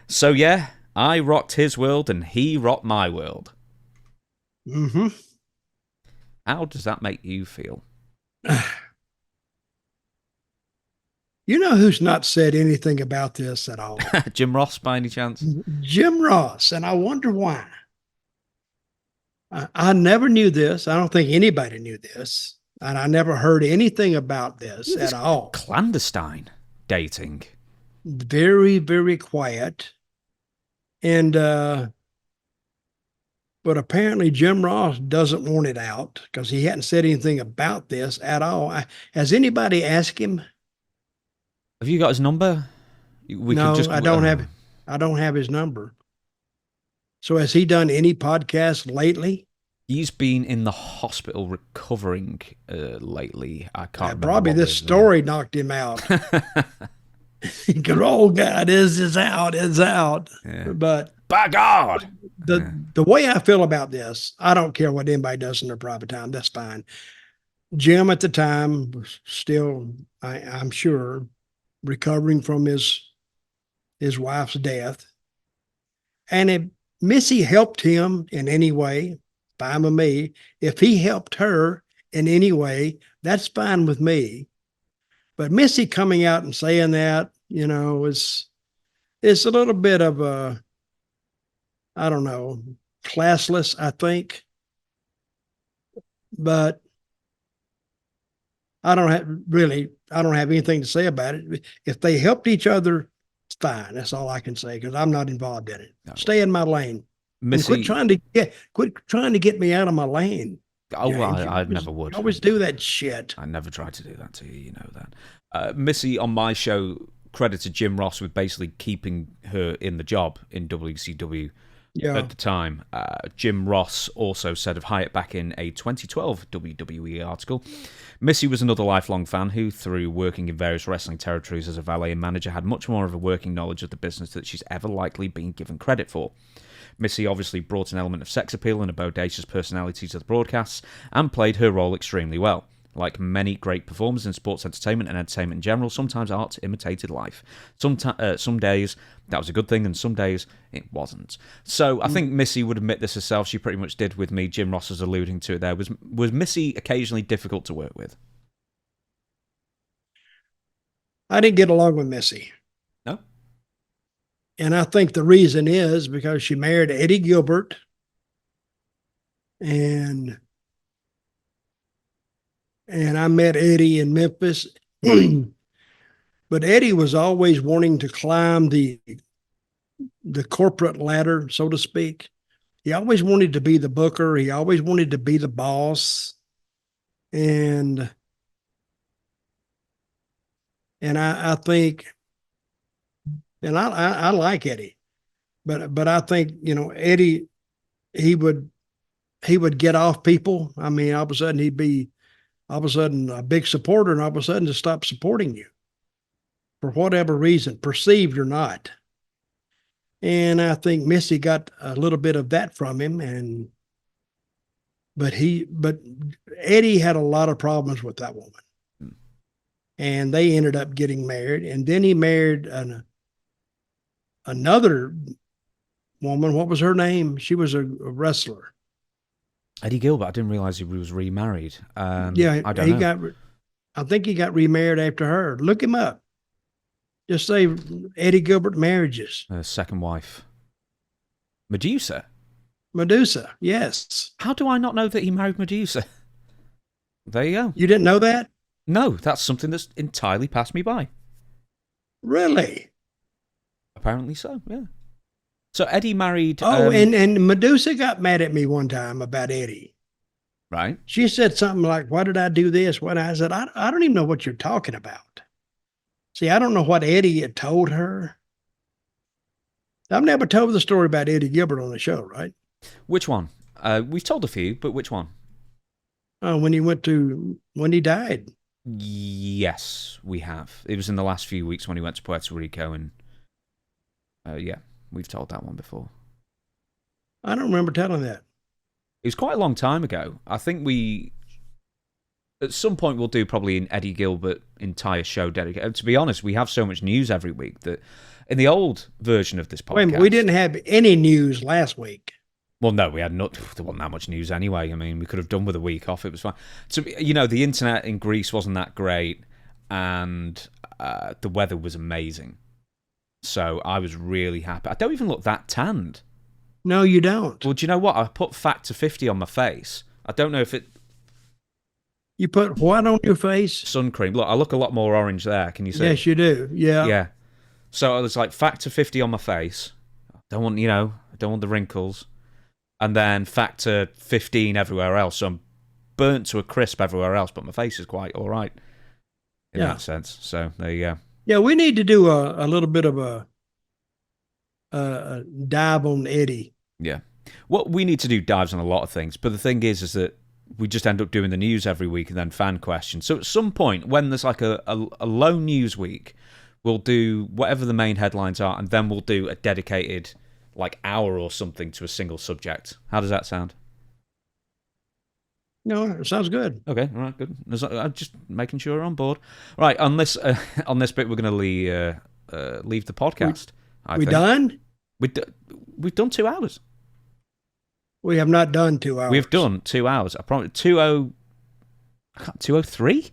So, yeah, I rocked his world and he rocked my world." Mm-hmm. How does that make you feel? You know who's not said anything about this at all? Jim Ross, by any chance? Jim Ross, and I wonder why. I never knew this. I don't think anybody knew this. And I never heard anything about this at all. Clandestine dating. Very, very quiet. And, but apparently Jim Ross doesn't want it out because he hadn't said anything about this at all. Has anybody asked him? Have you got his number? I don't have. I don't have his number. So has he done any podcasts lately? He's been in the hospital recovering lately. I can't remember. Probably this story knocked him out. Because, oh God, it's out. Yeah. But by God, the way I feel about this, I don't care what anybody does in their private time. That's fine. Jim at the time was still, I'm sure, recovering from his wife's death. And if Missy helped him in any way, fine with me. If he helped her in any way, that's fine with me. But Missy coming out and saying that, it's a little bit of a, I don't know, classless, I think. But I don't have anything to say about it. If they helped each other, it's fine. That's all I can say, because I'm not involved in it. No. Stay in my lane. Missy, quit trying to get me out of my lane. Oh, well, I never would. I always do that shit. I never tried to do that to you, you know that. Missy, on my show, credited Jim Ross with basically keeping her in the job in WCW at the time. Jim Ross also said of Hyatt back in a 2012 WWE article, "Missy was another lifelong fan who, through working in various wrestling territories as a valet and manager, had much more of a working knowledge of the business that she's ever likely been given credit for. Missy obviously brought an element of sex appeal and a bodacious personality to the broadcasts and played her role extremely well. Like many great performers in sports entertainment and entertainment in general, sometimes art imitated life. Some days that was a good thing, and some days it wasn't." So I think Missy would admit this herself. She pretty much did with me. Jim Ross was alluding to it there. Was Missy occasionally difficult to work with? I didn't get along with Missy. No? And I think the reason is because she married Eddie Gilbert. And I met Eddie in Memphis. But Eddie was always wanting to climb the corporate ladder, so to speak. he always wanted to be the booker. He always wanted to be the boss. And I think, and I like Eddie, but I think, Eddie, he would get off people. I mean, all of a sudden he'd be all of a sudden a big supporter, and all of a sudden just stop supporting you for whatever reason, perceived or not. And I think Missy got a little bit of that from him, but Eddie had a lot of problems with that woman. And they ended up getting married. And then he married another woman. What was her name? She was a wrestler. Eddie Gilbert. I didn't realize he was remarried. Yeah, I don't know. I think he got remarried after her. Look him up. Just say Eddie Gilbert marriages. Second wife. Medusa. Medusa, yes. How do I not know that he married Medusa? There you go. You didn't know that? No, that's something that's entirely passed me by. Really? Apparently so, yeah. So Eddie married... and Medusa got mad at me one time about Eddie. Right. She said something like, why did I do this? What I said, I don't even know what you're talking about. See, I don't know what Eddie had told her. I've never told the story about Eddie Gilbert on the show, right? Which one? We've told a few, but which one? When he died. Yes, we have. It was in the last few weeks when he went to Puerto Rico, and yeah, we've told that one before. I don't remember telling that. It was quite a long time ago. I think at some point we'll do probably an Eddie Gilbert entire show dedicated. To be honest, we have so much news every week that in the old version of this podcast... Wait a minute, we didn't have any news last week. Well, no, we had not. There wasn't that much news anyway. I mean, we could have done with a week off. It was fine. So, the internet in Greece wasn't that great, and the weather was amazing. So I was really happy. I don't even look that tanned. No, you don't. Well, do you know what? I put Factor 50 on my face. I don't know if it... You put what on your face? Sun cream. Look, I look a lot more orange there. Can you see? Yes, you do. Yeah. Yeah. So I was like Factor 50 on my face. I don't want the wrinkles. And then Factor 15 everywhere else. So I'm burnt to a crisp everywhere else, but my face is quite all right in that sense. So there you go. Yeah, we need to do a little bit of a dive on Eddie. Yeah. Well, we need to do dives on a lot of things, but the thing is that we just end up doing the news every week and then fan questions. So at some point, when there's like a low news week, we'll do whatever the main headlines are, and then we'll do a dedicated hour or something to a single subject. How does that sound? No, it sounds good. Okay, all right, good. I'm just making sure we're on board. Right, on this bit, we're going to leave the podcast. We done? We've done 2 hours. We have not done 2 hours. We've done 2 hours. I promise. 203?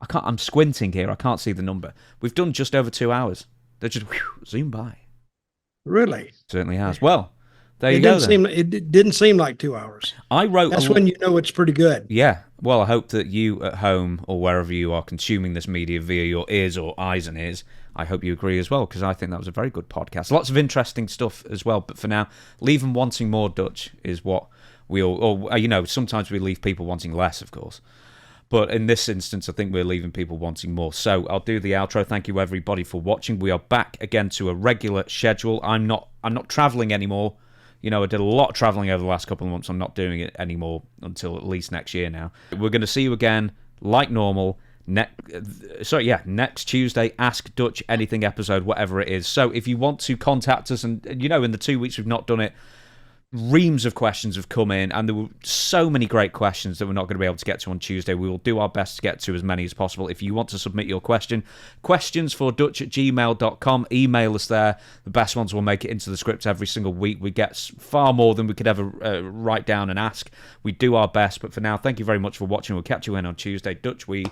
I'm squinting here. I can't see the number. We've done just over 2 hours. They just zoom by. Really? Certainly has. Well, there you go. It didn't seem like 2 hours. That's when you know it's pretty good. Yeah. Well, I hope that you at home or wherever you are consuming this media via your ears or eyes and ears, I hope you agree as well, because I think that was a very good podcast. Lots of interesting stuff as well. But for now, leave them wanting more, Dutch, is what we all... Or, sometimes we leave people wanting less, of course. But in this instance, I think we're leaving people wanting more. So I'll do the outro. Thank you, everybody, for watching. We are back again to a regular schedule. I'm not traveling anymore. I did a lot of traveling over the last couple of months. I'm not doing it anymore until at least next year now. We're going to see you again, like normal, next Tuesday, Ask Dutch Anything episode, whatever it is. So if you want to contact us, and in the 2 weeks we've not done it, reams of questions have come in, and there were so many great questions that we're not going to be able to get to on Tuesday. We will do our best to get to as many as possible. If you want to submit your questionsfordutch@gmail.com, email us there. The best ones will make it into the script every single week. We get far more than we could ever write down and ask. We do our best, but for now, thank you very much for watching. We'll catch you in on Tuesday. Dutch, we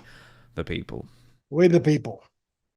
the people. We the people.